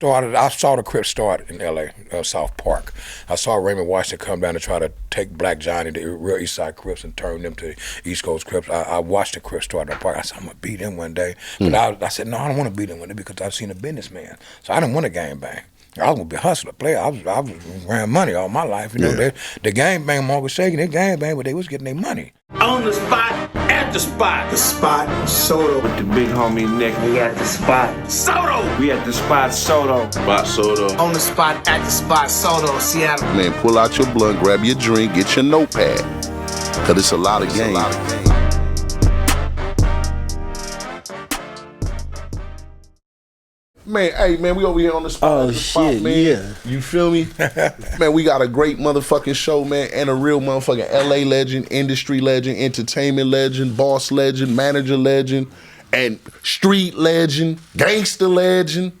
I saw the Crips start in L.A., South Park. I saw Raymond Washington come down to try to take Black Johnny, the real East Side Crips, and turn them to East Coast Crips. I watched the Crips start in the park. I said, I'm going to beat them one day. But I said, no, I don't want to beat them one day because I've seen a businessman. So I didn't want to gang bang. I was going to be a hustler, player. I was ran money all my life. You know, the gang bang Mark was shaking, they gang bang, but they was getting their money. On the spot, at the spot. The spot, SoDo. With the big homie Nick. We at the spot. SoDo. We at the spot, SoDo. Spot SoDo. On the spot, at the spot, SoDo, Seattle. Man, pull out your blunt, grab your drink, get your notepad. Cause it's a lot of game. Man, hey, man, we over here on the spot. Oh, the spot, shit, man. yeah. You feel me? Man, we got a great motherfucking show, man, and a real motherfucking LA legend, industry legend, entertainment legend, boss legend, manager legend, and street legend, gangster legend.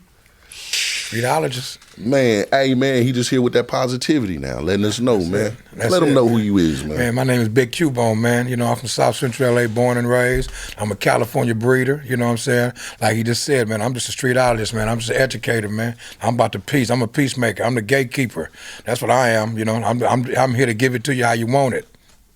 Streetologist. Man, hey, man, he just here with that positivity now, letting us know, man. Let him know who you is, man. Man, my name is Big Cubone, man. You know, I'm from South Central LA, born and raised. I'm a California breeder, you know what I'm saying? Like he just said, man, I'm just a streetologist, man. I'm just an educator, man. I'm about the peace. I'm a peacemaker. I'm the gatekeeper. That's what I am, you know. I'm here to give it to you how you want it.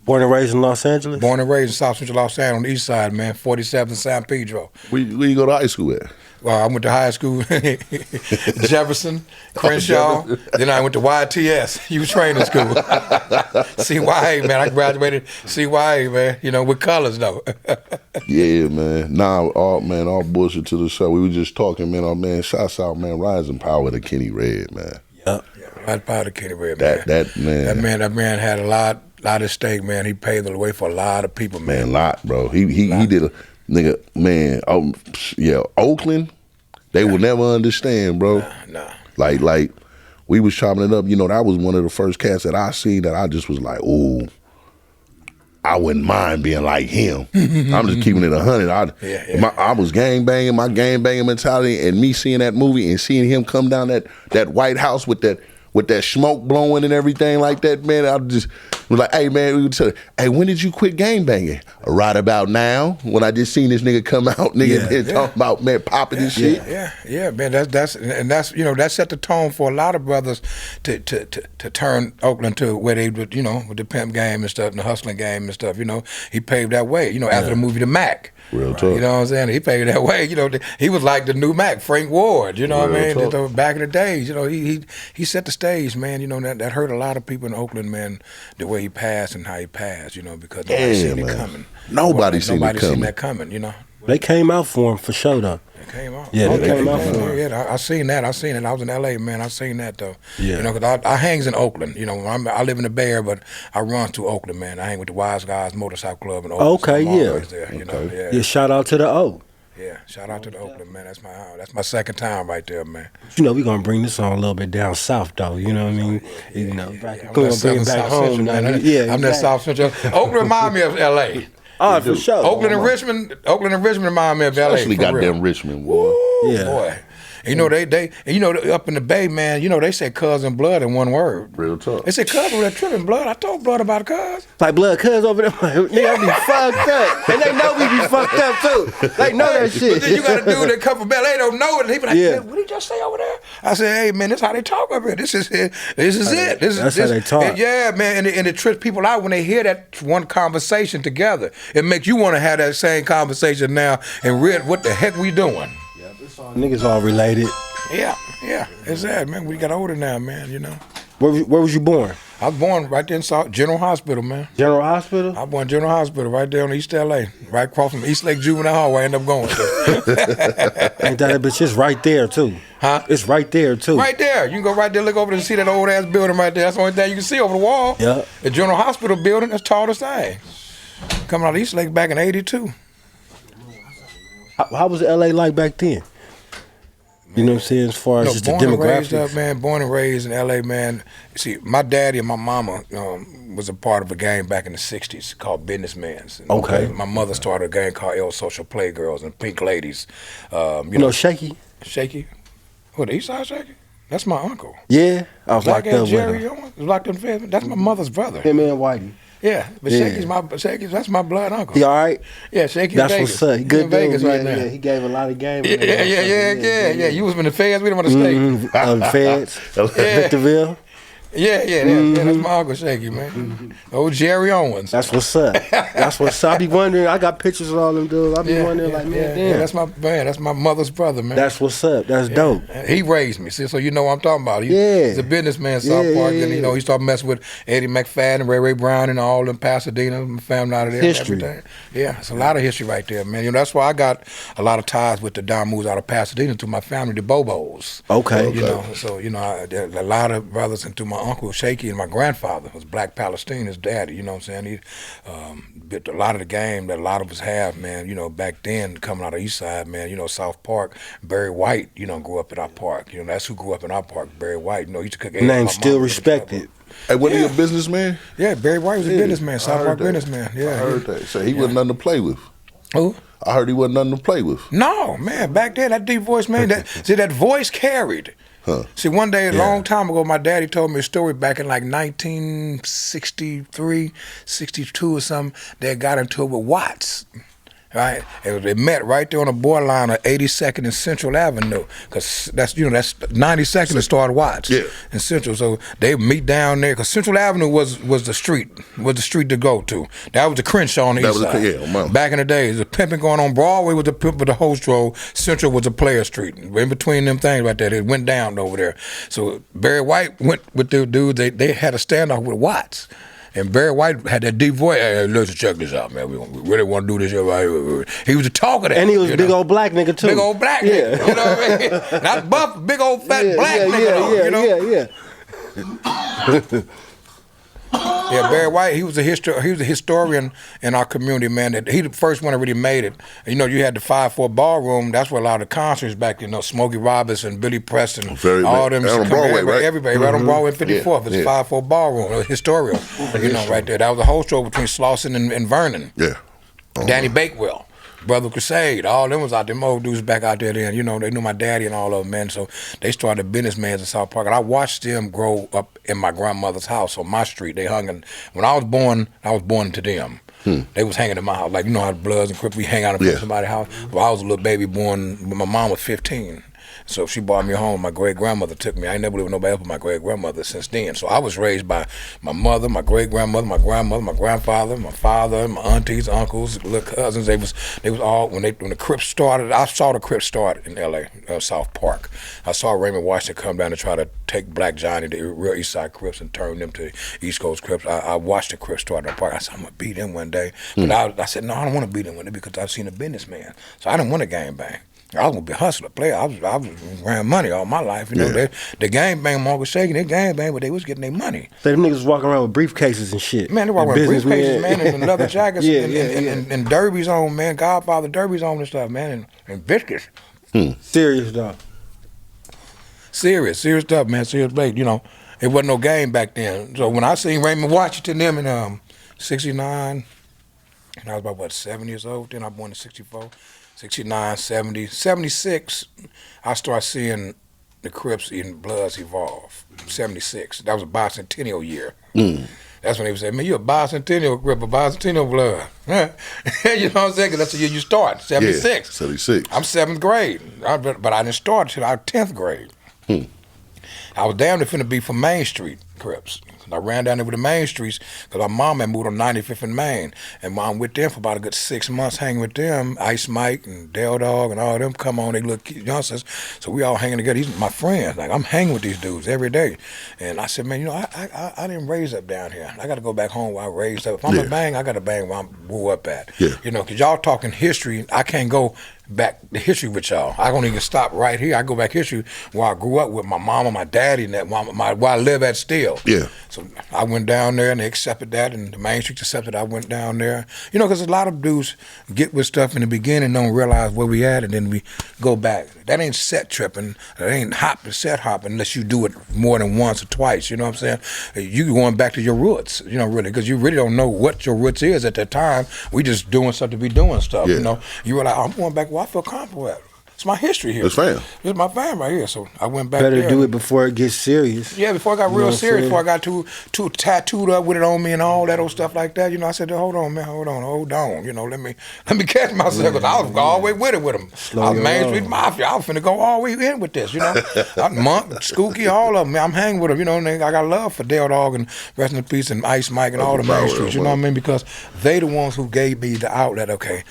Born and raised in Los Angeles? Born and raised in South Central Los Angeles on the east side, man, 47th San Pedro. Where you go to high school at? Well, I went to high school, Jefferson, Crenshaw. Then I went to YTS, youth training school. CYA, man. I graduated CYA, man. You know, with colors though. Yeah, man. Nah, all bullshit to the show. We were just talking, man. Oh, man, shouts out, man. Rising power to Kenny Red, man. Yep. Rising power to Kenny Red, man. That man had a lot of stake, man. He paved the way for a lot of people, man. Man, lot, bro. He did a nigga, man. Oakland. They will never understand, bro. Nah. Like, we was chopping it up. You know, that was one of the first cats that I seen that I just was like, ooh, I wouldn't mind being like him. I'm just keeping it 100. I was gang banging, my gang banging mentality, and me seeing that movie and seeing him come down that White House with that smoke blowing and everything like that, man, I just was like, hey, man, we would tell you, hey, when did you quit gang banging? Right about now, when I just seen this nigga come out, talking about, man, popping this shit. Yeah, man, that's you know, that set the tone for a lot of brothers to turn Oakland to where they would, you know, with the pimp game and stuff and the hustling game and stuff, you know, he paved that way, you know, after the movie The Mac. Real talk. You know what I'm saying? He paved that way. You know, he was like the new Mac, Frank Ward. You know what I mean? Just, back in the days, you know, he set the stage, man. You know, that hurt a lot of people in Oakland, man, the way he passed and how he passed, you know, because nobody seen it coming. Nobody seen that coming, you know. They came out for him for sure, though. They came out. Yeah, they came out for him. Yeah, I seen that. I was in L.A., man. I seen that, though. Yeah. You know, because I hangs in Oakland. You know, I live in the Bay Area, but I run through Oakland, man. I hang with the Wise Guys Motorcycle Club in Oakland. Okay, so I'm yeah. always there, you know, Yeah, shout out to the O. Yeah, shout out to the Oakland, man. That's my second time right there, man. You know, we're going to bring this on a little bit down south, though. You know what I mean? You know, I'm bring it back South home. Central, man. I'm exactly. that South Central. Oakland remind me of L.A. Oh, for sure. Oakland and Richmond remind me of L.A. Especially goddamn Richmond, boy. Yeah. Boy. You know, they you know, up in the Bay, man, you know, they say cousin blood in one word. Real talk. They say cousin with that tripping blood. I told blood about cuz. Like blood cuz over there. Nigga, I be fucked up. And they know we be fucked up, too. They know that shit. But then you got a dude that come from Bell, they don't know it. And he be like, Yeah. what did he just say over there? I said, hey, man, this is how they talk over here. This is it. That's how they talk. Yeah, man, and it trips people out when they hear that one conversation together. It makes you want to have that same conversation now and read what the heck we doing. Niggas all related. Yeah, it's that, man. We got older now, man, you know. Where was you born? I was born right there in General Hospital, man. General Hospital? I was born in General Hospital right there on East LA, right across from East Lake Juvenile Hall where I ended up going to. Ain't that bitch? It's right there, too. Huh? It's right there, too. Right there. You can go right there, look over there and see that old ass building right there. That's the only thing you can see over the wall. Yeah. The General Hospital building, that's tallest thing. Coming out of East Lake back in 82. How was LA like back then? You know what I'm saying, as far as just the demographics? Born and raised in L.A., man. You see, my daddy and my mama was a part of a gang back in the 60s called Businessmen's. Okay. My mother started a gang called El Social Playgirls and Pink Ladies. You know Shaky? Shaky? What, the East Side Shaky? That's my uncle. Yeah, I was Black locked up with Jerry him. Owens, locked up in Fayetteville. That's my mother's brother. Him and Whitey. Yeah, but Shaky's that's my blood uncle. He all right? Yeah, Shaky's That's Vegas. what's up. He Good in Vegas dude. right now. Yeah, he gave a lot of game. Yeah. You was in the feds with him on the state. Feds, Victorville. Yeah, that's my uncle Shaky, man. Old Jerry Owens. That's what's up. That's what's up. I be wondering. I got pictures of all them dudes. I be wondering, like, man, damn. That's my mother's brother, man. That's what's up. That's dope. He raised me, see, so you know what I'm talking about. He's a businessman in South Park, and he started messing with Eddie McFadden, Ray Brown, and all them Pasadena, my family out of there. History. And everything. Yeah, it's a lot of history right there, man. That's why I got a lot of ties with the Don Moos out of Pasadena to my family, the Bobos. Okay. So a lot of brothers, and to my uncle Shaky, and my grandfather was Black Palestine, his daddy. You know what I'm saying? But a lot of the game that a lot of us have, man. Back then coming out of East Side, man. South Park, Barry White. Grew up in our park. That's who grew up in our park. Barry White. He used to cook. Name still respected. Hey, wasn't he a businessman? Yeah, Barry White was a businessman, South Park businessman. Yeah, I heard that. So he wasn't nothing to play with. Who? I heard he wasn't nothing to play with. No, man. Back then, that deep voice, man. That voice carried. Huh. See, one day, a long time ago, my daddy told me a story back in like 1963, 62 or something. They got into it with Watts. Right, they met right there on the borderline of 82nd and Central Avenue, because that's 92nd and started Watts and Central. So they meet down there because Central Avenue was the street to go to. That was the Crenshaw on the east side. Back in the days, the pimping going on Broadway was the pimp with the host road. Central was the player street. In between them things right there, it went down over there. So Barry White went with the dude. They had a standoff with Watts. And Barry White had that deep voice. Hey, let's check this out, man. We really want to do this here right here. He was the talker there. And he was a big old black nigga, too. Big old black nigga. You know what I mean? Not buff, big old fat black nigga. Yeah, Barry White, he was a historian in our community, man. He the first one that really made it. You had the 5-4 ballroom. That's where a lot of the concerts back then, Smokey Robinson, Billy Preston, all them. Right on Broadway, right? Everybody, right on Broadway and 54th. It's 5-4 ballroom, historical. Right there. That was a whole show between Slauson and Vernon. Yeah. Danny Bakewell. Brother Crusade, all them was out there. Old dudes back out there then. They knew my daddy and all of them, man. So they started businessmen in South Park. And I watched them grow up in my grandmother's house on my street. They hung in, when I was born to them. They was hanging in my house. Like, how the Bloods and Crips, we hang out in front of somebody's house. Well, I was a little baby born when my mom was 15. So she brought me home. My great-grandmother took me. I ain't never lived with nobody else but my great-grandmother since then. So I was raised by my mother, my great-grandmother, my grandmother, my grandfather, my father, my aunties, uncles, little cousins. They was all, when the Crips started, I saw the Crips start in L.A., South Park. I saw Raymond Washington come down and try to take Black Johnny, the real East Side Crips, and turn them to East Coast Crips. I watched the Crips start in the park. I said, I'm going to beat them one day. But I said, no, I don't want to beat them one day because I've seen a businessman. So I didn't want to gangbang. I was gonna be a hustler, player. I was ran money all my life. The gang bang, Margaret Shaking, they gang bang, but they was getting their money. So them niggas was walking around with briefcases and shit. Man, they walking around with briefcases, man, and leather jackets, and derbies on, man, Godfather derbies on and stuff, man, and biscuits. Serious stuff. Serious stuff, man. Serious play. It wasn't no game back then. So when I seen Raymond Washington them in '69, and I was about 7 years old. Then I was born in '64. 69, 70, 76, I started seeing the Crips and Bloods evolve. 76, that was a bicentennial year. That's when they would say, man, you're a bicentennial Crip, a bicentennial Blood. You know what I'm saying? Because that's the year you start, 76. Yeah, 76. I'm 7th grade, but I didn't start until I was 10th grade. I was damn near finna be from Main Street Crips. I ran down there with the Main Streets because my mom had moved on 95th and Main. And I'm with them for about a good 6 months, hanging with them. Ice Mike and Del Dog and all of them come on, they little youngsters. So we all hanging together. These are my friends. Like, I'm hanging with these dudes every day. And I said, man, I didn't raise up down here. I got to go back home where I raised up. If I'm going to bang, I got to bang where I grew up at. Yeah. Because y'all talking history, I can't go back the history with y'all. I don't even stop right here. I go back history where I grew up with my mama, my daddy, and that where I live at still. Yeah. So I went down there and they accepted that, and the Main Street accepted I went down there. Because a lot of dudes get with stuff in the beginning, don't realize where we at, and then we go back. That ain't set tripping. That ain't set hopping unless you do it more than once or twice. You know what I'm saying? You going back to your roots, really, because you really don't know what your roots is at that time. We just doing stuff to be doing stuff, Yeah. You were like, I'm going back where I feel comfortable at. It's my history here. It's fam. It's my fam right here. So I went back Better there. do it before it gets serious. Yeah, before I got You know real what I'm serious, saying? before I got too tattooed up with it on me and all that old stuff like that, I said, hold on, man, hold on, let me catch myself, because I was all the way with him. I was Main Street Mafia. I was finna go all the way in with this, I'm Monk, Skookie, all of them, man. I'm hanging with them, and I got love for Dale Dog and Rest in Peace and Ice Mike and all the Main Streets, you know what I mean? Because they the ones who gave me the outlet, okay,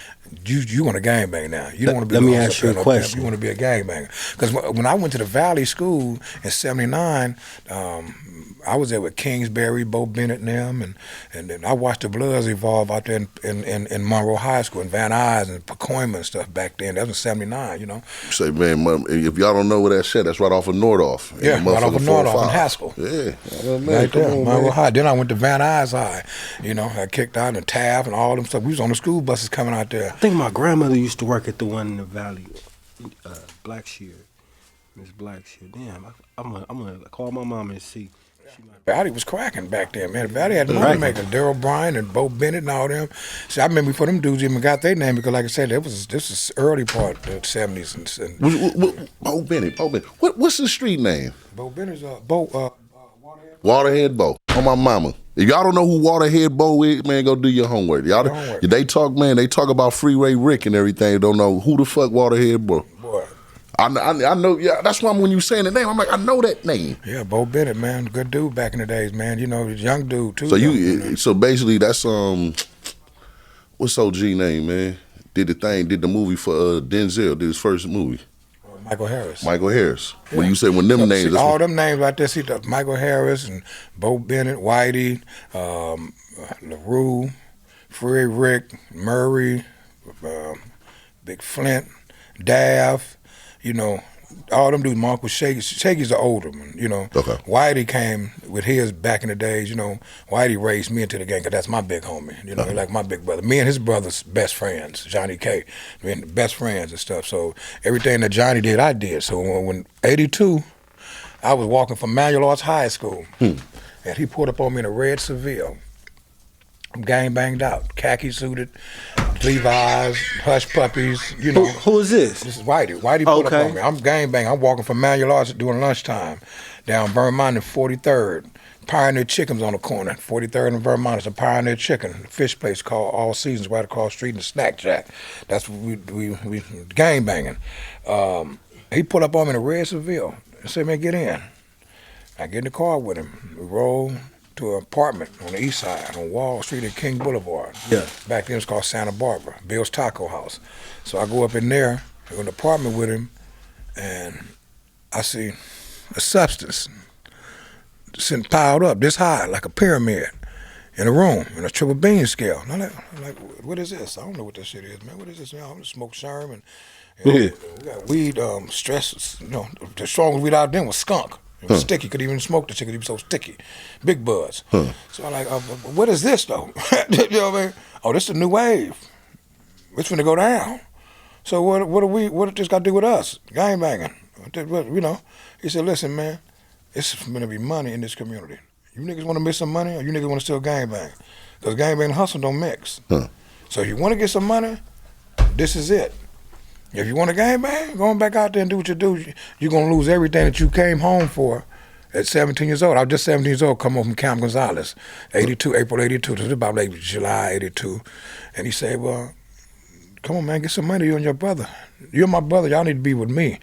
you want to gangbang now. You don't want to be. Let me ask you a question. You want to be a gangbanger. Because when I went to the Valley School in '79, I was there with Kingsbury, Bo Bennett and them, and then I watched the Bloods evolve out there in Monroe High School, in Van Nuys and Pacoima and stuff back then. That was '79, Say, man, if y'all don't know where that shit, that's right off of Nordhoff. Yeah, right off of Nordhoff and Haskell. Yeah. Right there, Monroe High. Then I went to Van Nuys High. I kicked out and Taft and all them stuff. We was on the school buses coming out there. I think my grandmother used to work at the one in the Valley, Blackshear, Miss Blackshear. Damn, I'm gonna call my mom and see. Valley was cracking back then, man. Valley had money makers, Daryl Bryan and Bo Bennett and all them. See, I remember before them dudes even got their name, because, like I said, this was early part of the '70s and Bo Bennett. What's the street name? Bo Bennett's Waterhead. Waterhead Bo. On my mama. If y'all don't know who Waterhead Bo is, man, go do your homework. Y'all, they talk about Freeway Rick and everything. Don't know who the fuck Waterhead Bo. Boy. I know. Yeah, that's why when you saying the name, I'm like, I know that name. Yeah, Bo Bennett, man, good dude back in the days, man. Young dude too. So so basically, that's what's OG name, man? Did the movie for Denzel? Did his first movie? Michael Harris. Yeah. When you say when them names, all them names like this, Michael Harris and Bo Bennett, Whitey, LaRue, Freeway Rick, Murray, Big Flint, Dav, all them dudes. Mark was Shaky. Shaky's the older one, Okay. Whitey came with his back in the days, Whitey raised me into the game, because that's my big homie, he like my big brother. Me and his brother's best friends, Johnny K. We were best friends and stuff. So everything that Johnny did, I did. So when '82, I was walking from Manual Arts High School, and he pulled up on me in a red Seville. I'm gang banged out, khaki suited, Levi's, hush puppies, Who is this? This is Whitey. Whitey pulled up on me. I'm gang bang. I'm walking from Manual Arts during lunchtime down Vermont and 43rd. Pioneer Chicken's on the corner. 43rd and Vermont is a Pioneer Chicken, a fish place called All Seasons right across the street, and Snack Jack. That's what we gang banging. He pulled up on me in a red Seville and said, man, get in. I get in the car with him. We roll to an apartment on the east side on Wall Street and King Boulevard. Yeah. Back then it was called Santa Barbara, Bill's Taco House. So I go up in there, I go in the apartment with him, and I see a substance sitting piled up this high, like a pyramid, in a room, in a triple beam scale. And I'm like, what is this? I don't know what this shit is, man. What is this? I'm gonna smoke Sherman. We got weed, stress, the strongest weed out then was skunk. It was sticky. Could even smoke the shit. It was so sticky. Big buzz. So I'm like, what is this though? You know what I mean? Oh, this is a new wave. It's finna go down. So what this got to do with us? Gang banging. He said, listen, man, it's gonna be money in this community. You niggas want to make some money, or you niggas want to still gang bang? Because gang bang and hustle don't mix. So if you want to get some money, this is it. If you want to gang bang, going back out there and do what you do, you're going to lose everything that you came home for at 17 years old. I was just 17 years old, come home from Camp Gonzales, 82, April 82. This was about like July 82. And he said, well, come on, man, get some money, you and your brother. You're my brother, y'all need to be with me.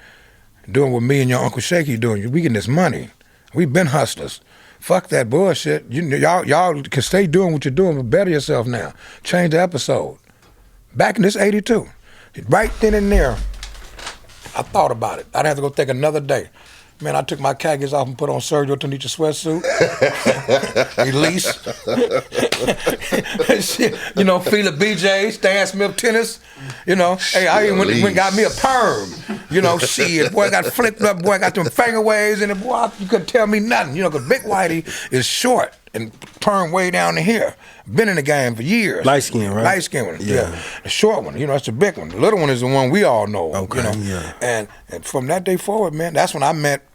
Doing what me and your Uncle Shaky doing. We getting this money. We've been hustlers. Fuck that bullshit. Y'all can stay doing what you're doing, but better yourself now. Change the episode. Back in this 82. Right then and there, I thought about it. I'd have to go take another day. Man, I took my khakis off and put on Sergio Tanicha sweatsuit. Release. Fila BJ, Stan Smith tennis. Hey, I even went and got me a perm. Shit, boy, got flipped up, boy, got them finger waves in it, boy, you couldn't tell me nothing. Because Big Whitey is short and perm way down to here. Been in the game for years. Light skin, right? Light skin one, yeah. The short one, that's the big one. The little one is the one we all know. Okay, yeah. And from that day forward, man, that's when I met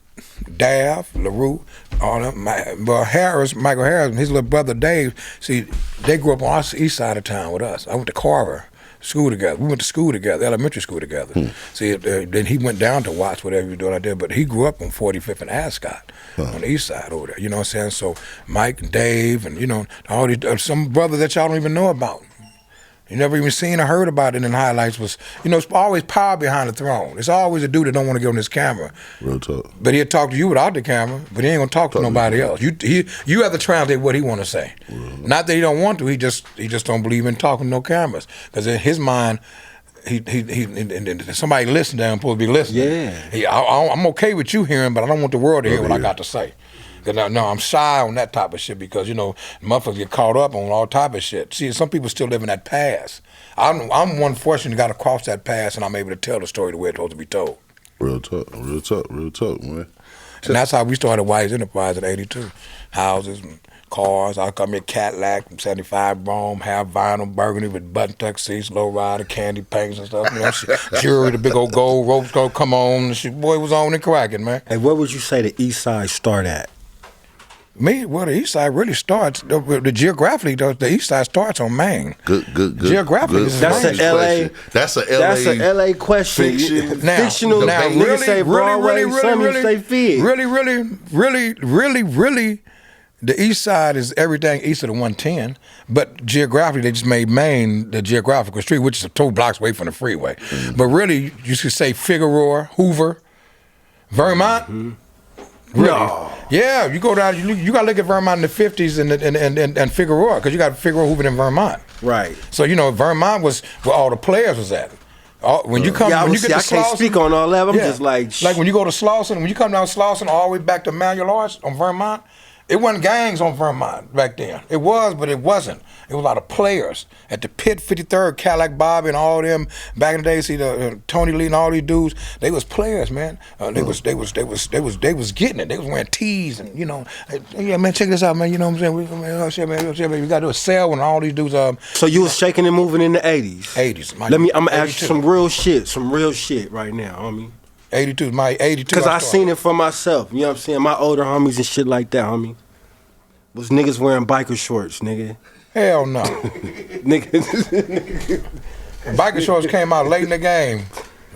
Dav, LaRue, all them. Michael Harris, and his little brother Dave. See, they grew up on our east side of town with us. I went to Carver. School together. We went to school together, elementary school together. See, then he went down to Watts, whatever he was doing out there, but he grew up on 45th and Ascot on the east side over there. You know what I'm saying? So Mike and Dave and, you know, all these, some brothers that y'all don't even know about. You never even seen or heard about it in highlights was, you know, it's always power behind the throne. It's always a dude that don't want to get on his camera. Real talk. But he'll talk to you without the camera, but he ain't gonna talk to nobody else. You have to translate what he want to say. Not that he don't want to, he just don't believe in talking to no cameras. Because in his mind, he somebody listening to him supposed to be listening. Yeah. I'm okay with you hearing, but I don't want the world to hear what I got to say. No, I'm shy on that type of shit because, you know, motherfuckers get caught up on all type of shit. See, some people still live in that past. I'm one fortunate got to cross that past, and I'm able to tell the story the way it's supposed to be told. Real talk, man. And that's how we started Wise Enterprise in '82. Houses and cars. I come in Cadillac, 75 Rome, half vinyl, burgundy with button tuck seats, low rider, candy paints and stuff. You know, jewelry, the big old gold ropes go come on. The shit, boy, was on and cracking, man. Hey, where would you say the East Side start at? Me, well, the East Side really starts, geographically, the East Side starts on Main. Good. Geographically, That's an LA. That's a LA. That's an LA question. Fiction. Fictional. Now, Niggas say Broadway, some you say Fig. Really, the East Side is everything east of the 110, but geographically, they just made Main the geographical street, which is 2 blocks away from the freeway. But really, you should say Figueroa, Hoover, Vermont. Really? No. Yeah, you go down. You got to look at Vermont in the '50s and Figueroa, because you got Figueroa, Hoover, and Vermont. Right. So you know Vermont was where all the players was at. When you come, when you get to Slauson, I can't speak on all that. I'm just like when you go to Slauson, when you come down Slauson all the way back to Manuel Arts on Vermont, it wasn't gangs on Vermont back then. It was, but it wasn't. It was a lot of players at the Pit, 53rd, Cadillac Bobby, and all them back in the day. See Tony Lee and all these dudes. They was players, man. They was getting it. They was wearing tees and, you know, yeah, man, check this out, man. You know what I'm saying? We got to do a sale when all these dudes. So you was shaking and moving in the '80s. '80s. I'm gonna ask you some real shit right now, homie. 82, my 82. Because I seen it for myself. You know what I'm saying? My older homies and shit like that, homie. Was niggas wearing biker shorts, nigga. Hell no. Niggas. Biker shorts came out late in the game.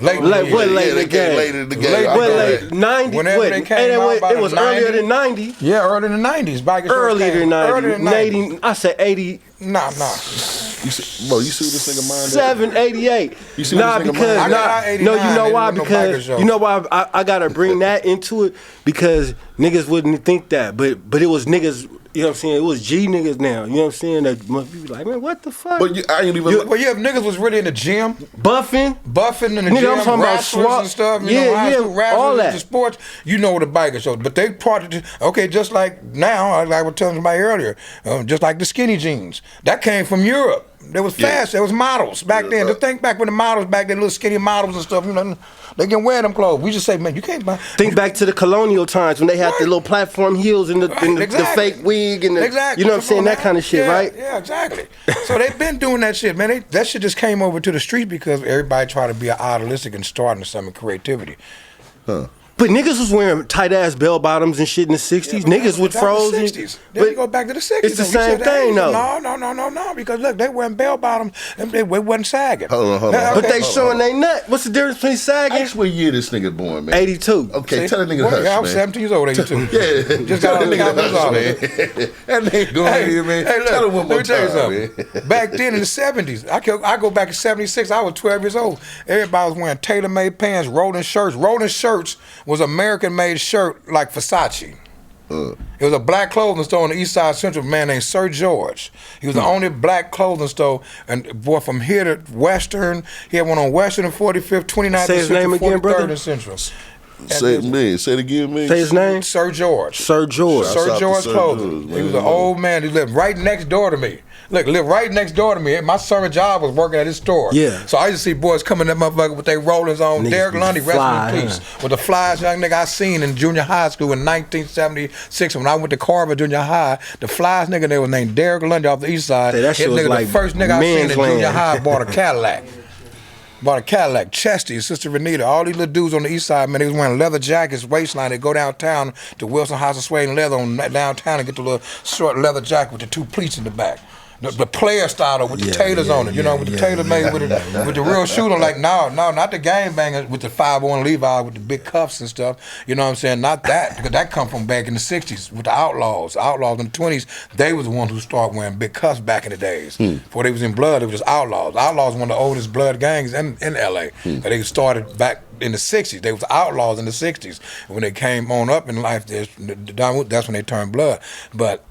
Late in the game. Late in the game. 90. Whenever they came out, it was earlier than 90. Yeah, earlier than 90s. Biker shorts Earlier than 90. Earlier than 90. I said 80. Nah. You see what this nigga mind? 788. You see nah, what this nigga because mind? no, you know why? Because you know why I gotta bring that into it, because niggas wouldn't think that, but it was niggas. You know what I'm saying? It was G niggas now. You know what I'm saying? That must be like, man, what the fuck? But I ain't even. Well, yeah, if niggas was really in the gym, buffing in the nigga, gym, I'm talking about wrestlers and stuff. You know, high school wrestlers, all that. The sports. You know the biker shorts, but they part. Okay, just like now, I was telling somebody earlier, just like the skinny jeans that came from Europe. There was fast. There was models back then. Just think back when the models back then, little skinny models and stuff. You know, they can wear them clothes. We just say, man, you can't buy. Think back to the colonial times when they had the little platform heels and the fake wig and the, you know what I'm saying, that kind of shit, right? Yeah, exactly. So they've been doing that shit, man. That shit just came over to the street because everybody tried to be idealistic and starting some creativity. Huh. But niggas was wearing tight ass bell bottoms and shit in the '60s. Yeah, niggas with froze. Then you go back to the '60s. It's the same thing, though. No. Because look, they wearing bell bottoms and they wasn't sagging. Hold on. But they showing they nut. What's the difference between sagging? Ask what year this nigga born, man. 82. Okay, tell the nigga hush, I was man. 17 years old, 82. Yeah, just got out of the Cowboys off, man. That nigga going here, man. Hey, look, tell him one more let me tell you time, something. man. Back then in the '70s, I go back in '76. I was 12 years old. Everybody was wearing tailor-made pants, rolling shirts. Rolling shirts was American-made shirt like Versace. It was a black clothing store on the East Side Central, a man named Sir George. He was the only black clothing store, and boy, from here to Western, he had one on Western and 45th, 29th Say his Central, name again, 43rd brother? and Central. Say it again, man. Say his name? Sir George. Sir George. Shouts out Sir to George Sir Clothing. George, He was man. an old man. He lived right next door to me. Look, lived right next door to me. My summer job was working at his store. Yeah. So I used to see boys coming that motherfucker with their rollers on. Niggas Derek be Lundy, fly, rest in peace. With the flyest young nigga I seen in junior high school in 1976 when I went to Carver Junior High. The flyest nigga there was named Derek Lundy off the east side. Hey, that shit was nigga, like the first nigga I seen in man's junior land. high bought a Cadillac. Chesty, Sister Renita, all these little dudes on the east side, man, they was wearing leather jackets, waistline. They go downtown to Wilson House of Suede and Leather on downtown and get the little short leather jacket with the 2 pleats in the back. the player style with the tailors on it, you know, with the tailor made with the real shooter. Like no, not the gang bangers with the 5-on Levi with the big cuffs and stuff. You know what I'm saying? Not that, because that come from back in the '60s with the Outlaws. Outlaws in the '20s, they was the ones who started wearing big cuffs back in the days. Before they was in blood, it was just Outlaws. Outlaws was one of the oldest blood gangs in LA. They started back in the '60s. They was outlaws in the '60s. When they came on up in life, that's when they turned blood. But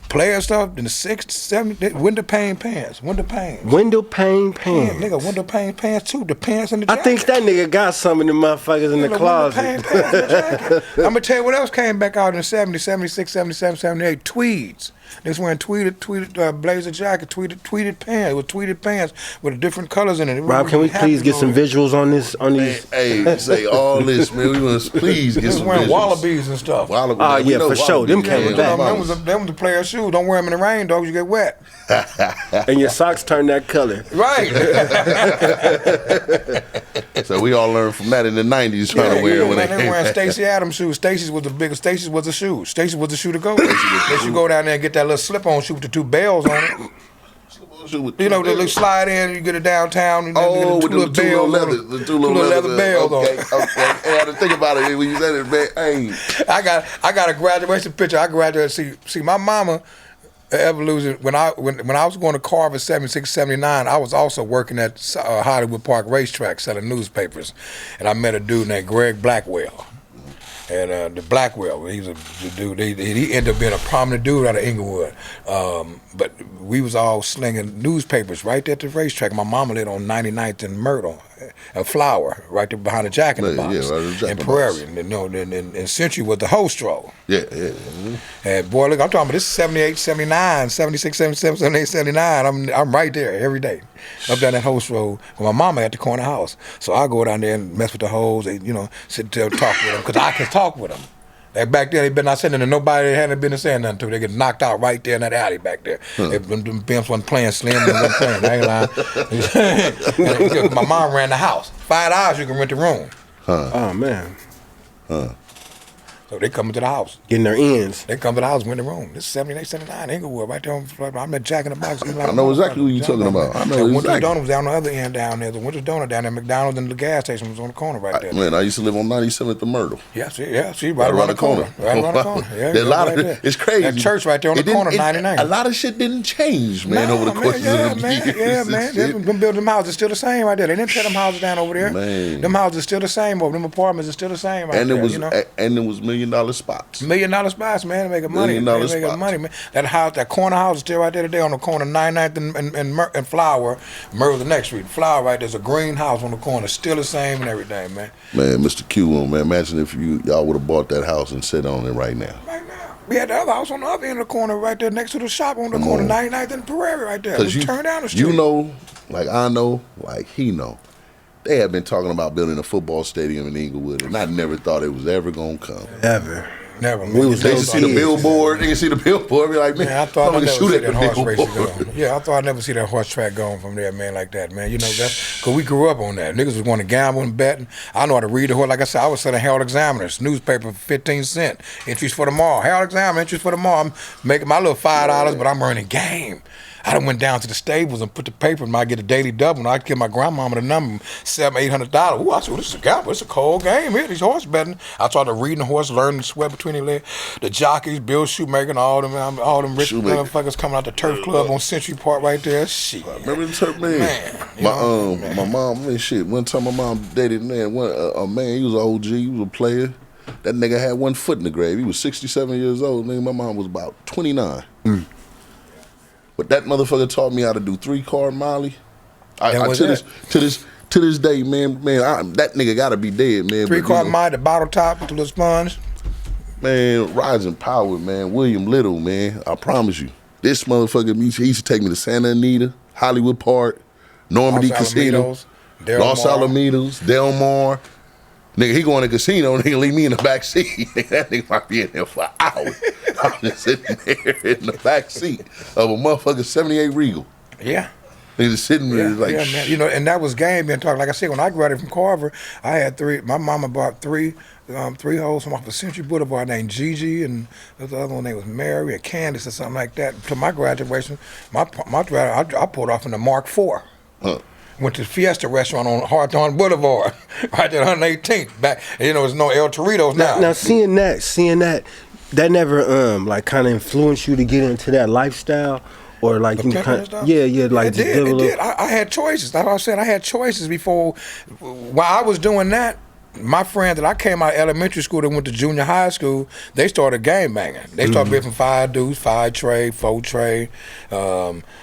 player stuff in the '60s, '70s, window pane pants. Window pane Yeah, pants. nigga, window pane pants too. The pants and the I jacket. think that nigga got some of them motherfuckers in the closet. Window pane pants and the jacket. I'm gonna tell you what else came back out in the '70s, '76, '77, '78. Tweeds. They was wearing tweeted blazer jacket, tweeted pants. It was tweeted pants with different colors in it. Rob, can we please get some visuals on this? On these? Hey, say all this, man. We want to please They get was some wearing visuals. wallabies and stuff. Oh, yeah, for sure. Them came back. Them was the player shoes. Don't wear them in the rain, dog. You get wet. And your socks turn that color. Right. So we all learned from that in the '90s, trying to wear it when man, they they came wearing back. Stacey Adams shoes. Stacey's was the biggest. Stacey's was the shoe. Stacey was the shoe to go. They should go down there and get that little slip-on shoe with the 2 bells on it. You know, they slide in, you get it downtown, and then Oh, you with get the two little leather bells on okay, it. okay. Hey, I had to think about it when you said it, man. Hey, I got a graduation picture. I graduated. See, my mama, evolution. When I was going to Carver 76, 79, I was also working at Hollywood Park Racetrack selling newspapers, and I met a dude named Greg Blackwell. And the Blackwell, he was a dude. He ended up being a prominent dude out of Inglewood. But we was all slinging newspapers right there at the racetrack. My mama lived on 99th and Myrtle, a Flower, right there behind the Jack in the Box, right, the Jack in in the Prairie. Box. And, you know, and Century was the Hostro. yeah. Mm-hmm. And boy, look, I'm talking about this is 78, 79, 76, 77, 78, 79. I'm right there every day. Up down that host road with my mama at the corner house. So I go down there and mess with the hoes, and, you know, sit there and talk with them, because I can talk with them. Like back there, they been not sitting there, nobody hadn't been saying nothing to. They get knocked out right there in that alley back there. Them pimps wasn't playing slim, they wasn't playing. I ain't lying. My mom ran the house. $5 you can rent the room. Oh, man. So they come into the house. Getting their ends. They come to the house, rent the room. This is 78, 79, Inglewood, right there. I'm at Jack in the Box. I know exactly what you're talking about. I know Winter's exactly. Donut was down the other end down there. The Winter's Donut down there. McDonald's and the gas station was on the corner right there. Man, I used to live on 97th and Myrtle. Yeah, see, right around the corner. Right around the corner. Yeah, There's a lot right of there. it's crazy. That church right there on the corner, 99. A lot of shit didn't change, man, over the course of the years. Yeah, man. Them building houses still the same right there. They didn't tear them houses down over there. Man. Them houses are still the same over. Them apartments are still the same right And there. it was you know? and it was $1 million spots. $1 million spots, man. They making money. $1 million They making spots. money, man. That house, that corner house is still right there today on the corner, 99th and Flower. Myrtle the next street. Flower right there's a green house on the corner, still the same and everything, man. Man, Mr. Q, man, imagine if y'all would have bought that house and sit on it right now. Right now. We had the other house on the other end of the corner right there next to the shop on the corner, 99th and Prairie right there. We turned down the street. You know, like I know, like he know. They had been talking about building a football stadium in Inglewood, and I never thought it was ever gonna come. Ever. Never. We was They those used to see the kids. billboard. They can see the billboard. Be like, man, I thought I I'm never gonna see shoot at that the horse race billboard. go. Yeah, I thought I'd never see that horse track going from there, man, like that, man. You know, that's because we grew up on that. Niggas was going to gamble and betting. I know how to read the horse. Like I said, I was selling Herald Examiners, newspaper for 15 cents. Entries for tomorrow. Herald Examiner, entries for tomorrow. I'm making my little $5, but I'm earning game. I done went down to the stables and put the paper in. I get a daily double, and I give my grandmama the number, $700, $800. Ooh, I said, well, this is a gamble. It's a cold game here. These horse betting. I started reading the horse, learning the sweat between their legs. The jockeys, Bill Shoemaker, all them rich Shoemaker. motherfuckers coming out the turf club on Century Park right there. Shit. Remember the turf man? Man, My mom, man, shit. One time my mom dated a man. He was an OG. He was a player. That nigga had one foot in the grave. He was 67 years old. Nigga, my mom was about 29. But that motherfucker taught me how to do 3-card Molly. To this day, man, that nigga gotta be dead, man. 3-card Molly, the bottle top with the little sponge. Man, Rising Power, man. William Little, man. I promise you. This motherfucker, he used to take me to Santa Anita, Hollywood Park, Normandy Los Casino, Alamitos, Del Los Mar. Alamitos, Del Mar. Nigga, he going to casino, nigga, leave me in the back seat. That nigga might be in there for hours. I'm just sitting there in the back seat of a motherfucker 78 Regal. Yeah. They just sitting there like, yeah, man. You know, and that was game being talked. Like I said, when I graduated from Carver, I had three. My mama bought three hoes from off of Century Boulevard named Gigi, and the other one name was Mary and Candace or something like that. To my graduation, I pulled off in the Mark IV. huh. Went to the Fiesta restaurant on Hawthorne Boulevard, right there, 118th. Back, you know, there's no El Torritos now. Now seeing that never like kind of influenced you to get into that lifestyle, or like you kind of, yeah, like it did. I had choices. Like I said, I had choices before. While I was doing that, my friend that I came out of elementary school that went to junior high school, they started gang banging. They started being from 5 dudes, 5 tray, 4 tray.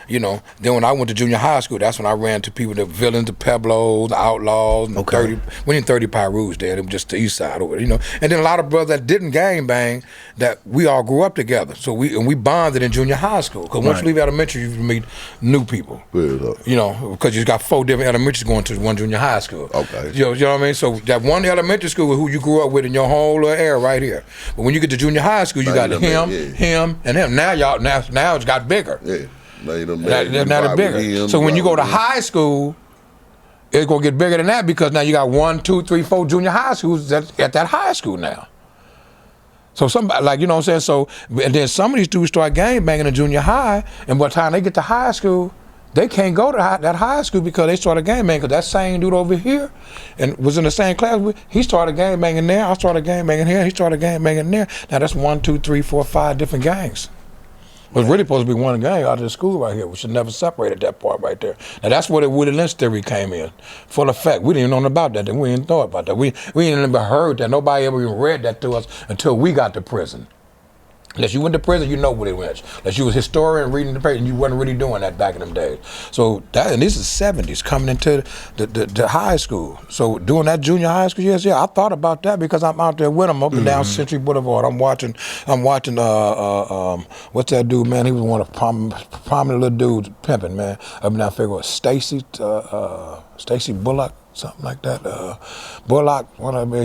You know, then when I went to junior high school, that's when I ran to people, the villains, the Pueblos, the outlaws, and 30. We didn't 30 Pyrus there. It was just the east side over there, you know. And then a lot of brothers that didn't gang bang, that we all grew up together. So we bonded in junior high school. Because once you leave elementary, you meet new people. You know, because you got 4 different elementaries going to one junior high school. Okay. You know what I mean? So that one elementary school who you grew up with in your whole little area right here. But when you get to junior high school, you got him, and him. Now it's got bigger. Yeah. Now bigger. So when you go to high school, it's gonna get bigger than that because now you got 1, 2, 3, 4 junior high schools at that high school now. So somebody, like, you know what I'm saying? So, and then some of these dudes start gang banging in junior high, and by the time they get to high school, they can't go to that high school because they started gang banging. Because that same dude over here, and was in the same class with, he started gang banging there. I started gang banging here. He started gang banging there. Now that's 1, 2, 3, 4, 5 different gangs. It was really supposed to be one gang out of the school right here. We should never separated that part right there. Now that's where the Willie Lynch theory came in, full effect. We didn't know about that. We didn't know about that. We didn't ever heard that. Nobody ever even read that to us until we got to prison. Unless you went to prison, you know Willie Lynch. Unless you was a historian reading the paper, and you wasn't really doing that back in them days. So that, and this is 70s coming into the high school. So doing that junior high school years, I thought about that because I'm out there with them up and down Century Boulevard. I'm watching what's that dude, man? He was one of the prominent little dudes pimping, man. Up and down Figueroa. Stacy Bullock. Something like that. Bullock,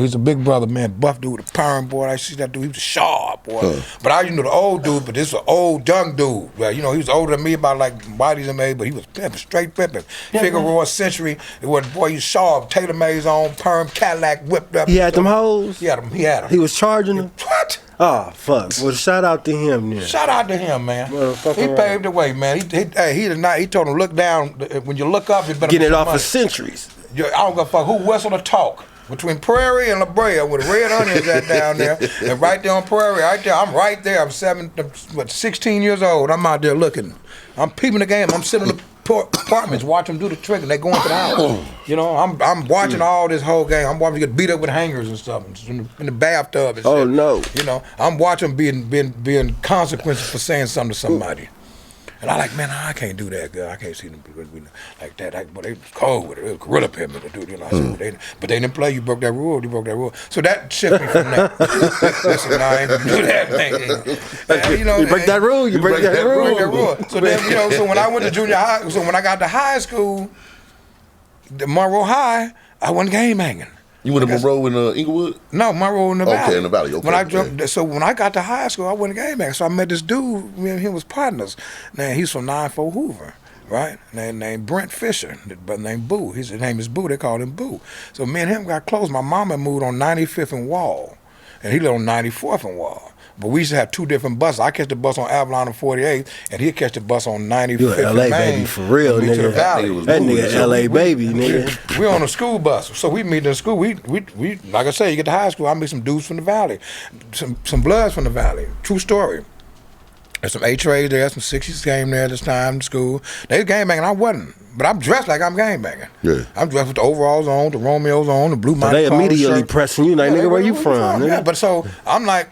he's a big brother, man. Buff dude, a perm boy. I see that dude. He was a sharp boy. But I the old dude, but this is an old young dude. Well, you know, he was older than me about like bodies and made, but he was pimping, straight pimping. Figueroa Century. It was, boy, he's sharp. Taylor Mays on, perm, Cadillac, whipped up. He had them hoes? He had them. He was charging them? What? Oh, fuck. Well, shout out to him then. Shout out to him, man. He paved the way, man. He told him, look down. When you look up, you better get it off of Centuries. I don't give a fuck who whistle or talk. Between Prairie and La Brea, where the red onions at down there, and right there on Prairie, right there, I'm right there. I'm 16 years old. I'm out there looking. I'm peeping the game. I'm sitting in the apartments, watching them do the trick, and they go into the house. You know, I'm watching all this whole game. I'm watching them get beat up with hangers and stuff in the bathtub. And oh shit. no! You know, I'm watching being consequences for saying something to somebody. And I like, man, I can't do that, girl. I can't see them people like that. But they was cold with it. It was gorilla pimping to do, you know. But they didn't play. You broke that rule. You broke that rule. So that shifted me from that. Listen, I ain't gonna do that, man. You know, you break that rule. You break that rule. So then, you know, so when I went to junior high, so when I got to high school, the Monroe High, I wasn't game banging. You went to Monroe in Inglewood? No, Monroe in the Valley. Okay, in the Valley. Okay. So when I got to high school, I wasn't game back. So I met this dude. Me and him was partners. Now he's from 94 Hoover, right? Named Brent Fisher, but named Boo. His name is Boo. They called him Boo. So me and him got close. My mama moved on 95th and Wall, and he lived on 94th and Wall. But we used to have 2 different buses. I catch the bus on Avalon and 48th, and he'd catch the bus on 95th you and LA Main. baby for real, nigga. To the Valley. That nigga LA baby, nigga. We on a school bus, so we meet in school. We like I say, you get to high school, I meet some dudes from the Valley, some bloods from the Valley. True story. There's some A-Trays there, some 60s came there this time in school. They was gang banging, I wasn't. But I'm dressed like I'm gang banging. Yeah. I'm dressed with the overalls on, the Romeos on, the blue So they immediately shirt. pressing you, like, nigga, where you from? Yeah, but so I'm like,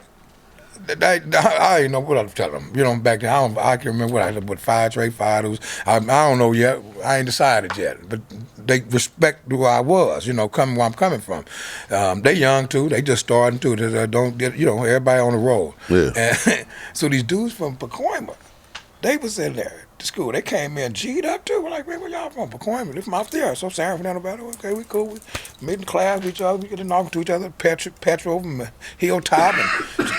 I didn't know what I was telling them. You know, back then, I can remember what 5 tray, 5 I don't know yet. I ain't decided yet. But they respect who I was, you know, coming where I'm coming from. They young, too. They just starting, too. They don't get, you know, everybody on the road. Yeah. And so these dudes from Pacoima, they was in there. to school. They came in G'd up too. We're like, man, where y'all from? Pacoima. They're from out there. So San Fernando Valley. Okay, we cool. We meet in class with each other. We get to talk to each other. Petro from Hilltop and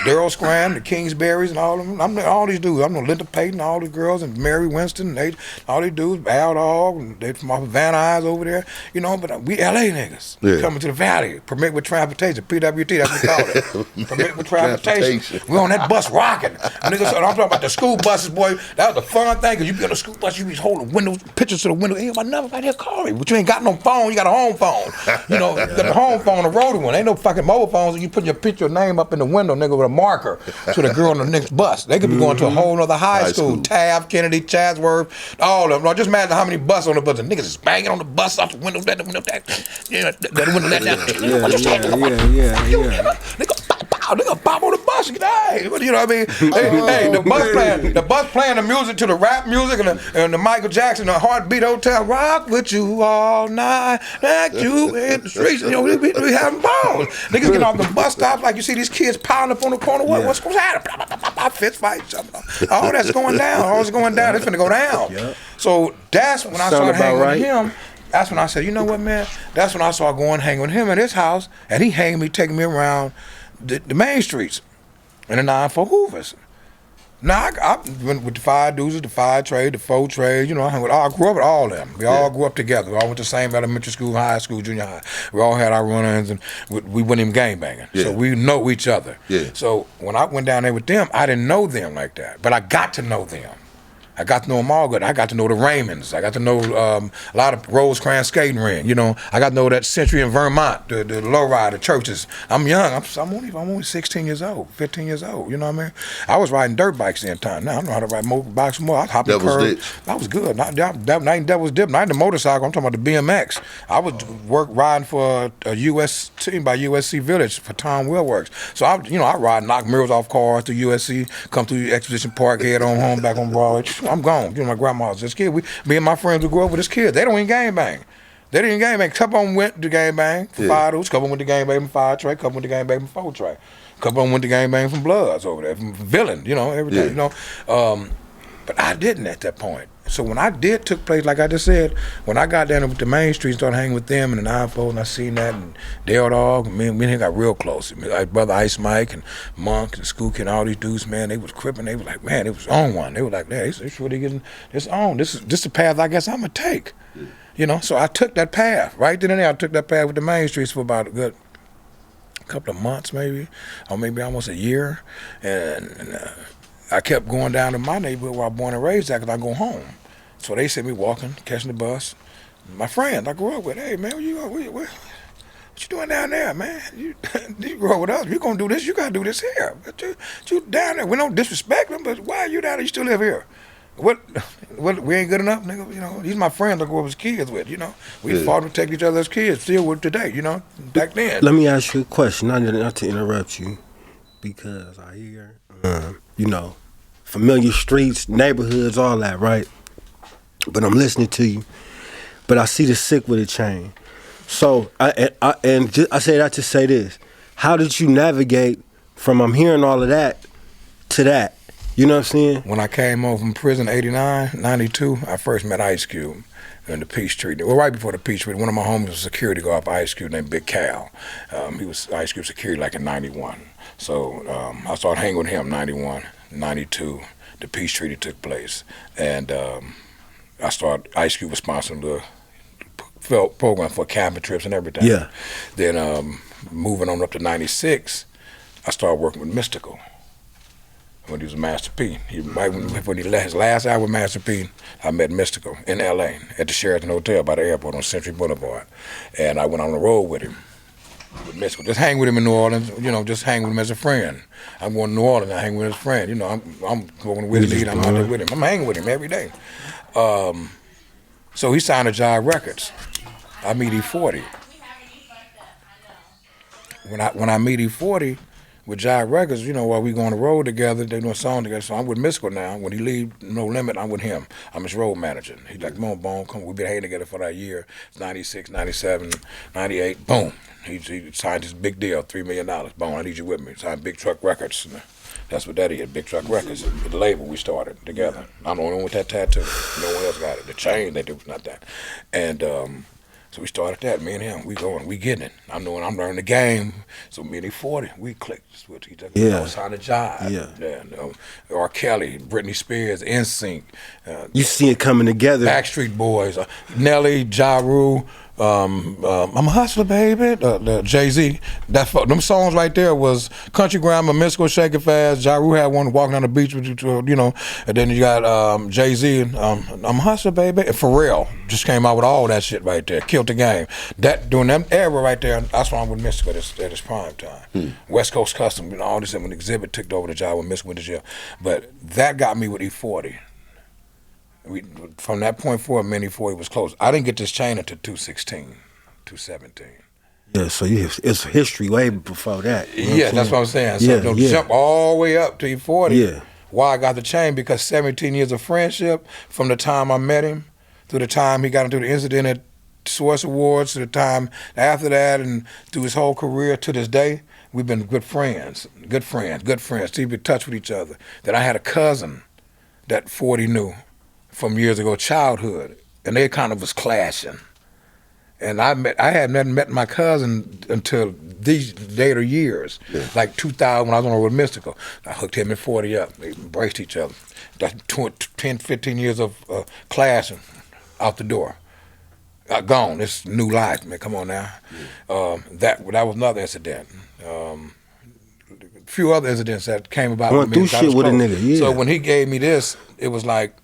Daryl Scram, the Kingsberries and all of them. All these dudes. I'm no Linda Payton, all these girls, and Mary Winston. And all these dudes, Al Dog, and they from off of Van Nuys over there. You know, but we LA niggas. Yeah. Coming to the valley. Permit with transportation. PWT, that's what we call it. Permit with transportation. We on that bus rocking. Niggas, I'm talking about the school buses, boy. That was the fun thing, because you be on the school bus, you be holding windows, pictures to the window. Ain't my number right here, call me. But you ain't got no phone, you got a home phone. You know, you got the home phone, a rotary one. Ain't no fucking mobile phones, and you put your name up in the window, nigga, with a marker to the girl on the next bus. They could be going to a whole other high school. Taft, Kennedy, Chatsworth, all of them. No, just imagine how many buses on the bus. The niggas is banging on the bus out the window, let the window Nigga pop on the bus. Hey, you know what I mean? Hey, the bus playing the music to the rap music and the Michael Jackson, the Heartbeat Hotel, rock with you all night, like you in the streets. You know, we having balls. Niggas get off the bus stops like you see these kids piling up on the corner. What's happening? Fist fights. All that's going down. All that's going down. It's finna go down. Yep. So that's when I started hanging with him. That's when I said, you know what, man? That's when I started going hanging with him at his house, and he hanging me, taking me around the main streets and the 9-4 Hoovers. Now I went with the 5 deuces, the 5 trade, the 4 trade. You know, I grew up with all of them. We all grew up together. We all went to the same elementary school, high school, junior high. We all had our run-ins, and we went in gang banging. Yeah. So we know each other. Yeah. So when I went down there with them, I didn't know them like that, but I got to know them. I got to know them all good. I got to know the Raymonds. I got to know a lot of Rosecrans skating ring. You know, I got to know that Century in Vermont, the lowrider churches. I'm young. I'm only 16 years old, 15 years old. You know what I mean? I was riding dirt bikes in time. Now I know how to ride motorbikes more. I was hopping curves. I was good. Not Devil's Dip. Not the motorcycle. I'm talking about the BMX. I was riding for a U.S. team by USC Village for Tom Willworks. So I ride, knock mirrors off cars to USC, come through Exposition Park, head on home, back on Broadway. I'm gone. You know, my grandma was this kid. Me and my friends who grew up with this kid. They don't even gang bang. They didn't gang bang. A couple of them went to gang bang for 5 dudes. A couple of them went to gang bang from 5 tray. A couple went to gang bang from 4 tray. A couple of them went to gang bang from Bloods over there, from Villain. You know, everything. You know, but I didn't at that point. So when I took place, like I just said, when I got down with the main street, started hanging with them and the 9-4, and I seen that, and Dale Dog, me and him got real close. Like Brother Ice Mike and Monk and Skook and all these dudes, man, they was cripping. They was like, man, it was on one. They were like, man, it's really getting this on. This is the path I guess I'm gonna take. You know, so I took that path. Right then and there, I took that path with the main streets for about a good couple of months, maybe, or maybe almost a year, and I kept going down to my neighborhood where I was born and raised at, because I go home. So they sent me walking, catching the bus. My friends I grew up with, hey, man, what you doing down there, man? You grew up with us. You gonna do this, you gotta do this here. But you down there, we don't disrespect them, but why are you down there? You still live here. What, we ain't good enough, nigga? You know, these my friends I grew up as kids with, you know. We fought to take each other as kids, still with today, you know, back then. Let me ask you a question, not to interrupt you, because I hear, you know, familiar streets, neighborhoods, all that, right? But I'm listening to you, but I see the sick with a chain. So, I say that to say this. How did you navigate from I'm hearing all of that to that? You know what I'm saying? When I came home from prison, 89, 92, I first met Ice Cube in the Peachtree. Well, right before the Peachtree, one of my homies was a security guard for Ice Cube named Big Cal. He was Ice Cube security like in 91. So I started hanging with him 91, 92. The Peachtree took place. And Ice Cube was sponsoring the program for camping trips and everything. Yeah. Then moving on up to 96, I started working with Mystical. When he was Master P. When he left his last hour with Master P, I met Mystical in L.A. at the Sheraton Hotel by the airport on Century Boulevard. And I went on the road with him, with Mystical. Just hang with him in New Orleans, you know, just hang with him as a friend. I'm going to New Orleans, I hang with his friend. You know, I'm going with him, I'm out there with him. I'm hanging with him every day. So he signed to Jive Records. I meet E40. When I meet E40, with Jive Records, you know, while we go on the road together, they doing a song together. So I'm with Mystical now. When he leave No Limit, I'm with him. I'm his road manager. He's like, come, we've been hanging together for that year. 96, 97, 98, boom. He signed his big deal, $3 million. Boom, I need you with me. Signed Big Truck Records. That's what that is. Big Truck Records, the label we started together. I'm the only one with that tattoo. No one else got it. The chain they do, not that. And so we started that. Me and him, we going, we getting it. I'm learning the game. So me and E40, we clicked, switch each other. Yeah. You know, sign a jive. Yeah. R. Kelly, Britney Spears, NSYNC. You see it coming together. Backstreet Boys, Nelly, Ja Rule, I'm a hustler, baby. The Jay-Z. Them songs right there was Country Grammar, Mystical, Shake It Fast. Ja Rule had one, Walking on the Beach with you, you know. And then you got Jay-Z, I'm a hustler, baby. And Pharrell just came out with all that shit right there. Killed the game. That during that era right there, that's why I'm with Mystical at his prime time. West Coast Custom, you know, all this. When Exhibit took over the job when Mystical went to jail. But that got me with E40. From that point forward, me and E40 was close. I didn't get this chain until 216, 217. Yeah, so it's history way before that. You know Yeah, that's what I'm saying. So jump all the way up to E40. Yeah. Why I got the chain? Because 17 years of friendship from the time I met him through the time he got into the incident at Source Awards to the time after that and through his whole career to this day, we've been good friends, keep in touch with each other. Then I had a cousin that 40 knew from years ago, childhood, and they kind of was clashing. And I hadn't met my cousin until these later years, like 2000 when I was on the road with Mystical. I hooked him and 40 up. They embraced each other. That's 10, 15 years of clashing out the door. Gone. It's new life, man. Come on now. That was another incident. A few other incidents that came about. Going through shit with a nigga, yeah. So when he gave me this, it was like,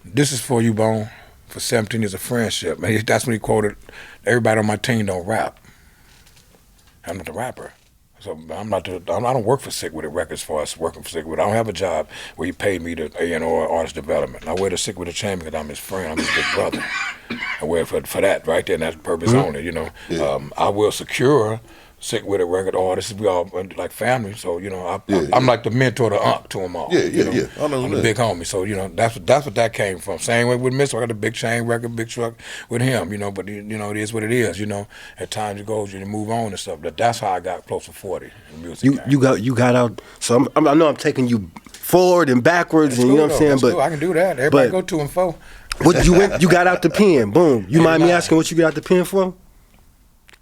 this is for you, Bone, for 17 years of friendship. Man, that's when he quoted, everybody on my team don't rap. I'm not the rapper. So I don't work for Sick With It Records for us working for Sick With It. I don't have a job where he paid me to A&R artist development. I wear the Sick With It chain because I'm his friend, I'm his big brother. I wear it for that right there, and that's purpose only, you know. Yeah. I will secure Sick With It record artists. We all like family, so you know I'm like the mentor, the uncle to them all. Yeah. I'm the big homie, so you know that's what that came from. Same way with Mr. I got the big chain record, big truck with him, you know. But you know it is what it is, you know. At times it goes, you move on and stuff. But that's how I got close to 40 in music. You got out. So I know I'm taking you forward and backwards, and you know what I'm saying. But I can do that. Everybody go 2 and 4. What you got out the pen? Boom. You mind me asking what you got out the pen for?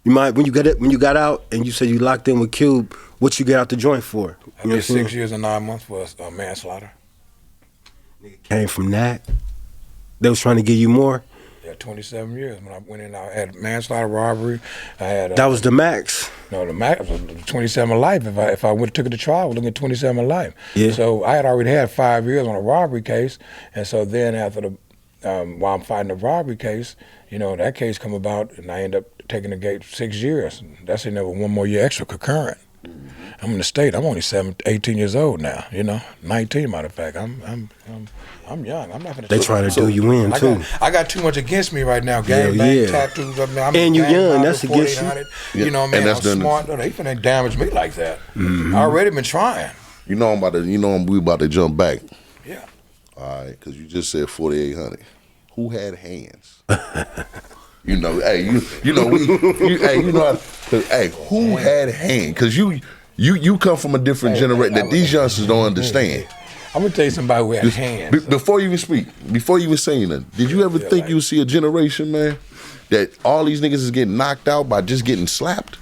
You mind when you got out and you said you locked in with Cube, what you got out the joint for? I did 6 years and 9 months for manslaughter. Came from that. They was trying to give you more. Yeah, 27 years. When I went in, I had manslaughter, robbery. I had that was the max. No, the max was 27 life. If I would have took it to trial, I would look at 27 life. Yeah. So I had already had 5 years on a robbery case, and so then after while I'm fighting the robbery case, you know, that case come about, and I end up taking the gate 6 years. That's another 1 more year extra concurrent. I'm in the state. I'm only 18 years old now. You know, 19 matter of fact. I'm young. I'm not gonna. They trying to do you in too. I got too much against me right now. Gang bang, tattoos up there. And you young. That's against you. You know, man. I'm smart. They finna damage me like that. I already been trying. You know we about to jump back. Yeah. All right, because you just said 4,800. Who had hands? You know, hey, you know, hey, who had hands? Because you come from a different generation that these youngsters don't understand. I'm gonna tell you somebody who had hands. Before you even speak, before you even saying that, did you ever think you would see a generation, man, that all these niggas is getting knocked out by just getting slapped?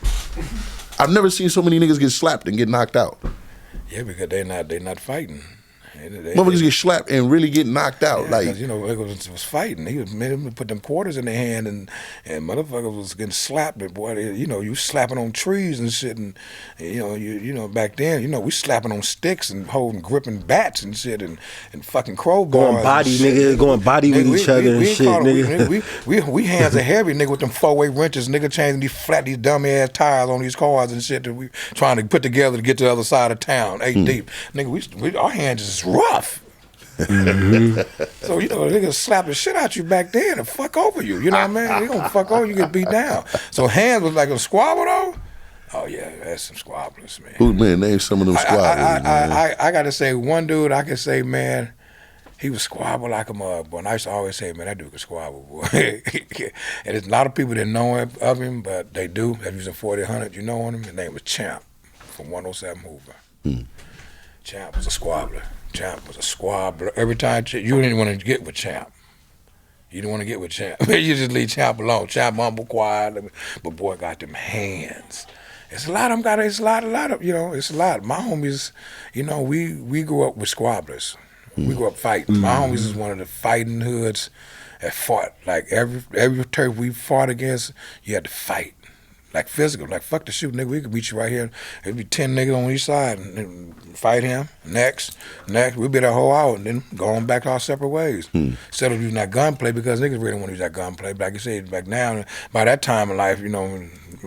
I've never seen so many niggas get slapped and get knocked out. Yeah, because they not fighting. Motherfuckers get slapped and really get knocked out. Yeah, like, you know, niggas was fighting. He made them put them quarters in their hand, and motherfuckers was getting slapped. But boy, you know, you slapping on trees and shit, and you know, back then, you know, we slapping on sticks and gripping bats and shit, and fucking crowbars. Going body with each other and shit, nigga. We hands are heavy, nigga, with them 4-way wrenches, nigga, changing these dummy ass tires on these cars and shit that we trying to put together to get to the other side of town, 8 deep, nigga. Our hands is rough. So, you know, niggas slap the shit out you back then and fuck over you. You know what I mean? They gonna fuck over you, get beat down. So hands was like a squabble though. Oh yeah, that's some squabblers, man. Who, man, name some of them squabblers. I gotta say one dude I can say, man, he was squabble like a mug, boy. And I used to always say, man, that dude can squabble, boy. And there's a lot of people that know of him, but they do. They're using 40, 100. You know him? His name was Champ from 107 Hoover. Champ was a squabbler. Champ was a squabbler. Every time you didn't want to get with Champ. You didn't want to get with Champ. You just leave Champ alone. Champ humble, quiet, but boy got them hands. It's a lot of them. It's a lot of, it's a lot. My homies, we grew up with squabblers. We grew up fighting. My homies is one of the fighting hoods that fought. Like every turf we fought against, you had to fight. Like physical, like fuck the shoot, nigga. We could beat you right here. It'd be 10 niggas on each side and fight him. Next. We'd be there a whole hour and then go on back to our separate ways. Instead of using that gunplay, because niggas really want to use that gunplay. But like you said, back now, by that time in life,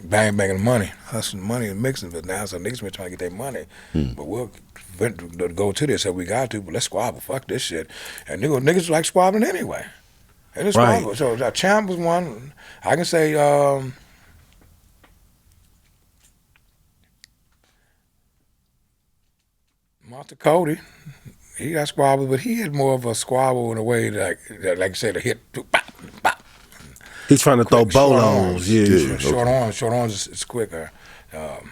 banging money, hustling money and mixing. But now, so niggas been trying to get their money. But we'll go to this if we got to, but let's squabble. Fuck this shit. And niggas like squabbling anyway. And it's Right. squabble. So Champ was one. I can say, Monster Cody, he got squabbles, but he had more of a squabble in a way like you said, a hit, bop, bop. He's trying to throw Quick, short bolos. arms. Yeah. Short arms is quicker. But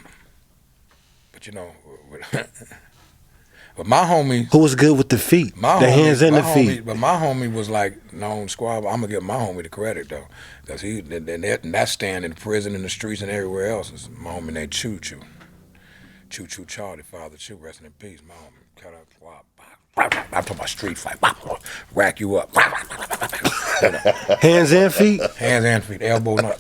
but my homie, Who was good with the feet? my The homie, hands and my the homie, feet. But my homie was like known squabble. I'm gonna give my homie the credit though, because that stand in the prison, in the streets, and everywhere else is my homie named Choo Choo. Choo Choo Charlie, Father Choo, resting in peace. My homie cut up, I'm talking about street fight, rack you up. Hands and feet? Hands and feet, elbow, bam.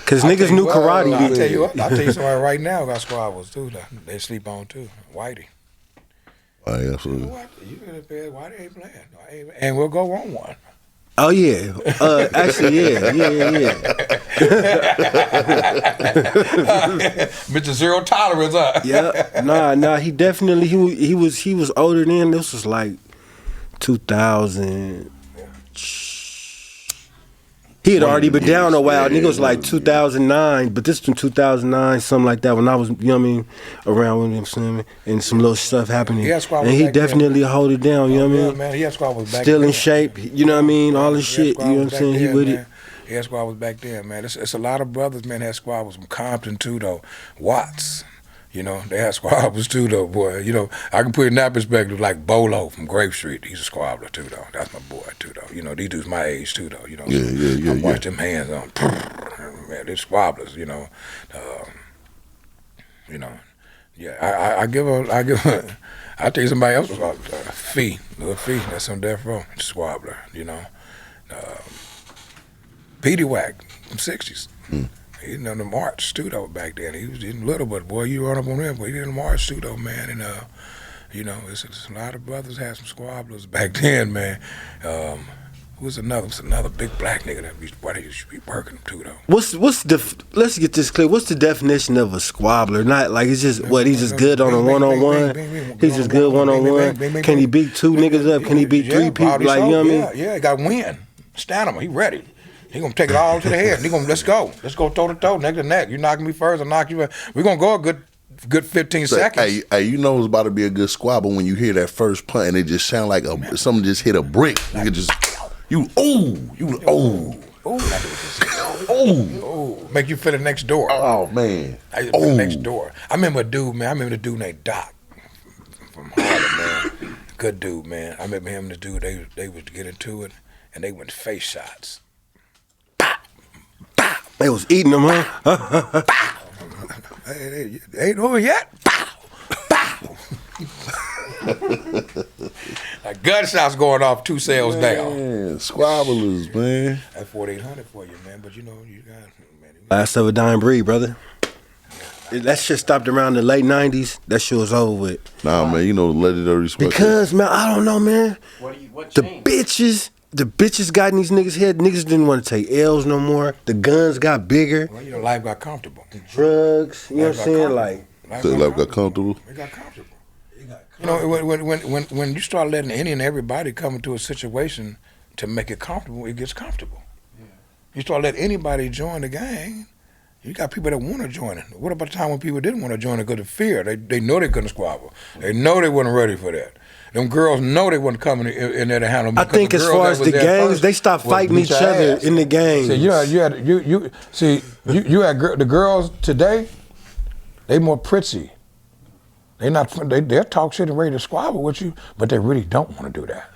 Because niggas knew karate. I'll then. tell you somebody right now got squabbles too. They sleep on too. Whitey. Oh, yeah, absolutely. What? You could have said, Whitey ain't playing. And we'll go on one. Oh yeah, actually yeah. Mr. Zero Tolerance, huh? Yeah, nah. He definitely he was older then. This was like 2000. He had already been down a while. Nigga was like 2009, but this was 2009, something like that. When I was, around with him, and some little stuff happening. He had squabbles and he back then. definitely hold it down. You know what I mean? Man, he had squabbles back Still then. in shape. You know what I mean? All this shit. You know what I'm saying? He with it. He had squabbles back then, man. It's a lot of brothers, man, had squabbles from Compton too, though. Watts. They had squabbles too, though, boy. I can put it in that perspective, like Bolo from Grape Street. He's a squabbler too, though. That's my boy too, though. These dudes my age too, though. Yeah. I watch them hands on. Man, they're squabblers. Yeah. I give a. I tell you somebody else was Fee, Lil Fee. That's on death row. Squabbler. Petey Wack from '60s. He in the March too though back then. He was in little, but boy, you run up on him. But he in the March too though, man. And it's a lot of brothers had some squabblers back then, man. Who was another big black nigga that they used to be working too though. Let's get this clear. What's the definition of a squabbler? Not like it's just he's just good on a one-on-one. He's just good one-on-one. Can he beat two niggas up? Can he beat three people? Like you know what I mean? Yeah, he got win. Stamina. He ready. He gonna take it all to the head. Let's go toe to toe, neck to neck. You knocking me first, I knock you. We're gonna go a good 15 seconds. Hey, it's about to be a good squabble when you hear that first punt and it just sound like something just hit a brick. You could just Make you feel it next door. Oh man. Next door. I remember a dude, man. I remember the dude named Doc from Harlem, man. Good dude, man. I remember him and the dude. They would get into it, and they went face shots. They was eating them, huh? They ain't over yet. Like gunshots going off 2 cells down. Man, squabblers, man. That's 4800 for you, man. But you got, man. Last of a dying breed, brother. That shit stopped around the late 90s. That shit was over with. Nah, man, legendary respect. Because, man, I don't know, man. What The changed? bitches got in these niggas' head. Niggas didn't want to take L's no more. The guns got bigger. Well, life got comfortable. The drugs, you know what I'm saying? Like, Life got comfortable. It got comfortable. When you start letting any and everybody come into a situation to make it comfortable, it gets comfortable. Yeah. You start letting anybody join the gang, you got people that want to join it. What about the time when people didn't want to join it because of fear? They know they couldn't squabble. They know they wasn't ready for that. Them girls know they wasn't coming in there to handle me. I think as far as the gangs, they stopped fighting each other in the gangs. See, you had the girls today. They more prissy. They'll talk shit and ready to squabble with you, but they really don't want to do that.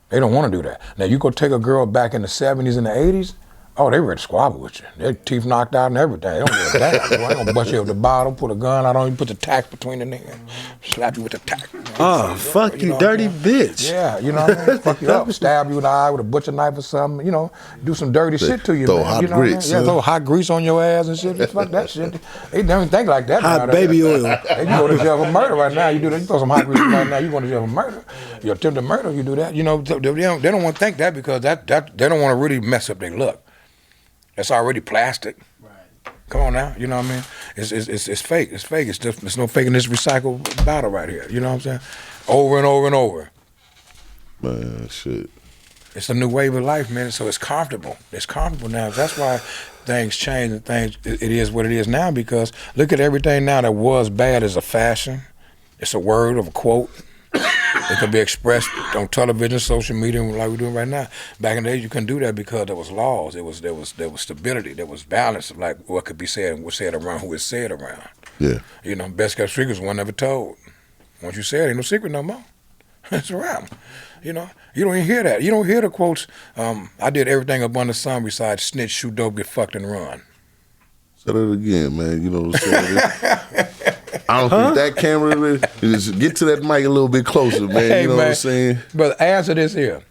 They don't want to do that. Now you go take a girl back in the 70s and the 80s, oh, they ready to squabble with you. Their teeth knocked out and everything. They don't give a damn. They ain't gonna bust you up the bottle, put a gun out on you, put the tack between the knees, slap you with the tack. Oh, fuck you, dirty bitch. Yeah, you know what I mean? Fuck you up, stab you in the eye with a butcher knife or something, you know, do some dirty shit to you, throw man. hot You know grease, what I mean? Yeah, throw hot grease on your ass and shit. Fuck that shit. They don't even think like that. Hot now. baby oil. They go to jail for murder right now. You do that, you throw some hot grease right now, you going to jail for murder. You attempted murder, you do that. You know, they don't want to think that because that they don't want to really mess up their look. That's already plastic. Right. Come on now, you know what I mean? It's fake. It's fake. There's no faking this recycled bottle right here. You know what I'm saying? Over and over and over. Man, shit. It's a new wave of life, man. So it's comfortable. It's comfortable now. That's why things change and it is what it is now. Because look at everything now that was bad as a fashion. It's a word of a quote. It could be expressed on television, social media, like we're doing right now. Back in the day, you couldn't do that because there was laws. There was stability. There was balance of like what could be said and what's said around, who is said around. Yeah. You know, best kept secret is one never told. Once you say it, ain't no secret no more. It's around. You know, you don't even hear that. You don't hear the quotes. I did everything up under the sun besides snitch, shoot dope, get fucked, and run. Say that again, man. You know what I'm saying? I don't think that camera just get to that mic a little bit closer, man. Hey, you know man, what I'm saying? But answer this here.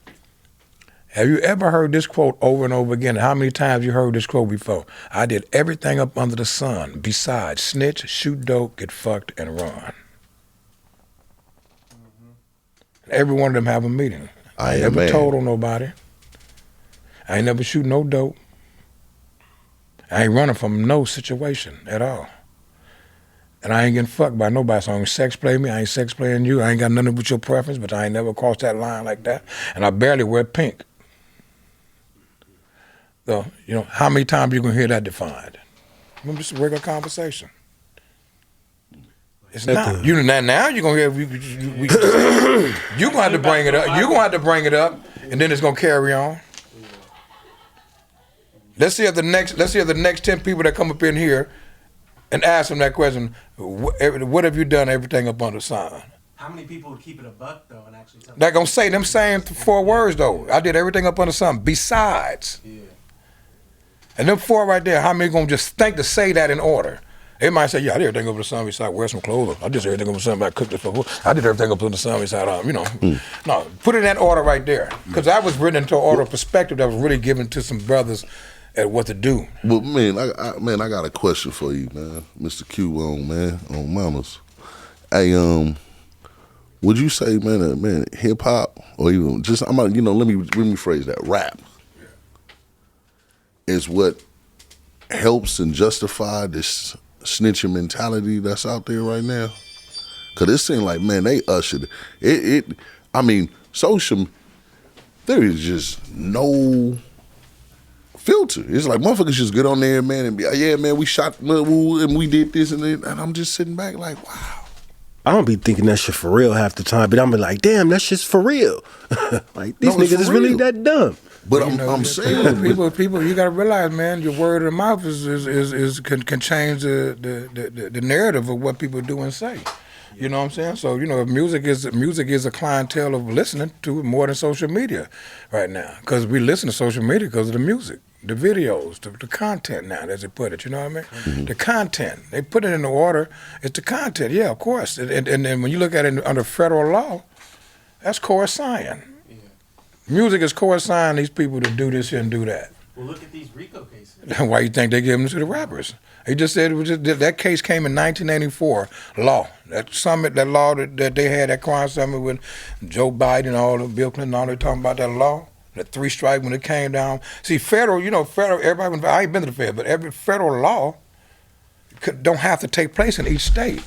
Have you ever heard this quote over and over again? How many times you heard this quote before? I did everything up under the sun besides snitch, shoot dope, get fucked, and run. Every one of them have a meeting. I ain't never told on nobody. I ain't never shoot no dope. I ain't running from no situation at all. And I ain't getting fucked by nobody. So I ain't sex play me. I ain't sex playing you. I ain't got nothing with your preference, but I ain't never crossed that line like that. And I barely wear pink. So, you know, how many times you gonna hear that defined? Remember, just a regular conversation. It's not. You now you're gonna hear you gonna have to bring it up. You're gonna have to bring it up, and then it's gonna carry on. Let's see if the next 10 people that come up in here and ask them that question, what have you done everything up under the sun? How many people would keep it a buck though and actually tell They're gonna say them same 4 words though. I did everything up under the sun besides. Yeah. And them 4 right there, how many gonna just think to say that in order? They might say, yeah, I did everything up under the sun besides wear some clothes. I did everything up under the sun besides cook this for. I did everything up under the sun besides, you know. No, put it in that order right there. Because that was written into an order of perspective that was really given to some brothers at what to do. Well, man, I got a question for you, man, Mr. Q on Mamas. Hey, would you say, man, hip hop or even just let me phrase that, rap is what helps and justify this snitching mentality that's out there right now? Cause it seems like, man, they ushered it. I mean, social. There is just no filter. It's like motherfuckers just get on there, man, and be like, yeah, man, we shot and we did this and that, and I'm just sitting back like, wow. I don't be thinking that shit for real half the time, but I'm be like, damn, that shit's for real. Like these niggas is really that dumb. But I'm saying, people, you gotta realize, man, your word of mouth can change the narrative of what people do and say. You know what I'm saying? So, you know, music is a clientele of listening to it more than social media right now. Because we listen to social media because of the music, the videos, the content now, as they put it, you know what I mean? Mm-hmm. The content. They put it in the order. It's the content, yeah, of course. And then when you look at it under federal law, that's coercion. Yeah. Music is coercing these people to do this and do that. Well, look at these RICO cases. Why you think they give them to the rappers? He just said that case came in 1984. Law, that law that they had, that crime summit with Joe Biden, all of Bill Clinton, all they talking about that law, that 3 strike when it came down. See, federal, everybody. I ain't been to the Fed, but every federal law don't have to take place in each state.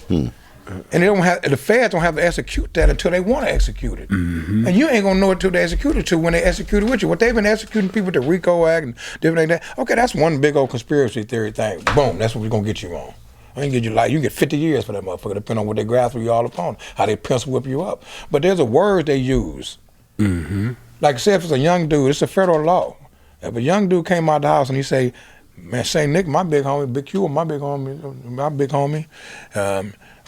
And the feds don't have to execute that until they want to execute it. Mm-hmm. And you ain't gonna know it until they execute it, when they execute it with you. What they've been executing people with the RICO Act and different like that, okay, that's one big old conspiracy theory thing. Boom, that's what we're gonna get you on. I ain't get you you get 50 years for that motherfucker, depending on what they grab through you all upon, how they pencil whip you up. But there's a word they use. Mm-hmm. Like say if it's a young dude, it's a federal law. If a young dude came out the house and he say, Man, St. Nick, my big homie, Big Q, my big homie.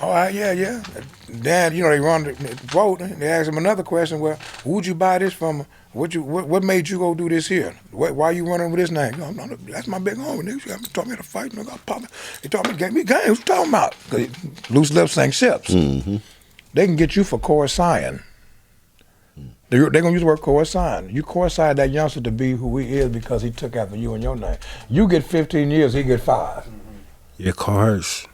All right, yeah. Then, they run the vote. They ask him another question. Well, who'd you buy this from? What made you go do this here? Why you running with this name? That's my big homie. Nigga, taught me how to fight. He taught me, gave me game. Who's talking about? Loose lips sink ships. Mm-hmm. They can get you for coercing. They're going to use the word coercing. You coerced that youngster to be who he is because he took after you and your name. You get 15 years, he get 5. Yeah, coerce.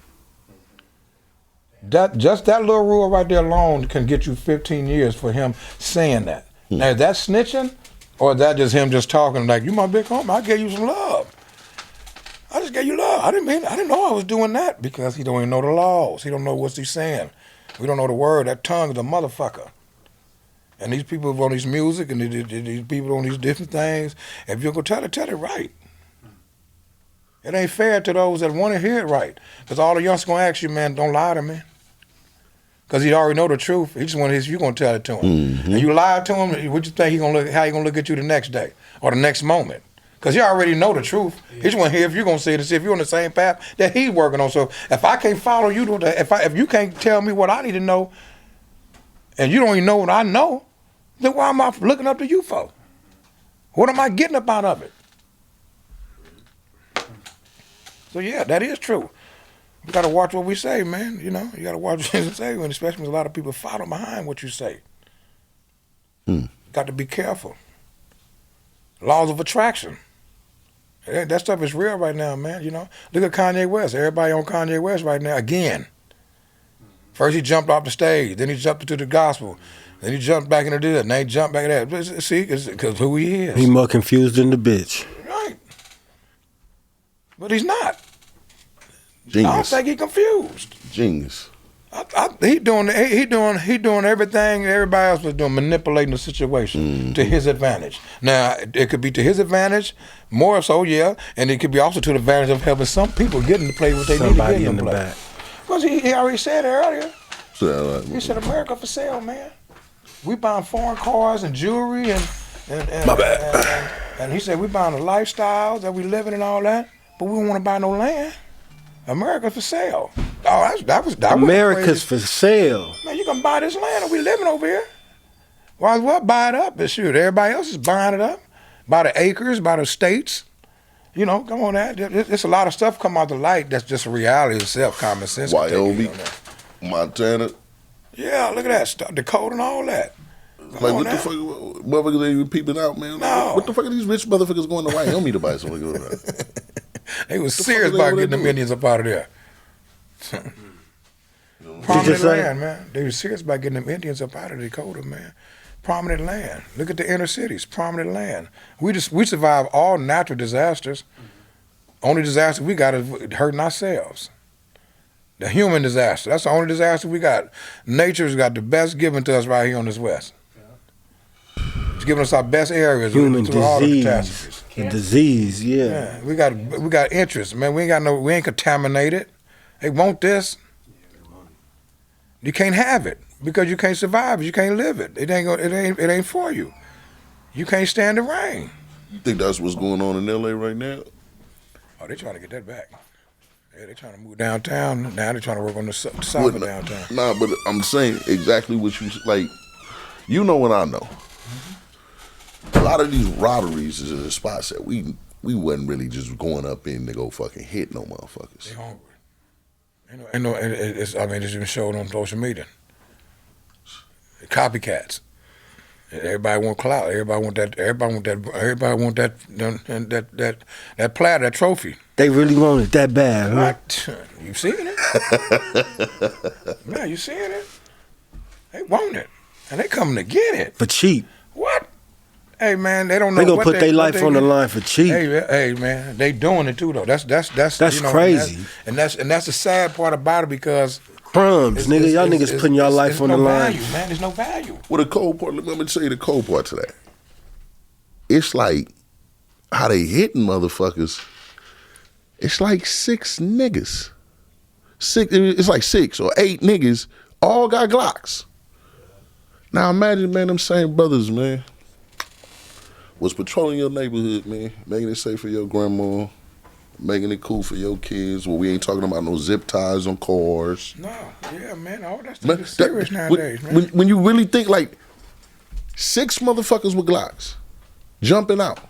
Just that little rule right there alone can get you 15 years for him saying that. Now, is that snitching, or is that just him just talking like, you my big homie, I gave you some love. I just gave you love. I didn't know I was doing that, because he don't even know the laws. He don't know what he's saying. We don't know the word. That tongue is a motherfucker. And these people on this music and these people on these different things, if you're going to tell it right. It ain't fair to those that want to hear it right. Because all the youngsters going to ask you, man, don't lie to me. Because he already know the truth. He just want to hear you going to tell it to him. Mm-hmm. And you lie to him, what you think how he going to look at you the next day or the next moment? Because he already know the truth. He just want to hear if you're going to see it and see if you're on the same path that he's working on. So if I can't follow you, if you can't tell me what I need to know, and you don't even know what I know, then why am I looking up to you for? What am I getting up out of it? So yeah, that is true. We got to watch what we say, man. You got to watch what you say, and especially when a lot of people follow behind what you say. Got to be careful. Laws of attraction. That stuff is real right now, man. Look at Kanye West. Everybody on Kanye West right now again. First he jumped off the stage, then he jumped into the gospel. Then he jumped back into this, and then he jumped back into that. See, because who he is. He more confused than the bitch. Right. But he's not. Genius. I don't think he's confused. Genius. He doing everything everybody else was doing, manipulating the situation to his advantage. Now, it could be to his advantage, more so, yeah, and it could be also to the advantage of helping some people getting to play what they need to get in the play. Because he already said it earlier. He said, America for sale, man. We buying foreign cars and jewelry and my bad. And he said we buying the lifestyles that we living and all that, but we don't want to buy no land. America for sale. Oh, that America's for sale. Man, you can buy this land and we living over here. Why as well buy it up and shoot. Everybody else is buying it up. Buy the acres, buy the states. Come on now. There's a lot of stuff come out the light that's just a reality itself, common sense. Wyoming, Montana. Yeah, look at that stuff, Dakota and all that. Like, what the fuck, motherfuckers ain't even peeping out, man? No. What the fuck are these rich motherfuckers going to Wyoming to buy something? They was serious about getting them Indians up out of there. Prominent land, man. They was serious about getting them Indians up out of Dakota, man. Prominent land. Look at the inner cities, prominent land. We survive all natural disasters. Only disaster we got is hurting ourselves. The human disaster. That's the only disaster we got. Nature's got the best given to us right here on this West. It's giving us our best areas. Human through all the disease. catastrophes. The disease, yeah. We got interest, man. We ain't contaminated. They want this. You can't have it because you can't survive it. You can't live it. It ain't for you. You can't stand the rain. You think that's what's going on in LA right now? Oh, they trying to get that back. Yeah, they trying to move downtown. Now they're trying to work on the south of downtown. Nah, but I'm saying exactly what you like. You know what I know. A lot of these robberies is in the spots that we wasn't really just going up in to go fucking hit no motherfuckers. They hungry. It's been showed on social media. Copycats. Everybody want clout. Everybody want that platter, that trophy. They really want it that bad, huh? Right. You seeing it? Man, you seeing it? They want it, and they coming to get it for cheap. What? Hey man, they don't know. They gonna put their life on the line for cheap. Hey man, they doing it too though. That's crazy. And that's the sad part about it because crumbs, nigga. Y'all niggas putting y'all life on the line. Value, man. There's no value. Well, the cold part. Let me tell you the cold part to that. It's like how they hitting motherfuckers. It's like 6 niggas. It's like 6 or 8 niggas all got Glocks. Now imagine, man, them same brothers, man, was patrolling your neighborhood, man, making it safe for your grandma, making it cool for your kids. Well, we ain't talking about no zip ties on cars. No, yeah, man, all that Man, stuff is serious nowadays, man. when you really think like 6 motherfuckers with Glocks jumping out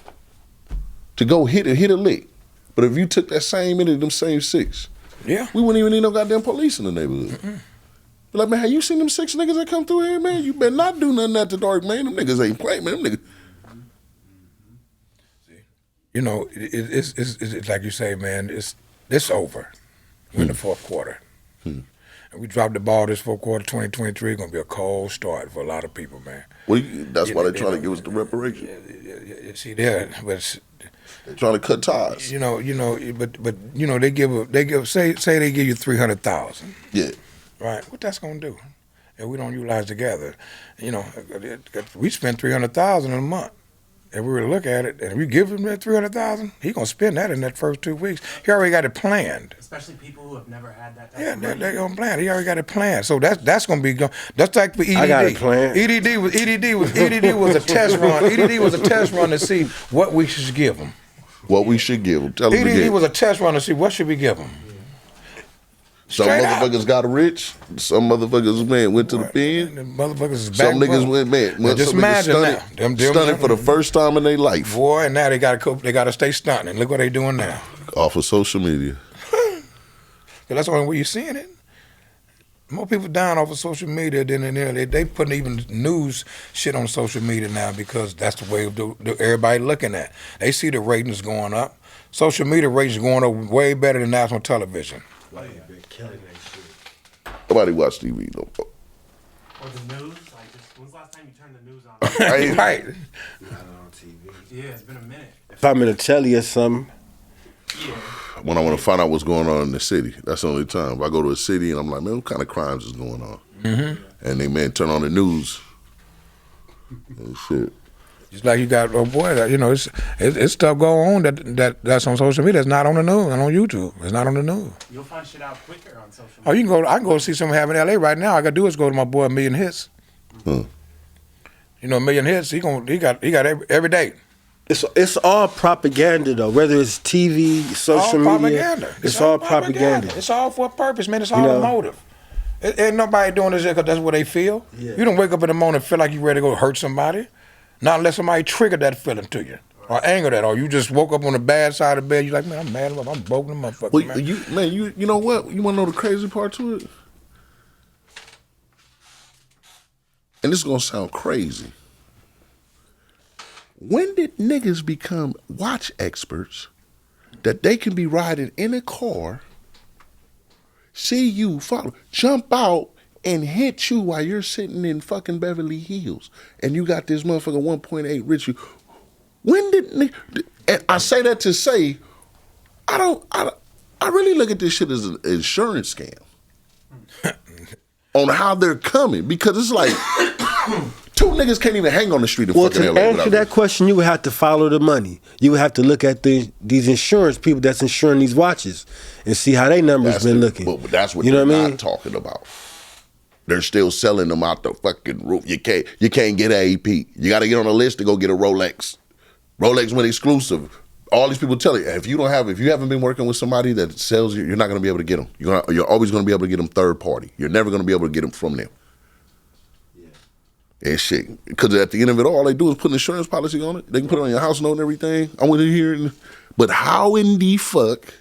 to go hit a lick. But if you took that same minute, them same 6, Yeah. we wouldn't even need no goddamn police in the neighborhood. But like, man, have you seen them 6 niggas that come through here, man? You better not do nothing after dark, man. Them niggas ain't playing, man. Them niggas. You know, it's like you say, man. It's over. We're in the fourth quarter. And we dropped the ball this fourth quarter, 2023. Going to be a cold start for a lot of people, man. Well, that's why they're trying to give us the reparation. See, there, but They're trying to cut ties. they give say they give you 300,000. Yeah. Right, what that's gonna do? If we don't utilize together, we spend 300,000 in a month. If we were to look at it, and we give him that 300,000, he gonna spend that in that first 2 weeks. He already got it planned. Especially people who have never had that type Yeah, of money. they're gonna plan. He already got it planned. So that's gonna be that's like for EDD. I got it planned. EDD was a test run. EDD was a test run to see what we should give him. What we should give them. Tell them EDD again. was a test run to see what should we give him. Some Straight up. motherfuckers got rich. Some motherfuckers, man, went to the pen. The motherfuckers is back. Some niggas went, man. Just some niggas imagine now. stunted for the first time in their life. Boy, and now they got to stay stunting. And look what they doing now. Off of social media. That's the only way you're seeing it. More people dying off of social media than in there. They putting even news shit on social media now because that's the way everybody looking at. They see the ratings going up. Social media ratings going up way better than national television. Nobody watch TV no more. Or the news. Like, when's the last time you turned the news on? Right. Yeah, it's been a minute. If I'm in a telly or something, Yeah. When I want to find out what's going on in the city, that's the only time. If I go to a city and I'm like, man, what kind of crimes is going on? And they, man, turn on the news and shit. Just like you got, it's stuff going on that's on social media. That's not on the news and on YouTube. It's not on the news. You'll find shit out quicker on social media. Oh, you can go. I can go see something happen in LA right now. All I gotta do is go to my boy Million Hits. Huh. Million Hits. He got every day. it's all propaganda though. Whether it's TV, social all media, propaganda. it's all propaganda. It's all for a purpose, man. It's all a motive. Ain't nobody doing this because that's what they feel. Yeah. You don't wake up in the morning and feel like you ready to go hurt somebody. Not unless somebody triggered that feeling to you. Or anger that, or you just woke up on the bad side of the bed. You're like, man, I'm mad. I'm broken, motherfucker. Well, man. you know what? You want to know the crazy part to it? And this is gonna sound crazy. When did niggas become watch experts that they can be riding in a car, see you follow, jump out and hit you while you're sitting in fucking Beverly Hills and you got this motherfucker 1.8 rich you? When did and I say that to say I really look at this shit as an insurance scam on how they're coming, because it's like two niggas can't even hang on the street in fucking To LA. answer that question, you would have to follow the money. You would have to look at these insurance people that's insuring these watches and see how they numbers been looking. But that's what you know they're what I mean? not talking about. They're still selling them out the fucking roof. You can't get an AP. You got to get on a list to go get a Rolex. Rolex went exclusive. All these people tell you, if you haven't been working with somebody that sells you, you're not going to be able to get them. You're always going to be able to get them third party. You're never going to be able to get them from them. And shit, because at the end of it all they do is put an insurance policy on it. They can put it on your house note and everything. I went in here, but how in the fuck?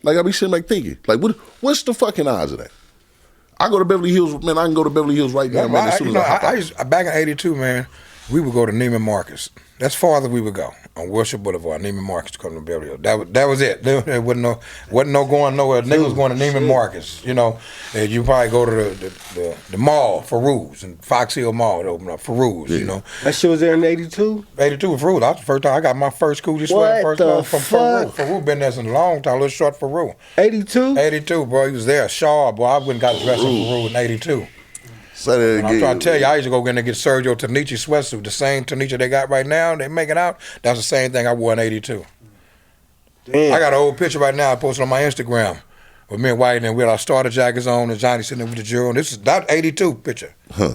Like I be sitting back thinking, like what's the fucking odds of that? I go to Beverly Hills, man. I can go to Beverly Hills right now, man. As soon as I hop out. Back in '82, man, we would go to Neiman Marcus. That's far as we would go on Worship Boulevard. Neiman Marcus to come to Beverly Hills. That was it. There wasn't no going nowhere. Niggas was going to Neiman Marcus. And you probably go to the mall, Farouz, and Fox Hill Mall to open up Farouz. Yeah. That shit was there in '82. '82 with Farouz. That was the first time I got my first Coogee sweater. First time from Farouz. Farouz been there since a long time. Little short Farouz. '82. '82, bro. He was there. Shaw, boy. I went and got dressed in Farouz in '82. Say that again. I'm trying to tell you, I used to go in there and get Sergio Tanichi sweatsuit. The same Tanichi they got right now, they make it out. That's the same thing I wore in '82. Damn. I got an old picture right now I posted on my Instagram with me and White and we had our starter jackets on and Johnny sitting there with the jewel. And this is that '82 picture. Huh.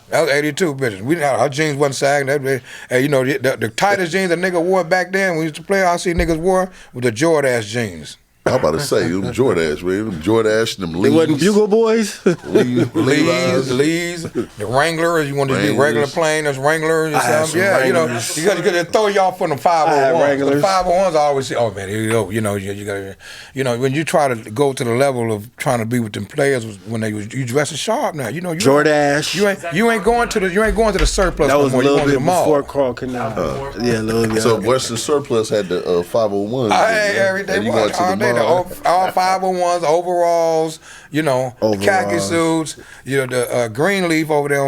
That was 82 bitches. Our jeans wasn't sagging. You know, the tightest jeans a nigga wore back then when we used to play, I see niggas wore with the Jordache jeans. I'm about to say, them Jordache, man. Them Jordache, them Lees. They wasn't Bugle Boys? Lees, the Wranglers. You want to be regular plain as Wranglers or something? Yeah, Wranglers. you got to throw you off on the 501s. I had The Wranglers. 501s I always say, oh man, here you go. You know, you got to, when you try to go to the level of trying to be with them players when you dressing sharp now. You know, Jordache. You ain't going to the surplus That no was a more. You little going to bit the mall. before Carl Canal. Yeah, a little bit. So Western Surplus had the 501s. Every day, and you went to the mall. all 501s, overalls, the khaki suits, the Greenleaf over there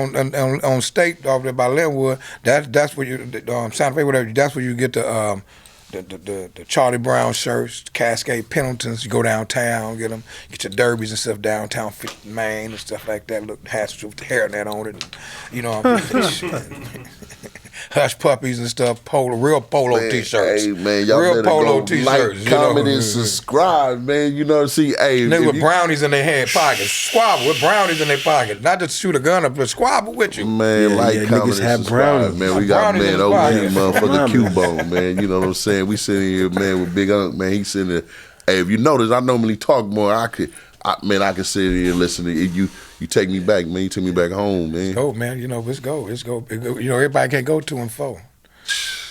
on State over there by Linwood. That's where you Santa Fe, whatever. That's where you get the Charlie Brown shirts, Cascade Pendletons. You go downtown, get your derbies and stuff downtown, Maine and stuff like that. Look, hats with the hairnet on it. Hush puppies and stuff, real polo t-shirts. Hey man, y'all real better polo go t-shirts. like, comment, and subscribe, man. See, hey, niggas with brownies in their hand pockets, squabble with brownies in their pocket. Not just shoot a gun up, but squabble with you. Man, comment, niggas and have subscribe, brownies. man. We got Brownies in man his OG pocket. motherfucker Q-Bone, man. You know what I'm saying? We sitting here, man, with Big Unc, man. He sitting there. Hey, if you notice, I normally talk more. I can sit here and listen to you. You take me back, man. You take me back home, man. Go, man. Let's go. Everybody can't go 2 and 4.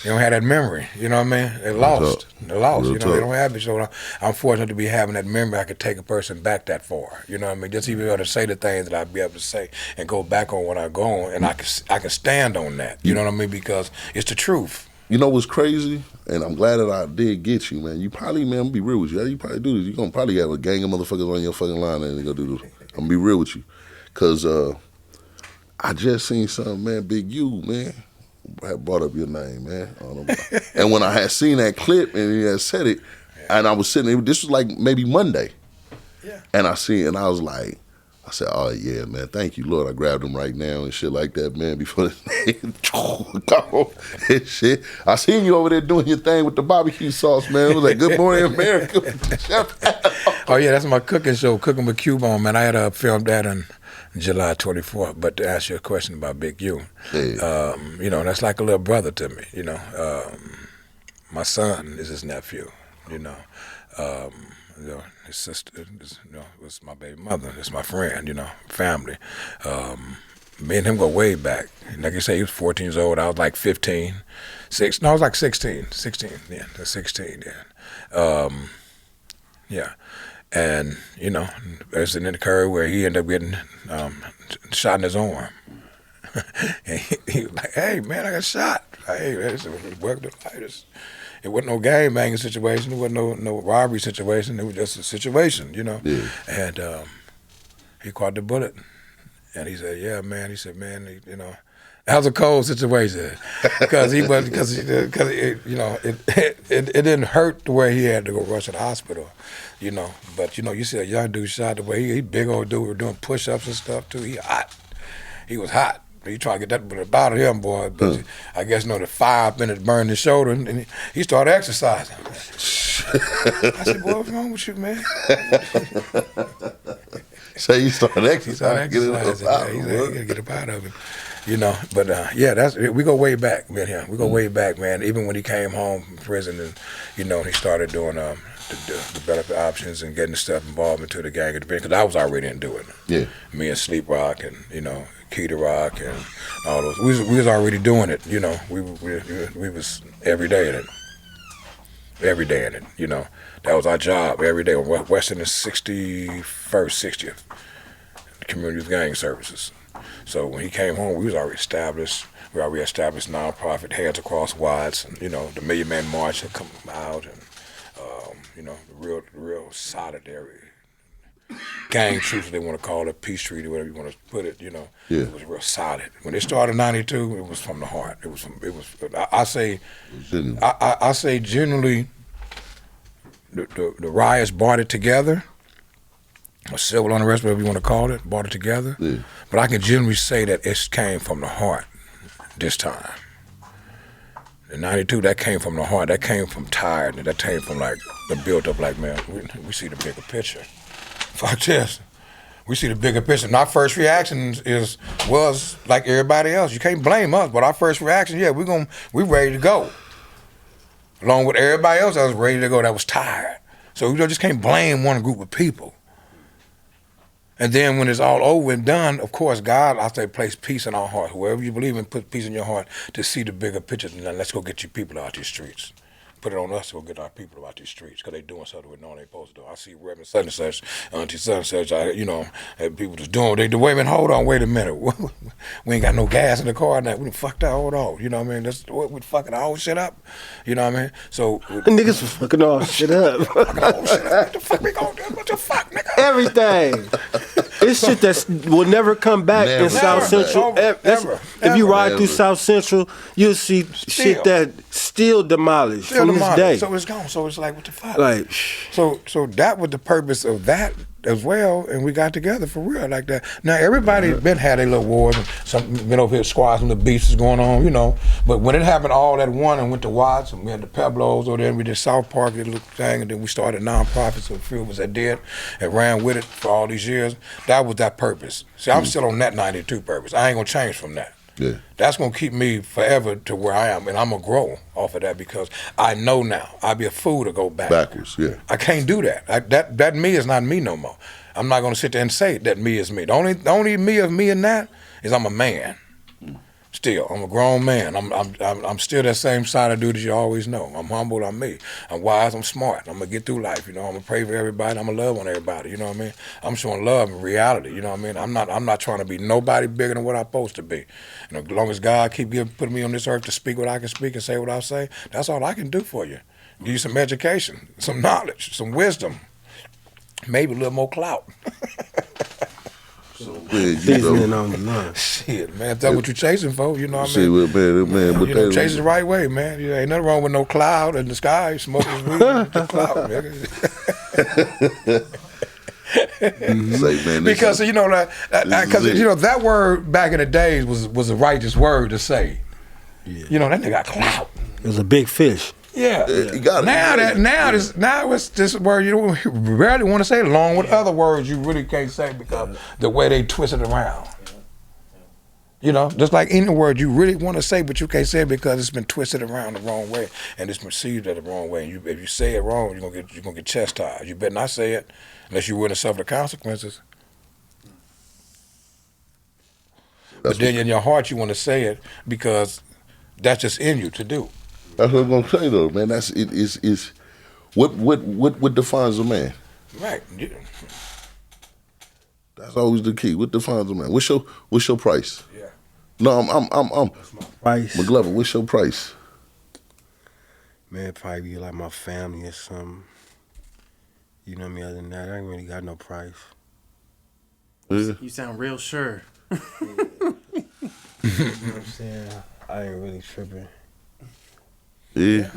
They don't have that memory, you know what I mean? They're lost. They don't have it. So I'm fortunate to be having that memory. I could take a person back that far, you know what I mean? Just even able to say the things that I'd be able to say and go back on when I go on, and I can stand on that, you know what I mean? Because it's the truth. You know what's crazy? And I'm glad that I did get you, man. You probably, man, I'm gonna be real with you. You probably do this. You're gonna probably have a gang of motherfuckers on your fucking line and they gonna do this. I'm gonna be real with you. Cause I just seen something, man, Big U, man. I had brought up your name, man. And when I had seen that clip and he had said it, and I was sitting there, this was like maybe Monday. Yeah. And I was like, I said, oh yeah, man, thank you, Lord. I grabbed him right now and shit like that, man, before this nigga go and shit. I seen you over there doing your thing with the barbecue sauce, man. It was like, Good Morning America. Oh yeah, that's my cooking show, Cooking with Q-Bone, man. I had filmed that in July 24th. But to answer your question about Big U, hey. That's like a little brother to me. My son is his nephew. His sister was my baby mother. It's my friend. Family. Me and him go way back. Like you say, he was 14 years old. I was like 15. I was like 16. 16 then. 16 then. Yeah. And, there's an occurred where he ended up getting shot in his arm. And he was like, hey, man, I got shot. Hey, it worked. It wasn't no gang banging situation. It wasn't no robbery situation. It was just a situation, Yeah. And he caught the bullet. And he said, yeah, man. He said, man, that was a cold situation because it didn't hurt the way he had to go rush to the hospital, But you see a young dude shot the way he big old dude, were doing push-ups and stuff too. He was hot. You trying to get that bullet out of him, boy. But I guess the 5 minutes burned his shoulder, and he started exercising. I said, boy, what's wrong with you, man? So you started exercising. He started exercising. He got to get up out of it. But we go way back, man. We go way back, man. Even when he came home from prison, and he started doing the benefit options and getting the stuff involved into the gang of the because I was already in doing it. Yeah. Me and Sleep Rock and Keita Rock and all those. We was already doing it. We was every day in it. Every day in it. That was our job every day. Western and 61st, 60th, Community Youth Gang Services. So when he came home, we was already established. We already established nonprofit Heads Across Watts, and the Million Man March had come out, and the real solidarity gang troops, they want to call it, peace treaty, whatever you want to put it. Yeah. It was real solid. When it started in '92, it was from the heart. I say generally, the riots brought it together. Or civil unrest, whatever you want to call it, brought it together. Yeah. But I can generally say that it came from the heart this time. In '92, that came from the heart. That came from tired. That came from the built up. Like, man, we see the bigger picture. Fuck this. We see the bigger picture. And our first reaction was like everybody else. You can't blame us, but our first reaction, yeah, we ready to go. Along with everybody else that was ready to go, that was tired. So you just can't blame one group of people. And then when it's all over and done, of course, God, I say, place peace in our heart. Whoever you believe in, put peace in your heart to see the bigger picture. And then let's go get you people out these streets. Put it on us to go get our people out these streets because they doing something we know they supposed to do. I see Reverend such and such, Auntie such and such, and people just doing what they do. Wait a minute, hold on, wait a minute. We ain't got no gas in the car now. We done fucked that, hold on. You know what I mean? That's what we fucking all shit up. You know what I mean? So niggas was fucking all shit up. Fucking all shit up. What the fuck we gonna do? What the fuck, nigga? Everything. It's shit that will never come back in South Central. If you ride through South Central, you'll see shit that still demolished from this day. So it's gone. So it's like, what the fuck? Like, so that was the purpose of that as well, and we got together for real like that. Now everybody been had their little wars, and some been over here squashing the beasts going on, you know. But when it happened all at one and went to Watts, and we had the Pueblos over there, and we did South Park, did a little thing, and then we started nonprofits. So a few of us that did and ran with it for all these years. That was that purpose. See, I'm still on that 92 purpose. I ain't gonna change from that. Yeah. That's gonna keep me forever to where I am, and I'm gonna grow off of that because I know now I'd be a fool to go backwards. Yeah. I can't do that. That me is not me no more. I'm not gonna sit there and say that me is me. The only me of me in that is I'm a man. Still, I'm a grown man. I'm still that same side of dude as you always know. I'm humble. I'm me. I'm wise. I'm smart. I'm gonna get through life. You know, I'm gonna pray for everybody. I'm gonna love on everybody. You know what I mean? I'm showing love and reality. You know what I mean? I'm not trying to be nobody bigger than what I'm supposed to be. And as long as God keep putting me on this earth to speak what I can speak and say what I say, that's all I can do for you. Give you some education, some knowledge, some wisdom, maybe a little more clout. seasoning on the line. Shit, man, if that's what you're chasing for, you know what I See, mean? man, but You know, chase it the right way, man. You ain't nothing wrong with no cloud in the sky. Smoking weed, the cloud, Say, man, because you know that word back in the days was a righteous word to say. Yeah. You know that nigga got clout. It was a big fish. Yeah. You got it. Now it's this word you rarely want to say along with other words you really can't say because the way they twist it around. You know, just like any word you really want to say, but you can't say it because it's been twisted around the wrong way and it's perceived as the wrong way. And if you say it wrong, you're gonna get chastised. You better not say it unless you're willing to suffer the consequences. But then in your heart, you want to say it because that's just in you to do. That's what I'm gonna say though, man. That's it. Is what defines a man? Right. Yeah. That's always the key. What defines a man? What's your price? Yeah. No, I'm Price. McGlover. What's your price? Man, probably be like my family or something. You know what I mean? Other than that, I ain't really got no price. Yeah. You sound real sure. You know what I'm saying? I ain't really tripping. Yeah.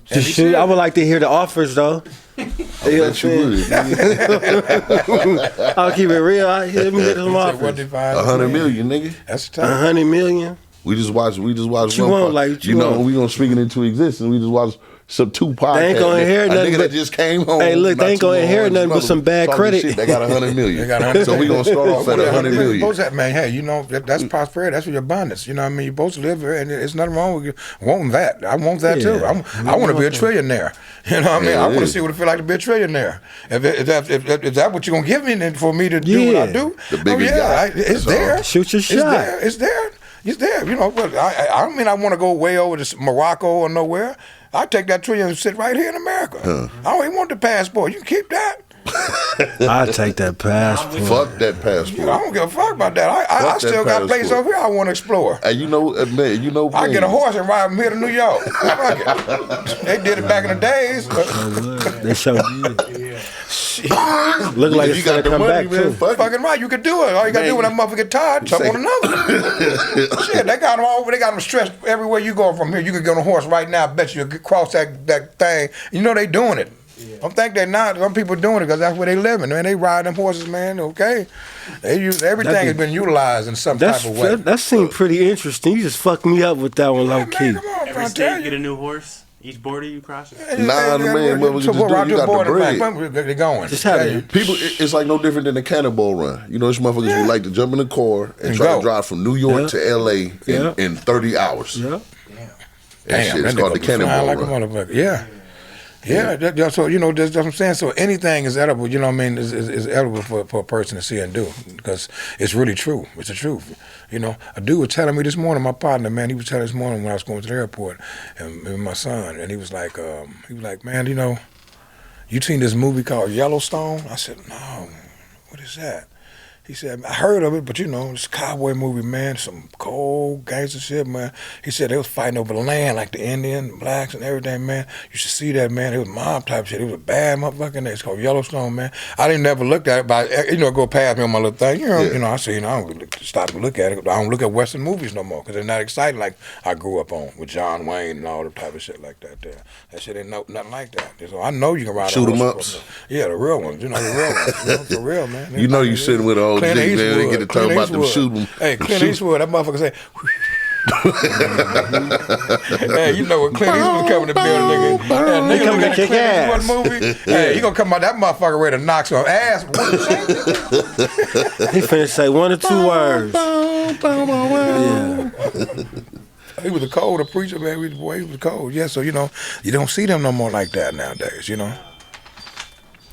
Shit, I would like to hear the offers though. You know what I'm saying? I'll keep it real. Let me get some offers. 100 million, nigga. That's tough. 100 million. We just watched. What you want? Like you know, we gonna speak it into existence. We just watched some 2 podcasts. They ain't gonna hear nothing. A nigga that just came home. Hey, look, they ain't gonna hear nothing but some bad credit. Shit, they got 100 million. They got 100 So we gonna start off at 100 million. Man, hey, you know that's prosperity. That's your abundance. You know what I mean? You're supposed to live here, and there's nothing wrong with you wanting that. I want that too. I want to be a trillionaire. You know what I mean? I want to see what it feel like to be a trillionaire. If that what you're gonna give me then for me to do what I do? The biggest guy. It's there. Shoot your shot. It's there. It's there. You know, but I don't mean I want to go way over to Morocco or nowhere. I take that trillion and sit right here in America. I don't even want the passport. You can keep that. I take that passport. Fuck that passport. I don't give a fuck about that. I still got places over here I want to explore. And you know, man, I get a horse and ride from here to New York. Fuck it. They did it back in the days. They showed you. Look like it's gonna come back too. Fucking right, you could do it. All you gotta do when that motherfucker get tired, jump on another. Shit, they got them all over. They got them stretched everywhere you go from here. You could get on a horse right now. I bet you could cross that thing. You know they doing it. Don't think they're not. Some people doing it because that's where they living. Man, they ride them horses, man. Okay, they use everything has been utilized in some type of way. That seemed pretty interesting. You just fucked me up with that one, low key. Come on, Every state get a new horse. Each border you cross. Nah, man, motherfucker, just do it. You got the bread. They're going. Just have it. People, it's like no different than a cannonball run. You know, there's motherfuckers who like to jump in the car and try to drive from New York to L.A. in 30 hours. Yeah. That shit is called the cannonball like run. A motherfucker. Yeah. Yeah, so that's what I'm saying. So anything is edible, you know what I mean, is edible for a person to see and do, because it's really true. It's the truth. You know, a dude was telling me this morning, my partner, man, he was telling this morning when I was going to the airport, and my son, and he was like, man, you know, you seen this movie called Yellowstone? I said, no, what is that? He said, I heard of it, but you know, it's a cowboy movie, man, some cold gangster shit, man. He said they was fighting over the land, like the Indian, blacks and everything, man. You should see that, man. It was mob type shit. It was a bad motherfucking thing. It's called Yellowstone, man. I didn't never look at it, but, you know, go past me on my little thing. You know, I see, you know, I don't stop to look at it. I don't look at Western movies no more, because they're not exciting like I grew up on with John Wayne and all the type of shit like that there. That shit ain't nothing like that. So I know you can ride Shoot 'em ups. Yeah, the real ones. You know, the real ones. You know, for real, man. You know you sitting with an old Clint dick, man. They Eastwood. get to talk about them shooting. Hey, Clint Eastwood, that motherfucker say, hey, you know when Clint Eastwood come in the building, nigga. Nigga coming to kick Clint ass. Eastwood movie. Hey, he gonna come out that motherfucker ready to knock some ass. What you say? He finna say 1 or 2 words. He was a cold preacher, man. He was cold. Yeah, so you know, you don't see them no more like that nowadays. You know.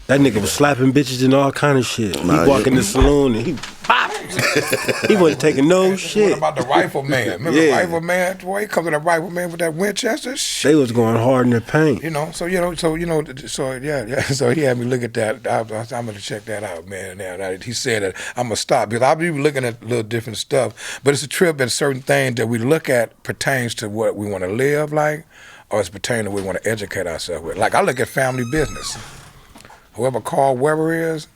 That nigga was slapping bitches and all kind of shit. He walk in the saloon and he pop. He wasn't taking no shit. What about the rifleman? Remember the rifleman? Boy, he come to the rifleman with that Winchester. They was going hard in the paint. You know, so he had me look at that. I'm gonna check that out, man. Now he said that I'm gonna stop, because I'll be looking at a little different stuff. But it's a trip that certain things that we look at pertains to what we want to live like, or it's pertaining to what we want to educate ourselves with. Like I look at family business. Whoever Carl Weber is,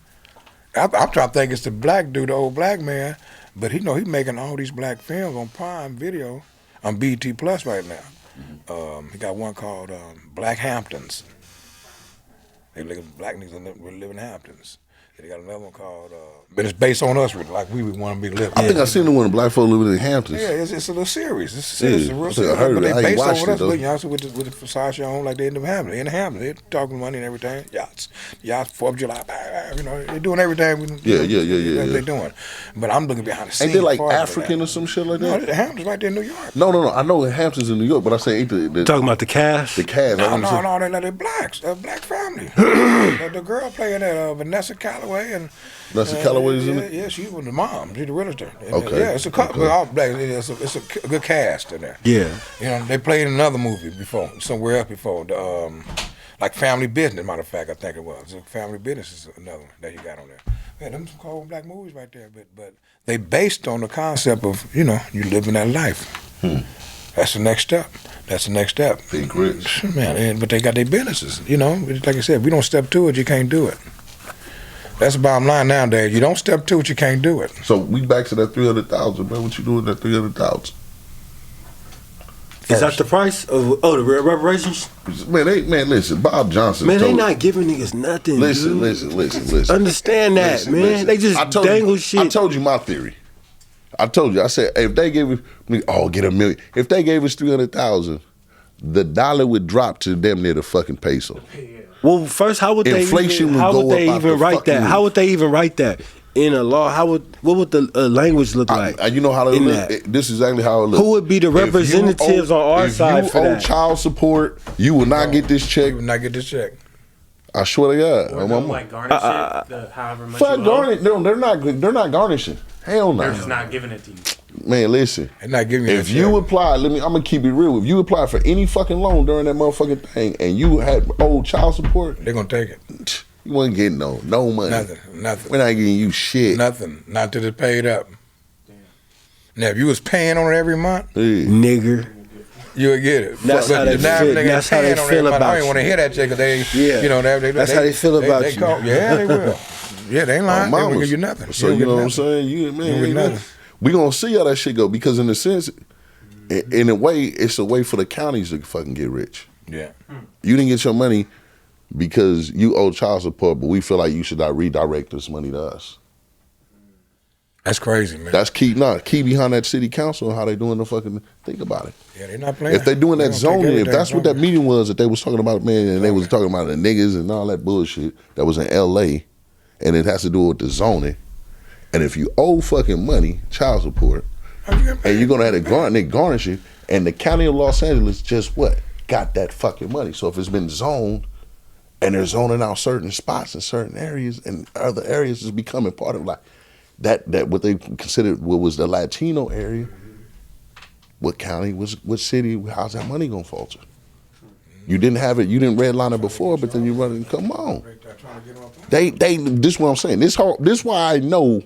I'm trying to think it's the black dude, the old black man, but he making all these black films on Prime Video, on BT Plus right now. He got one called Black Hamptons. They look at black niggas that live in Hamptons. They got another one called, but it's based on us, like we would want to be living. I think I seen the one of black folk living in Hamptons. Yeah, it's a little series. It's a real series. I heard but it. they I ain't based watched on it, us, though. you know, with the Versace on, like they in the Hamptons. In the Hamptons, they're talking money and everything. Yachts, 4th of July, you know, they're doing everything. Yeah. They're doing. But I'm looking behind the scenes. Ain't they like African or some shit like that? No, the Hamptons right there in New York. No. I know the Hamptons in New York, but I say ain't the Talking about the cast? the cast. No, they're blacks. A black family. the girl playing that, Vanessa Calloway and. Vanessa Calloway's in it? Yeah, she was the mom. She's the realtor. Okay. Yeah, it's a couple. All black. It's a good cast in there. Yeah. You know, they played in another movie before, somewhere else before. Like Family Business, matter of fact, I think it was. Family Business is another one that he got on there. Yeah, them some cold black movies right there. But they based on the concept of, you know, you living that life. That's the next step. Big rich. Man, but they got their businesses. You know, like I said, if you don't step to it, you can't do it. That's the bottom line nowadays. You don't step to it, you can't do it. So we back to that 300,000, man. What you doing with that 300,000? Is that the price of the reparations? Man, listen. Bob Johnson. Man, they told not giving niggas nothing. Listen. Understand that, man. Listen. They just dangle shit. I told you my theory. I told you. I said if they gave us, get $1 million. If they gave us 300,000, the dollar would drop to damn near the fucking peso. Well, first, how would Inflation they even write that? How would they even write that in a law? What would the language look like? You know how to look. This is exactly how it looks. Who would be the representatives on our side for that? If you owe child support, you will not get this check. You will not get this check. I swear to God. Or they'll like garnish it, however much Fuck you owe. garnish. No, they're not garnishing. Hell no. They're just not giving it to you. Man, listen. They're not giving you If you apply, I'm gonna keep it real. If you apply for any fucking loan during that motherfucking thing and you had old child support, they're gonna take it. You wasn't getting no money. Nothing. We're not giving you shit. Nothing. Not till it's paid up. Now, if you was paying on it every month, nigger, you would get it. That's how they feel. That's how they feel about I don't want to hear that check because they, you know, that's how they feel about you. Yeah, they will. Yeah, they ain't lying. They won't give you nothing. So you know what I'm saying? We gonna see how that shit go because in a sense, in a way, it's a way for the counties to fucking get rich. Yeah. You didn't get your money because you owe child support, but we feel like you should redirect this money to us. That's crazy, man. That's key. Key behind that city council and how they doing the fucking. Think about it. Yeah, they're not playing. If they doing They that gonna take zoning, if everything that's what from that you. meeting was that they was talking about, man, and they was talking about the niggas and all that bullshit that was in L.A. and it has to do with the zoning. And if you owe fucking money, child support, and you're gonna have to garnish it, and the county of Los Angeles just got that fucking money. So if it's been zoned, and they're zoning out certain spots in certain areas, and other areas is becoming part of like that what they considered what was the Latino area. What county, what city, how's that money gonna falter? You didn't have it, you didn't redline it before, but then you run it, come on. They this is what I'm saying. This why I know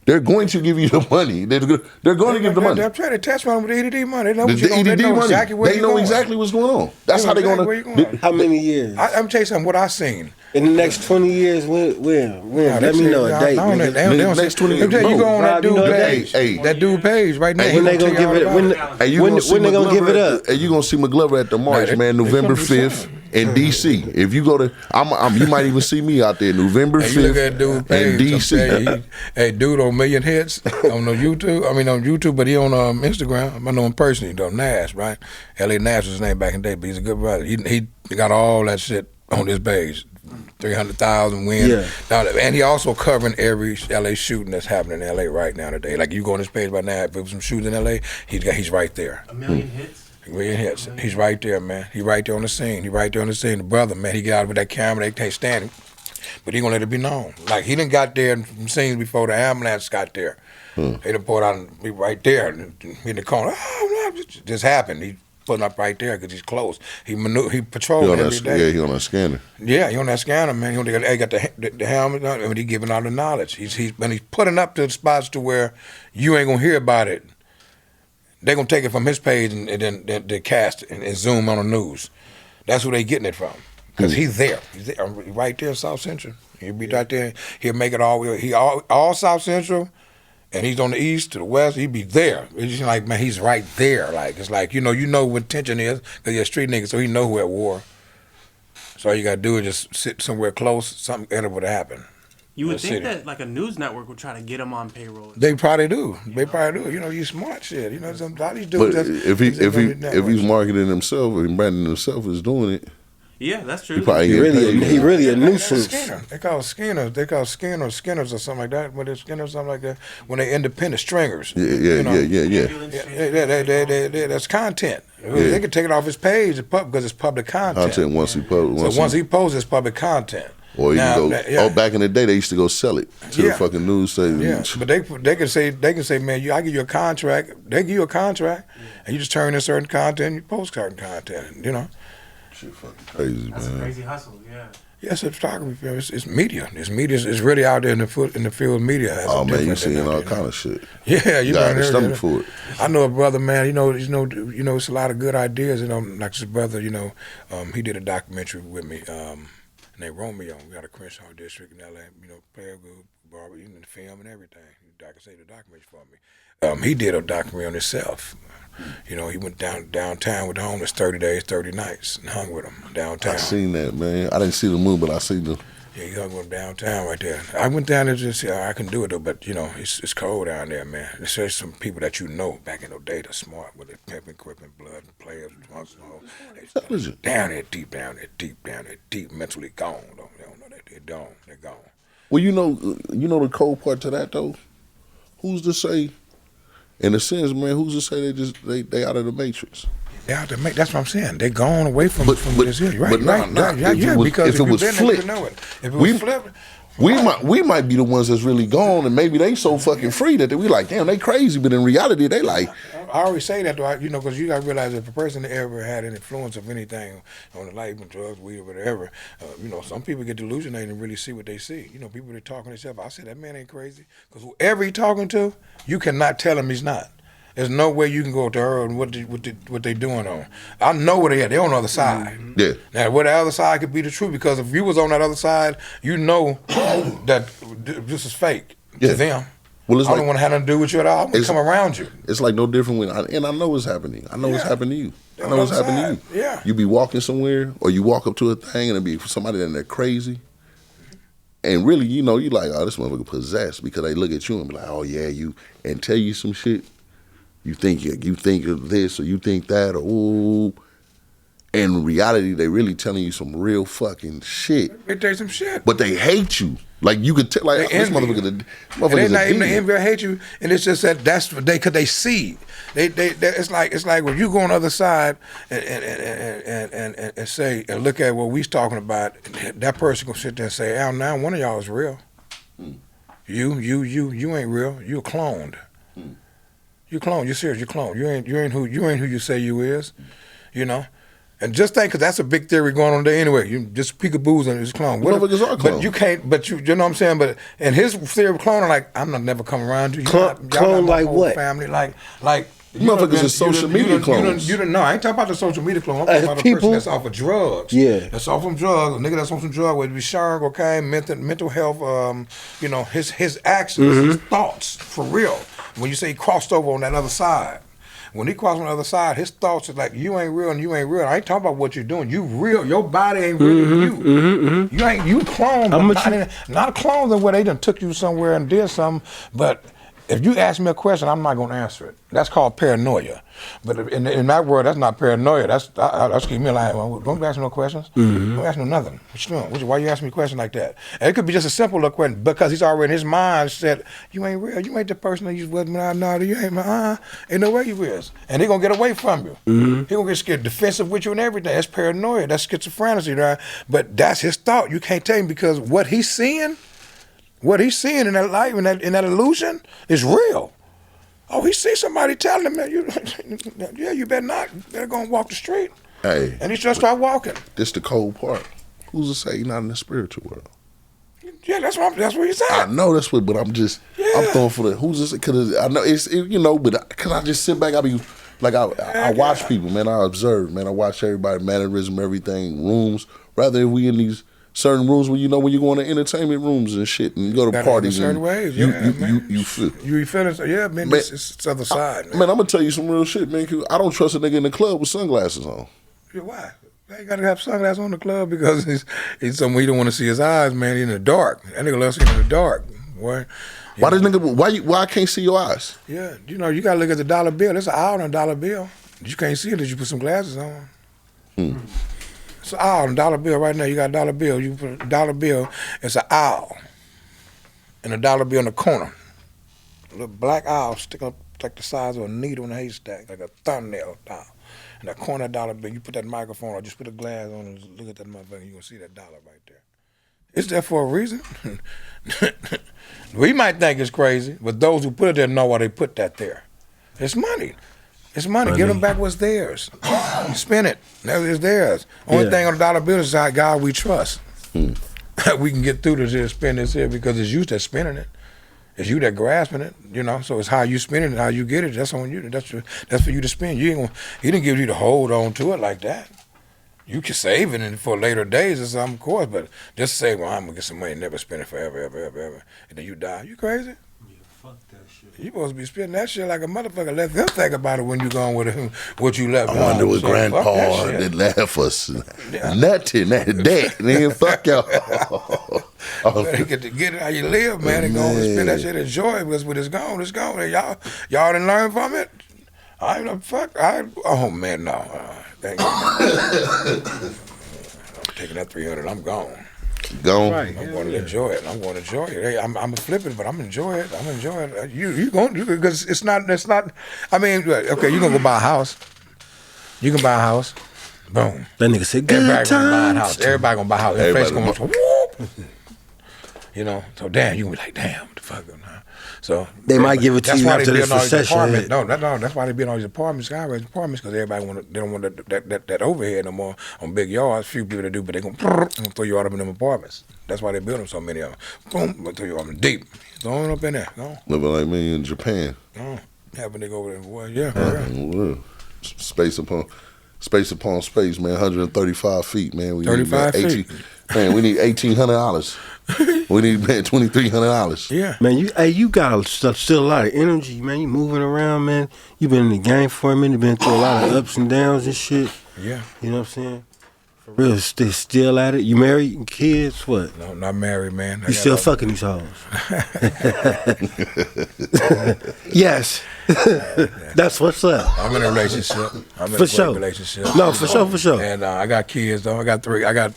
they're going to give you the money. They're going to give the money. They're trying to test one with the EDD money. They know, The EDD money. exactly where They you're know going. exactly what's going on. That's how they're going to. How many years? I'm tell you something. What I seen. In the next 20 years, when? Let me know a date. They don't Next 20 you go on that Rob, you dude know page. Hey. That dude page right now. When they gonna give it? When they gonna give it up? And you gonna see McGlover at the march, man, November 5th in D.C. If you go to, you might even see me out there November 5th You look at dude page. in D.C. Hey, dude on Million Hits on YouTube. I mean on YouTube, but he on Instagram. I know him personally. Though Nash, right? L.A. Nash was his name back in the day, but he's a good brother. He got all that shit on this page. 300,000 win. Yeah. Now, and he also covering every LA shooting that's happening in LA right now today. Like you go on his page right now, if there was some shootings in LA, he's right there. A million hits. A million hits. He's right there, man. He right there on the scene. The brother, man, he got out with that camera, they can't stand him. But he gonna let it be known. Like he done got there from scenes before the ambulance got there. They done pulled out and be right there in the corner. Oh, it just happened. He putting up right there because he's close. He patrols every day. Yeah, he on that scanner. Yeah, he on that scanner, man. He got the helmet on, and he giving all the knowledge. He's putting up to the spots to where you ain't gonna hear about it. They gonna take it from his page and then they cast it and zoom on the news. That's where they getting it from. Because he's there. He's there, right there in South Central. He'll be right there. He'll make it all South Central. And he's on the east to the west, he'd be there. It's just like, man, he's right there. Like it's like, you know what tension is, because you're a street nigga, so he know who at war. So all you gotta do is just sit somewhere close, something edible to happen. You would think that like a news network would try to get him on payroll. They probably do. You know, you smart shit. You know, a lot of these dudes. But if he's marketing himself and branding himself as doing it, yeah, that's true. he probably He really a nuisance. They call Skinners. They call Skinners or something like that. When they're Skinners, something like that. When they're independent stringers. Yeah. That's content. They can take it off his page because it's public content. once he posts. So once he posts, it's public content. Or you can go. Back in the day, they used to go sell it to the fucking news station. Yeah, but they can say, man, I give you a contract. They give you a contract, and you just turn in certain content, you post certain content. You know. Shit, fucking crazy, That's man. a crazy hustle. Yeah. Yes, it's photography. It's media. It's media. It's really out there in the field of media. Oh man, you seeing all kind of shit. Yeah, You got a stomach for it. I know a brother, man. You know, it's a lot of good ideas. You know, like his brother. You know, he did a documentary with me. Named Romeo. We got a Crenshaw district in LA. You know, player group, barber, you know, the film and everything. I can say the documentary for me. He did a documentary on himself. You know, he went downtown with the homeless 30 days, 30 nights, and hung with them downtown. I seen that, man. I didn't see the movie, but I seen the. Yeah, he hung with them downtown right there. I went down there just I can do it though, but you know, it's cold down there, man. There's some people that you know back in the day that's smart with the pimp equipment, blood, and players, down there deep, mentally gone though. They don't know that they're gone. Well, you know the cold part to that though. Who's to say? In a sense, man, who's to say they out of the matrix? They out there, that's what I'm saying. They gone away from this here, right? Because if it was flipped, we might be the ones that's really gone, and maybe they so fucking free that we like, damn, they crazy, but in reality, they like. I always say that, though, you know, because you got to realize if a person ever had an influence of anything on the life, drugs, weed, or whatever, you know, some people get delusionated and really see what they see. You know, people that talking to themselves, I say that man ain't crazy, because whoever he talking to, you cannot tell him he's not. There's no way you can go to her and what they doing on. I know where they at. They're on the other side. Yeah. Now, where the other side could be the truth, because if you was on that other side, you know that this is fake to them. Well, I don't want to have nothing to do with you at all. I'm going to come around you. It's like no different and I know it's happening. I know it's happening to you. I know it's happening to you. Yeah. You be walking somewhere or you walk up to a thing and it be somebody that they're crazy. And really, you know, you like, oh, this motherfucker possessed because they look at you and be like, oh yeah, you and tell you some shit. You think of this or you think that or ooh. And in reality, they really telling you some real fucking shit. They tell you some shit. But they hate you. Like you could tell, like this motherfucker. They not even envy or hate you, and it's just that that's because they see. They it's like when you go on the other side and say and look at what we's talking about. That person gonna sit there and say, "Oh, now one of y'all is real. You ain't real. You cloned. You cloned. You serious? You cloned. You ain't who you say you is. You know." And just think, because that's a big theory going on there anyway. You just peekaboos and it's clone. Motherfuckers are clone. But you can't, you know what I'm saying? But in his theory of cloning, like, I'm not never coming around you. Clone like what? Family, like motherfuckers are social media clones. You didn't know. I ain't talking about the social media clone. I'm talking about a person that's off of drugs. Yeah. That's off of drugs. A nigga that's on some drugs, whether it be shark, okay, mental health, you know, his actions, his thoughts, for real. When you say he crossed over on that other side. When he crossed on the other side, his thoughts are like, you ain't real and you ain't real. I ain't talking about what you're doing. You real. Your body ain't really you. You ain't, you clone, but not a clone than where they done took you somewhere and did something. But if you ask me a question, I'm not going to answer it. That's called paranoia. But in that world, that's not paranoia. That's keep me like, well, don't ask me no questions. Don't ask me nothing. What you doing? Why you asking me a question like that? And it could be just a simple little question because he's already in his mind said, you ain't real. You ain't the person that you was when I know you ain't. Ain't no way you is. And he gonna get away from you. He gonna get scared, defensive with you and everything. That's paranoia. That's schizophrenia, right? But that's his thought. You can't tell him because what he's seeing in that life, in that illusion, is real. Oh, he sees somebody telling him, man, you better not. You better go and walk the street. Hey. And he just start walking. This the cold part. Who's to say you're not in the spiritual world? Yeah, that's what he said. I know that's what, but I'm throwing for the, who's this? Because I know you know, but can I just sit back? I watch people, man. I observe, man. I watch everybody, mannerism, everything, rooms. Rather we in these certain rooms where you know when you go in the entertainment rooms and shit and you go to parties certain and ways, you feel it. Yeah, man, it's other side, man. Man, I'm gonna tell you some real shit, man. 'Cause I don't trust a nigga in the club with sunglasses on. Yeah, why? You gotta have sunglasses on in the club because he's somewhere you don't want to see his eyes, man. He's in the dark. That nigga loves seeing in the dark. Boy. Why I can't see your eyes? Yeah, you know, you gotta look at the dollar bill. There's an owl on a dollar bill. You can't see it unless you put some glasses on. It's an owl on a dollar bill right now. You got a dollar bill. You put a dollar bill. It's an owl, and a dollar bill in the corner. A little black owl sticking up like the size of a needle in a haystack, like a thumbnail down. In the corner of a dollar bill, you put that microphone or just put a glass on and look at that motherfucker. You gonna see that dollar right there. It's there for a reason. We might think it's crazy, but those who put it there know why they put that there. It's money. It's money. Give them back what's theirs. You spend it. It's theirs. Only thing on the dollar bill is how God we trust. We can get through this here, spend this here because it's you that's spending it. It's you that grasping it, you know. So it's how you spend it and how you get it. That's on you. That's for you to spend. He didn't give you to hold on to it like that. You can save it for later days or something, of course. But just say, well, I'm gonna get some money and never spend it forever, ever, and then you die. You crazy? Fuck that shit. You supposed to be spending that shit like a motherfucker. Let them think about it when you going with it, what you left. I wonder what grandpa did left us. Nothing. That. Man, fuck y'all. You get it how you live, man, and go and spend that shit, enjoy it, because when it's gone, it's gone. And y'all didn't learn from it? I ain't no fuck. Oh, man, no. I'm taking that 300, I'm gone. Gone. Right. I'm going to enjoy it. Hey, I'm gonna flip it, but I'm enjoy it. You going to, because it's not. I mean, okay, you gonna go buy a house. You can buy a house. Boom. That nigga said good Everybody gonna buy a times. house. Everybody gonna buy a house. Everybody's going to whoop. You know, so damn, you gonna be like, damn, what the fuck, now? So They might give it to you after this recession hit. No, that's why they build all these apartments, skyscraper apartments, because everybody they don't want that overhead no more on big yards. Few people that do, but they gonna throw you all up in them apartments. That's why they build them so many of them. Boom, throw you all in deep. Throw it up in there. No. Living like me in Japan. No. Have a nigga over there, boy. Yeah. Space upon space, man. 135 feet, man. We 35 need, feet. Man, we need $1,800. We need $2,300. Yeah. Man, you got still a lot of energy, man. You moving around, man. You been in the game for a minute. Been through a lot of ups and downs and shit. Yeah. You know what I'm saying? For real, still at it? You married? Kids? What? No, not married, man. You still fucking these hoes? Yes. That's what's up. I'm in a relationship. I'm in For a sure. relationship. No, for sure. And I got kids though. I got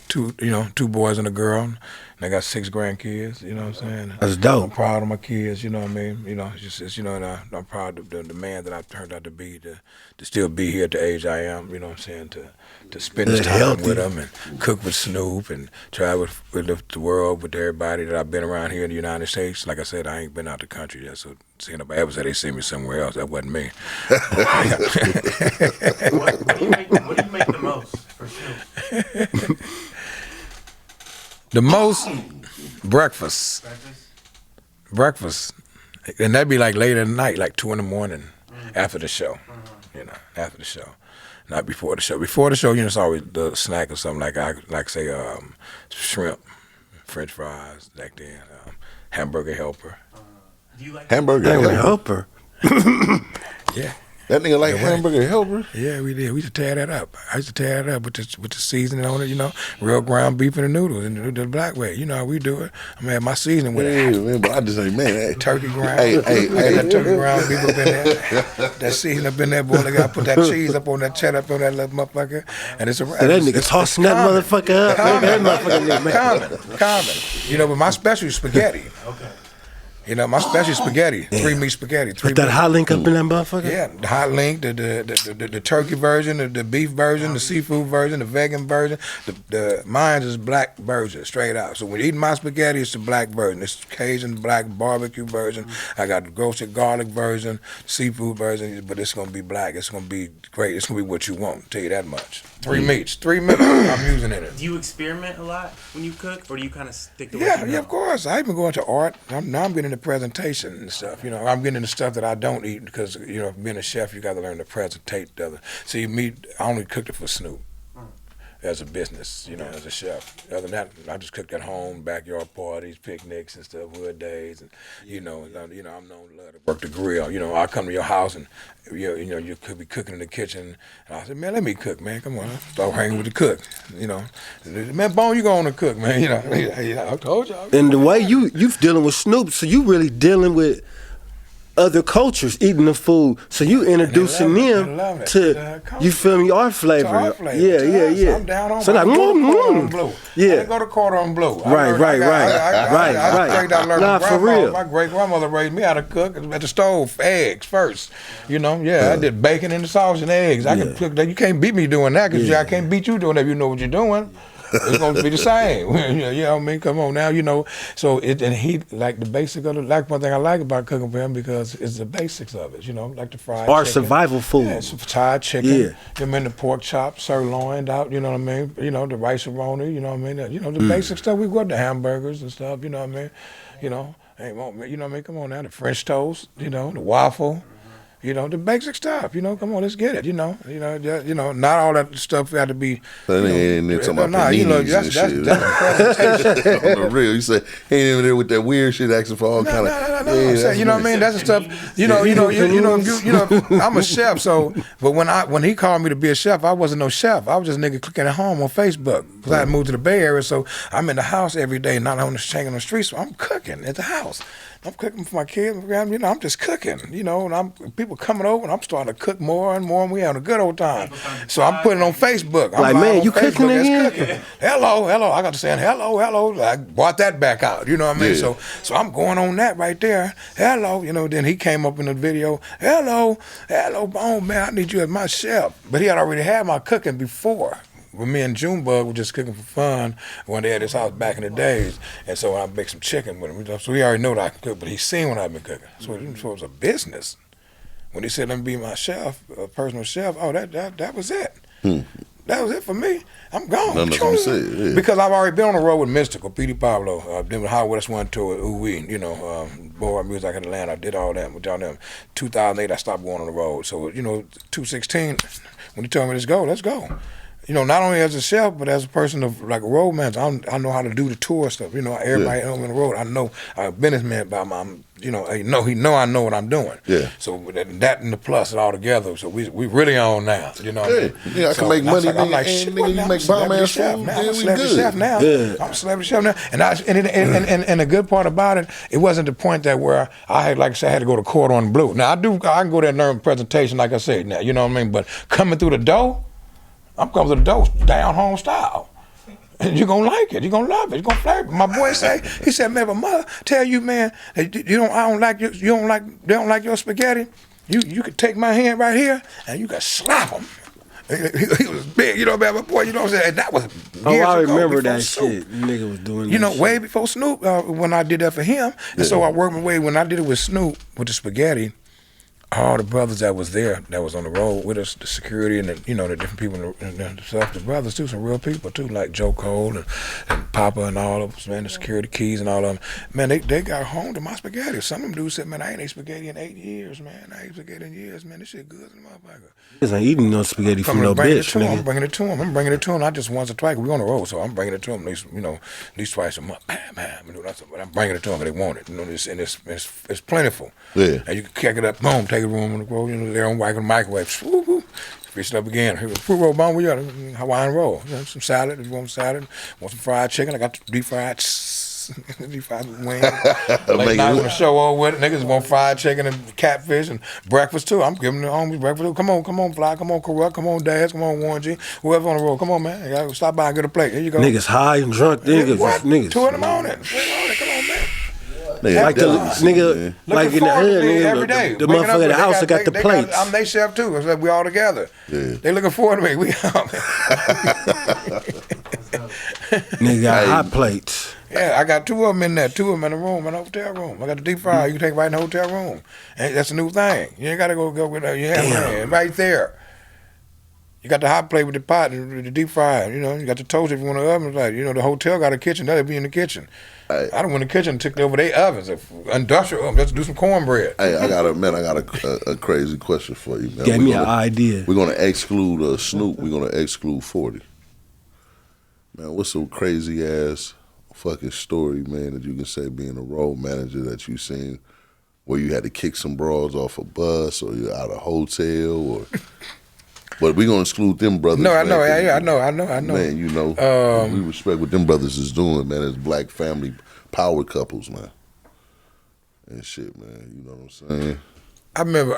two boys and a girl. And I got 6 grandkids. You know what I'm saying? That's dope. I'm proud of my kids. You know what I mean? It's and I'm proud of the man that I've turned out to be, to still be here at the age I am. You know what I'm saying? To spend this time with them and cook with Snoop and travel with the world with everybody that I've been around here in the United States. Like I said, I ain't been out the country yet, so seeing nobody ever said they see me somewhere else. That wasn't me. What do you make the most for Snoop? The most breakfast, and that'd be like late at night, like 2 a.m. After the show, after the show, not before the show. Before the show, it's always the snack or something like say shrimp, French fries, back then, hamburger helper. Do you like Hamburger Helper. Yeah. That nigga like hamburger helper. Yeah, we did. We used to tear that up. I used to tear that up with the seasoning on it, real ground beef and the noodles and the black way. You know how we do it. I mean, my seasoning with it. Yeah, man, but I just say, man, Turkey ground. Hey, that turkey ground beef up in there. That seasoning up in there, boy. They got to put that cheese up on that cheddar up on that little motherfucker. And it's a So that nigga tossing that motherfucker up. That motherfucker common. But my special is spaghetti. Okay. My special spaghetti, 3-meat spaghetti. Put that hot link up in that motherfucker? Yeah, the hot link, the turkey version, the beef version, the seafood version, the vegan version. Mine is black version, straight out. So when you eat my spaghetti, it's the black version. It's Cajun black barbecue version. I got the roasted garlic version, seafood version, but it's going to be black. It's going to be great. It's going to be what you want, I'll tell you that much. 3 meats I'm using in it. Do you experiment a lot when you cook, or do you kind of stick to what you know? Yeah, of course. I've been going to art. Now I'm getting into presentation and stuff. I'm getting into stuff that I don't eat because, being a chef, you got to learn to presentate the other. See, I only cooked it for Snoop as a business, as a chef. Other than that, I just cooked at home, backyard parties, picnics and stuff, hood days, and I'm known to love to work the grill. I come to your house and you could be cooking in the kitchen, and I said, man, let me cook, man. Come on, start hanging with the cook. Man, Bone, you go on and cook, man. I told y'all. And the way you dealing with Snoop, so you really dealing with other cultures eating the food, so you introducing them to, you feel me, our flavor. Yeah. So I'm down on so like, blue. Yeah. I didn't go to cordon bleu. Right. Nah, for real. My great grandmother raised me how to cook at the stove, eggs first. I did bacon and the sausage and eggs. I can cook that. You can't beat me doing that because I can't beat you doing that if you know what you're doing. It's gonna be the same. You know what I mean? Come on now, So and he like the basic of it. Like one thing I like about cooking for him because it's the basics of it. Like the fried our chicken. survival food. Yeah, it's fried chicken. The pork chop, sirloin out. You know what I mean? The rice roni. You know what I mean? The basic stuff. We got the hamburgers and stuff. You know what I mean? You know what I mean? Come on now, the French toast. The waffle. The basic stuff. Come on, let's get it. Not all that stuff got to be. That's presentation. On the real, you say he ain't even there with that weird shit, asking for all kind of. No. You know what I mean? That's the stuff. I'm a chef, so but when he called me to be a chef, I wasn't no chef. I was just a nigga cooking at home on Facebook because I had moved to the Bay Area, so I'm in the house every day, not on the shank on the street. So I'm cooking at the house. I'm cooking for my kids. I'm just cooking. And people coming over, and I'm starting to cook more and more, and we having a good old time. So I'm putting it on Facebook. I'm like, man, you Facebook, cooking again? Cooking. Hello. I got to saying hello. I brought that back out. You know what I mean? Yeah. So I'm going on that right there. Hello. Then he came up in the video. Hello, Bone, man, I need you as my chef. But he had already had my cooking before. When me and Junebug were just cooking for fun when they had this house back in the days, and so I make some chicken with him. So he already know that I can cook, but he's seen when I've been cooking. So it was a business. When he said, let me be my chef, a personal chef, that was it. That was it for me. I'm gone. That's what I'm saying, yeah. Because I've already been on the road with Mystical, Petey Pablo, then with High West One Tour, Ooh Wee, Boy Music in Atlanta. I did all that with y'all them. 2008, I stopped going on the road. So, 2016, when he told me let's go. not only as a chef, but as a person of like a road manager, I know how to do the tour stuff. Everybody on the road. I know a businessman by my, he know I know what I'm doing. Yeah. So that and the plus all together. So we really on now. I can make money. I'm like, shit, you make bomb ass food. Now I'm a celebrity chef now. Yeah. I'm a celebrity chef now. And the good part about it, it wasn't the point that where I had, like I said, I had to go to court on the blue. Now I can go there and learn presentation, like I said. Now you know what I mean. But coming through the door. I'm coming to the door down home style. And you're gonna like it. You're gonna love it. You're gonna flavor it. My boy he said, man, if a mother tell you, man, that they don't like your spaghetti, you could take my hand right here and you could slap him. He was big, man, my boy, you know what I'm saying? And that was years I ago, remember before that Snoop. shit. Nigga was doing that shit. Way before Snoop, when I did that for him. And so I worked my way, when I did it with Snoop, with the spaghetti, all the brothers that was there, that was on the road with us, the security and the different people and stuff, the brothers too, some real people too, like Joe Cole and Papa and all of us, man, the security keys and all of them. Man, they got home to my spaghetti. Some of them dudes said, man, I ain't ate spaghetti in 8 years, man. I ain't spaghetti in years, man. This shit good as a motherfucker. Niggas ain't eating no spaghetti from no bitch, nigga. I'm bringing it to him. Not just once or twice. We on the road, so I'm bringing it to him at least twice a month. Bam, bam. But I'm bringing it to them, and they want it. It's plentiful. Yeah. And you can kick it up, boom, take it room on the road. They're on the microwave. Woo-hoo. Fish it up again. Fruit roll bone, we got Hawaiian roll. Some salad. If you want some salad, want some fried chicken. I got the deep fried wings. Late night when the show over with, niggas want fried chicken and catfish and breakfast too. I'm giving the homies breakfast too. Come on, Fly. Come on, Corrupt. Come on, Daz. Come on, Warren G. Whoever on the road. Come on, man. You gotta stop by and get a plate. Here you go. Niggas high and drunk. Niggas. 2 in the morning. 2 in the morning. Come on, man. Like the nigga, like in the hood, every day. the motherfucker in the house that got the plates. I'm their chef too. It's like we all together. Yeah. They looking forward to me. We Nigga got hot plates. Yeah, I got 2 of them in there. 2 of them in the room, in the hotel room. I got the deep fryer. You can take it right in the hotel room. And that's a new thing. You ain't got to go with that. You have right there. You got the hot plate with the pot and the deep fryer. You got the toast if you want the oven. Like, the hotel got a kitchen. That'll be in the kitchen. I don't want the kitchen and took over their ovens, industrial ovens. Let's do some cornbread. Hey, I got a crazy question for you, man. Gave me an idea. We're gonna exclude Snoop. We're gonna exclude 40. Man, what's some crazy ass fucking story, man, that you can say being a road manager that you seen where you had to kick some bras off a bus or you're out of a hotel or. But we gonna exclude them brothers. No, I man, know. I know. Man, we respect what them brothers is doing, man. As black family power couples, man, and shit, man. You know what I'm saying? I remember.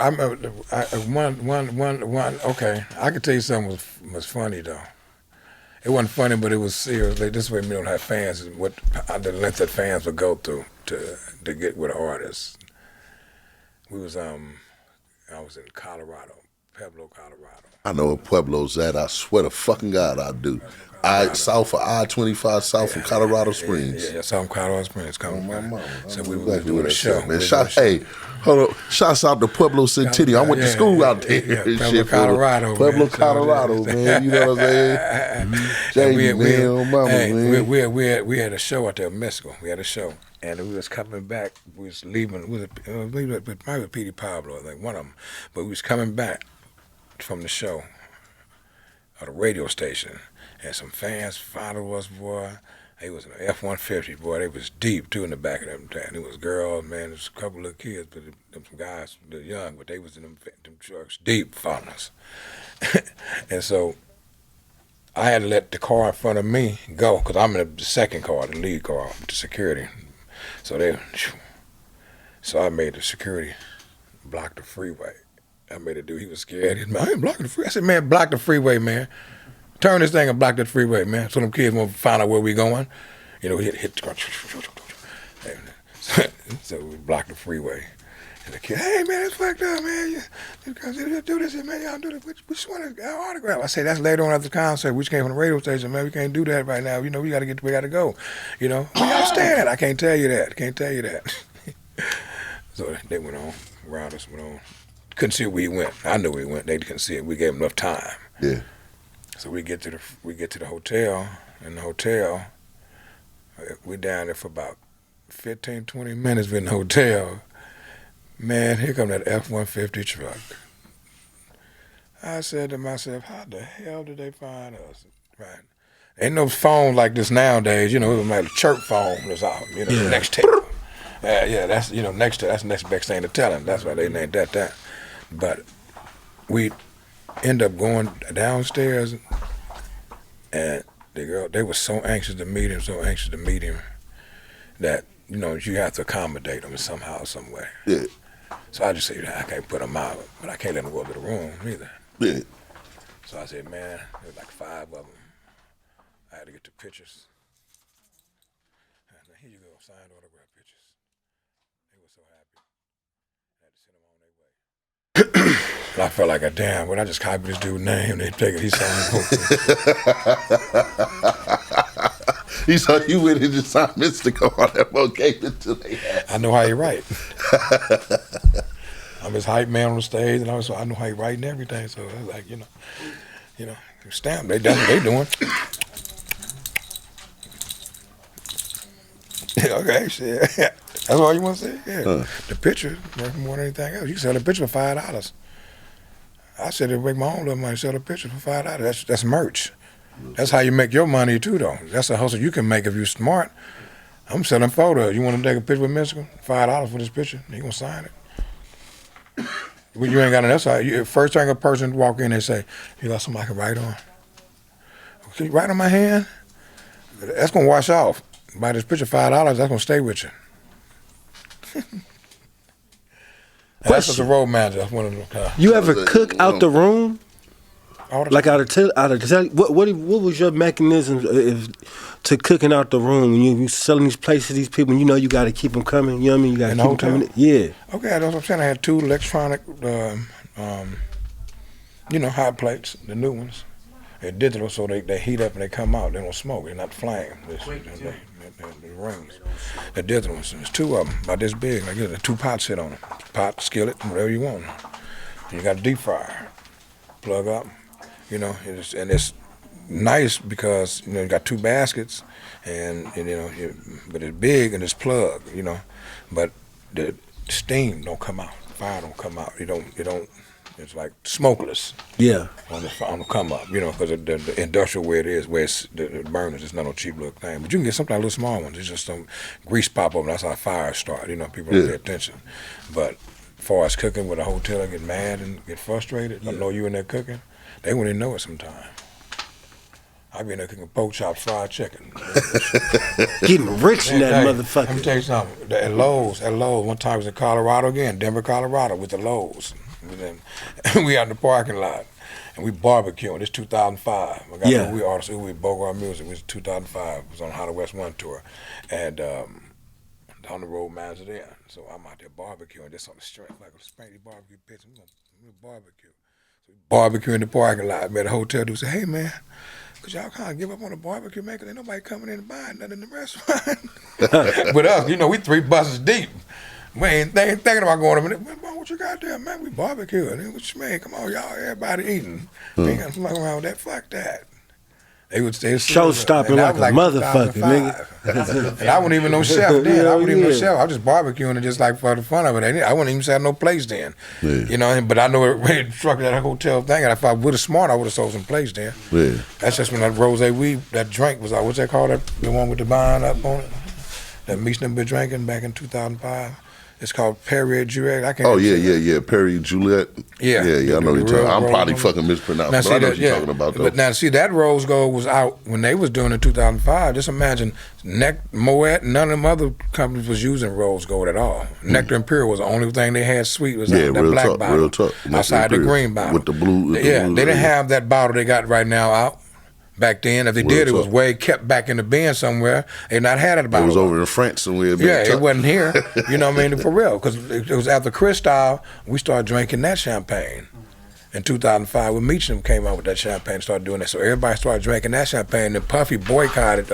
One. Okay, I could tell you something was funny though. It wasn't funny, but it was serious. Like, this way, we don't have fans. Is what the length that fans would go through to get with an artist. I was in Colorado, Pueblo, Colorado. I know where Pueblo's at. I swear to fucking God, I do. South of I-25, south from Colorado Springs. Yeah, south of Colorado Springs. Come on, so we were exactly doing a show. Man, hold up. Shouts out to Pueblo City. I went to school out there. Pueblo, Colorado. Pueblo, Colorado, man. You know what I'm saying? We had a show out there in Mexico. We had a show. And we was coming back. We was leaving. We probably with Petey Pablo, like one of them. But we was coming back from the show at a radio station, and some fans followed us, boy. They was in an F-150, boy. They was deep too in the back of them. It was girls, man. There's a couple of kids, but them some guys, they're young, but they was in them trucks deep following us. And so I had to let the car in front of me go because I'm in the second car, the lead car, with the security. So I made the security block the freeway. I made a dude, he was scared. I ain't blocking the freeway. I said, man, block the freeway, man. Turn this thing and block that freeway, man. So them kids won't find out where we going. Hit the car. So we blocked the freeway. And the kid, hey, man, it's fucked up, man. You do this, man. Y'all do this. We just want an autograph. I say, that's later on after the concert. We just came from the radio station, man. We can't do that right now. We got to go. We understand that. I can't tell you that. So they went on, around us, went on. Couldn't see where he went. I knew where he went. They couldn't see it. We gave him enough time. Yeah. So we get to the hotel. In the hotel, we down there for about 15, 20 minutes in the hotel. Man, here come that F-150 truck. I said to myself, how the hell did they find us? Right. Ain't no phone like this nowadays. You know, it was like a chirp phone was out. You know, next table. That's next to that's the next best thing to tell him. That's why they named that. But we end up going downstairs, and the girl, they were so anxious to meet him, that you have to accommodate them somehow, some way. Yeah. So I just said, I can't put them out, but I can't let them go to the room either. Yeah. So I said, man, there was like 5 of them. I had to get the pictures. Now, here you go, signed autograph pictures. They were so happy. I had to send them on their way. And I felt like, damn, when I just copied this dude's name, they take it, he signed it. He saw you went in just signed Mystical on that book, gave it to they had. I know how he write. I'm his hype man on the stage, and I know how he write and everything. So I was like, stamp. They done what they doing. Okay, shit. That's all you want to say? Yeah. The picture worth more than anything else. You can sell a picture for $5. I said to make my own little money, sell a picture for $5. That's merch. That's how you make your money too, though. That's a hustle you can make if you're smart. I'm selling photos. You want to take a picture with Mystical? $5 for this picture. You gonna sign it? Well, you ain't got enough. First thing a person walk in, they say, "You got something I can write on? Can you write on my hand?" That's gonna wash off. Buy this picture $5. That's gonna stay with you. That's what the road manager. That's one of them. You ever cook out the room? Like out of what was your mechanism to cooking out the room when you selling these places, these people? You got to keep them coming. You know what I mean? You got to keep them coming. Yeah. Okay, that's what I'm saying. I had 2 electronic, hot plates, the new ones. They're digital, so they heat up and they come out. They don't smoke. They're not flame. The rings. The digital ones. There's 2 of them, about this big. Like the 2 pots sit on them. Pot, skillet, whatever you want. And you got a deep fryer. Plug up. It's nice because you got 2 baskets, and but it's big and it's plugged, but the steam don't come out, fire don't come out. You don't. It's like smokeless. Yeah. On the come up, because the industrial way it is, where it's the burners, it's not no cheap little thing. But you can get something like little small ones. It's just some grease pop up. That's how fires start. People don't pay attention, but. As far as cooking with a hotel, I get mad and get frustrated. I know you in there cooking. They wouldn't even know it sometimes. I be in there cooking pork chops, fried chicken. Getting rich in that motherfucker. Let me tell you something. At Lowe's, one time I was in Colorado again, Denver, Colorado, with the Lowe's. We out in the parking lot, and we barbecuing. This 2005. We artists, we Bogart Music. It was 2005. It was on How to West 1 tour. And on the road manager there. So I'm out there barbecuing, just on the street, like a spanky barbecue pit. We're gonna barbecue. So we barbecue in the parking lot. Man, the hotel dude said, "Hey man, could y'all kind of give up on the barbecue, man? 'Cause ain't nobody coming in and buying nothing in the restaurant." But us, we 3 buses deep. They ain't thinking about going over there. What you got there, man? We barbecuing. What you mean? Come on, y'all, everybody eating. Ain't got something around with that. Fuck that. They would stay show stopping like a motherfucker, nigga. And I wasn't even no chef then. I wasn't even no chef. I was just barbecuing it just like for the fun of it. I wouldn't even have no place then. Yeah. But I know it struck that hotel thing. And if I would have smart, I would have sold some place then. Yeah. That's just when that rosé weed, that drink was out. What's that called? The one with the vine up on it? That Meech been drinking back in 2005. It's called Perrier Juliet. I can't. Yeah. Perrier Juliet. Yeah. I know what you're talking. I'm probably fucking mispronouncing, but I know what you're talking about though. But now, see, that rose gold was out when they was doing it in 2005. Just imagine, Moet, none of them other companies was using rose gold at all. Nectar Imperial was the only thing they had sweet was that black bottle. Real tough. Outside the green bottle. With the blue. They didn't have that bottle they got right now out. Back then, if they did, it was way kept back in the bin somewhere. They not had it about. It was over in France somewhere. It wasn't here. You know what I mean? For real, because it was after Cristal, we started drinking that champagne. In 2005, when Meacham came out with that champagne and started doing that, so everybody started drinking that champagne. And Puffy boycotted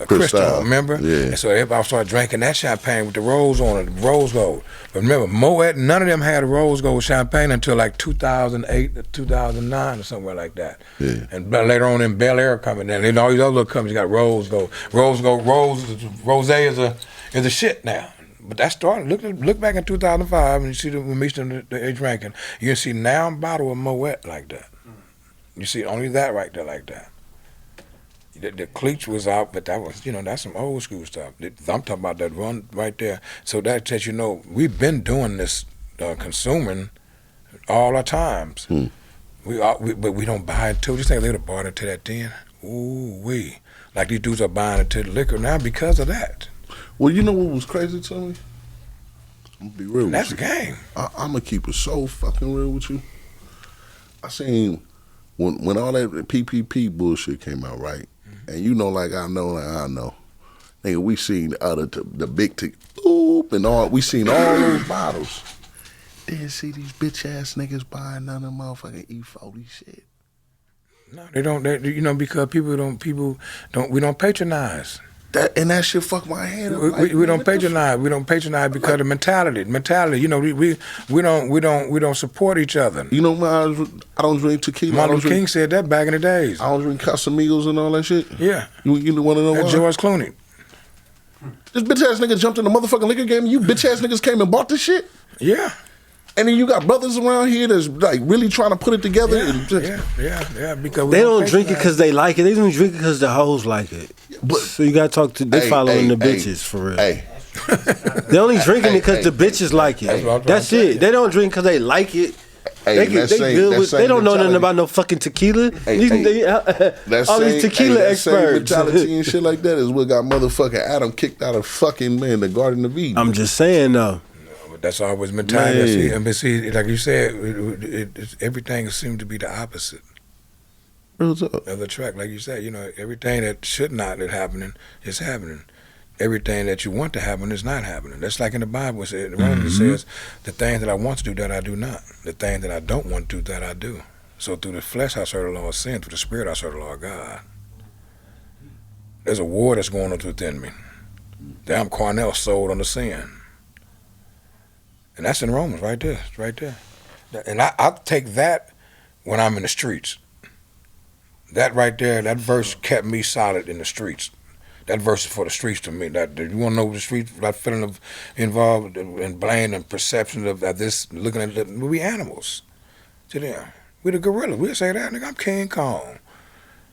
Cristal, remember? Yeah. And so everybody started drinking that champagne with the rose on it, rose gold. But remember, Moet, none of them had a rose gold champagne until like 2008 or 2009 or somewhere like that. Yeah. And later on in Bel Air coming in, and all these other little companies got rose gold. Rosé is a shit now. But that started. Look back in 2005 and you see when we reached the age ranking. You can see now a bottle of Moet like that. You see only that right there like that. The cleats was out, but that was, that's some old school stuff. I'm talking about that run right there. So that says, we've been doing this consuming all our times. But we don't buy it too. Just think they would have bought it to that then. Ooh wee. Like these dudes are buying it to the liquor now because of that. Well, you know what was crazy to me? I'm gonna be real That's with the you. game. I'm gonna keep it so fucking real with you. I seen when all that PPP bullshit came out, right? And like I know. Nigga, we seen the big and all. We seen all those bottles. Didn't see these bitch ass niggas buying none of them motherfucking E40 shit. No, they don't. Because we don't patronize. That shit fucked my head up. We don't patronize. We don't patronize because of the mentality. We don't support each other. I don't drink tequila. Martin Luther King said that back in the days. I don't drink Casamigos and all that shit. Yeah. You want to know why? George Clooney. This bitch ass nigga jumped in the motherfucking liquor game and you bitch ass niggas came and bought this shit? Yeah. And then you got brothers around here that's like really trying to put it together. Yeah. Because they don't drink it because they like it. They don't drink it because the hoes like it. But, so you gotta talk to. They following the bitches for real. Hey. They only drinking it because the bitches like it. That's it. They don't drink because they like it. They don't know nothing about no fucking tequila. All these tequila experts. Mentality and shit like that is what got motherfucking Adam kicked out of fucking the Garden of Eden. I'm just saying though. That's always mentality. See, like you said, everything seems to be the opposite of the track. Like you said, everything that should not be happening is happening. Everything that you want to happen is not happening. That's like in the Bible. It says, the things that I want to do, that I do not. The things that I don't want to do, that I do. So through the flesh I serve the Lord sin. Through the spirit I serve the Lord God. There's a war that's going on within me. Damn Cornell sold under sin. And that's in Romans right there. It's right there. And I take that when I'm in the streets. That right there, that verse kept me solid in the streets. That verse is for the streets to me. That you want to know the streets, that feeling of involved in blame and perception of this, looking at it, we animals to them. We the gorillas. We'll say that, nigga, I'm King Kong.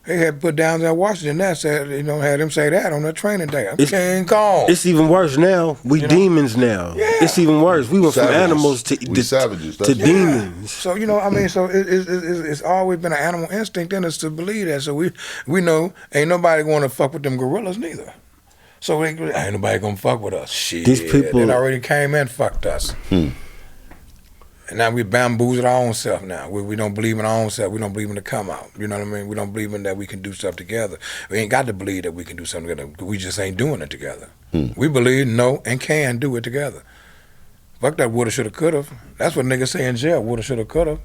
They had put down there in Washington that said, had them say that on their training day. I'm King Kong. It's even worse now. We demons now. Yeah. It's even worse. We went from animals to savages. To demons. So, so it's always been an animal instinct in us to believe that. So we know ain't nobody going to fuck with them gorillas neither. So ain't nobody going to fuck with us. Shit. These people that already came and fucked us. And now we bamboozled our own self now. We don't believe in our own self. We don't believe in the come out. You know what I mean? We don't believe in that we can do stuff together. We ain't got to believe that we can do something together. We just ain't doing it together. We believe, know, and can do it together. Fuck that woulda, shoulda, coulda. That's what niggas say in jail, woulda, shoulda, coulda.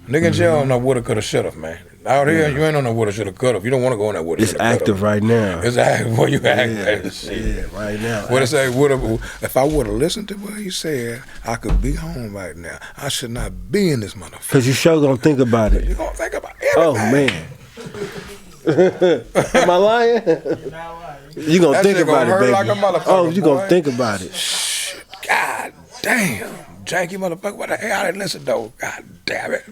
Nigga in jail don't know woulda, coulda, shoulda, man. Out here, you ain't on no woulda, shoulda, coulda. You don't want to go on that woulda, shoulda, coulda. It's active right now. It's active. Well, you active. Yeah, right now. What it say? If I would have listened to what he said, I could be home right now. I should not be in this motherfucker. Because you sure gonna think about it. You gonna think about everything. Oh, man. Am I lying? You're not lying. You gonna think about it, baby. Like a motherfucker, oh, you boy. gonna think about it. Shit. God damn. Janky motherfucker, what the hell I didn't listen though? God damn it.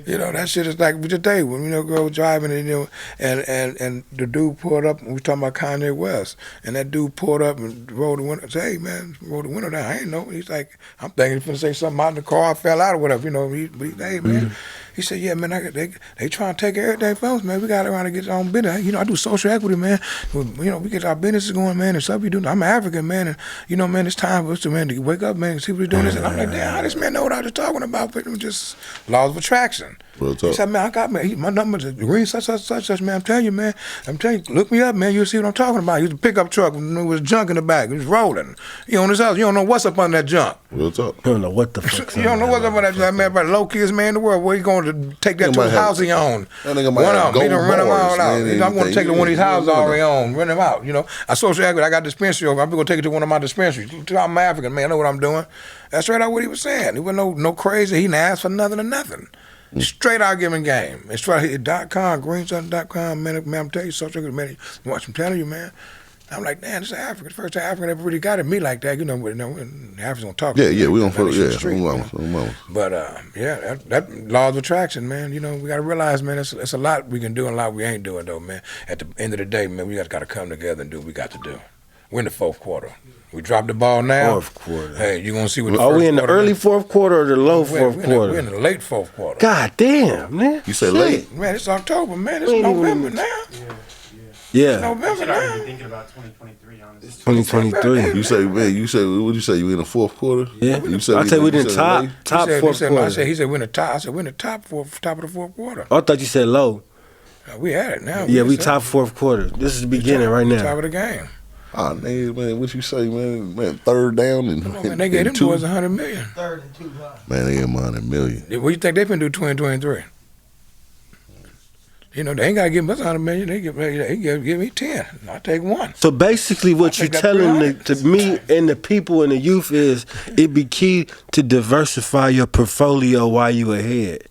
That shit is like today when go driving and the dude pulled up and we talking about Kanye West and that dude pulled up and rolled the window. Say, hey man, rolled the window down. I ain't know. He's like, I'm thinking he's finna say something out in the car, I fell out or whatever. Hey man. He said, yeah, man, they trying to take everything from us, man. We got around to get our own business. I do social equity, man. We get our businesses going, man, and stuff we do. I'm African, man, and, man, it's time for us to wake up, man, and see what we're doing. And I'm like, damn, how this man know what I was talking about? But it was just laws of attraction. He said, man, I got my numbers, green, such, man. I'm telling you, look me up, man. You'll see what I'm talking about. He was a pickup truck with junk in the back. He was rolling. You own his house. You don't know what's up on that junk. Real talk. You don't know what the fuck. You don't know what's up on that junk, man. But low kids, man, in the world. Where you going to take that to his house he owned? That nigga might have he done rent them all out. I'm going to take it to one of these houses I already own, rent them out. I social equity. I got dispensary over. I'm going to take it to one of my dispensaries. I'm African, man. I know what I'm doing. That's right out what he was saying. He wasn't no crazy. He didn't ask for nothing or nothing. Straight out giving game. It's right here, .com, greensun.com, man, I'm telling you, social equity, man. I'm telling you, man. I'm like, man, this is Africa. The first time African ever really got at me like that. You know, Africans don't talk. Yeah, we don't fuck. fuck. Yeah, mama. But yeah, that law of attraction, man. You know, we got to realize, man, it's a lot we can do and a lot we ain't doing though, man. At the end of the day, man, we got to come together and do what we got to do. We're in the fourth quarter. We dropped the ball now. Fourth quarter. Hey, you gonna see what? Are we in the early fourth quarter or the low fourth quarter? We're in the late fourth quarter. God damn, man. You say Shit. late? Man, it's October, man. It's We ain't November even- now. Yeah. November should already now. be thinking about 2023, honestly. 2023. You say, man? You say, what you say? You in the fourth quarter? Yeah. You said I tell you, we didn't said top late? fourth quarter. He said we're in the top. I said we're in the top of the fourth quarter. I thought you said low. We at it now. Yeah, we just top fourth quarter. This is the beginning right top now. of the game. Ah, nigga, man, what you say, man? Man, third down and, Come on, man, they gave them and two. boys $100 million. Man, they gave them $100 million. What do you think they finna do 2023? You know, they ain't gotta give us $100 million. They give me 10. I'll take one. So basically, what you're think that telling 300. to me and the people and the youth is it be key to diversify your portfolio while you ahead.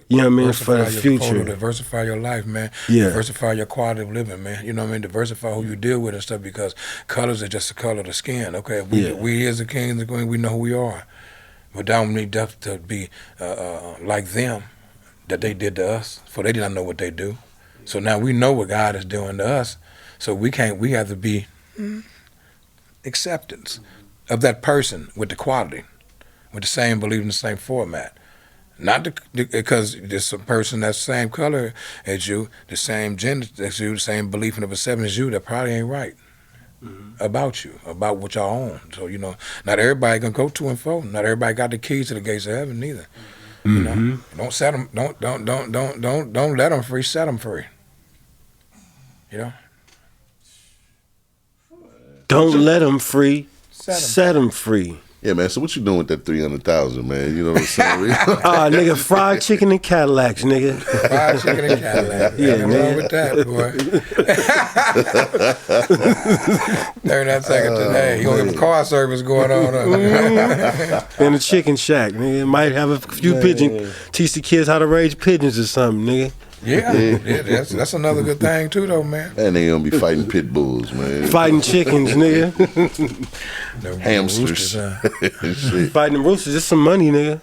You know what I mean? For the Diversify your portfolio, future. diversify your life, man. Yeah. Diversify your quality of living, man. You know what I mean? Diversify who you deal with and stuff because colors are just the color of the skin. Okay, we as the kings and queens, we know who we are. But don't need to be like them that they did to us, for they did not know what they do. So now we know what God is doing to us. So we have to be acceptance of that person with the quality, with the same belief in the same format. Not because there's a person that's the same color as you, the same gender as you, the same belief and perception as you, that probably ain't right about you, about what y'all own. So, you know, not everybody can go to and fro. Not everybody got the keys to the gates of heaven neither. You know, don't set them. Don't let them free. Set them free. You know. Don't let them free. Set 'em. Set them free. Yeah, man. So what you doing with that 300,000, man? You know what I'm saying? Ah, nigga, fried chicken and Cadillacs, nigga. Fried chicken and Cadillac. Yeah, Nothing man. wrong with that, boy. 30 seconds today. You gonna have a car service going on. In the chicken shack, nigga. Might have a few pigeons. Teach the kids how to raise pigeons or something, nigga. Yeah, that's another good thing too, though, man. And they gonna be fighting pit bulls, man. Fighting chickens, nigga. Hamsters. Shit. Fighting them roosters. It's some money, nigga.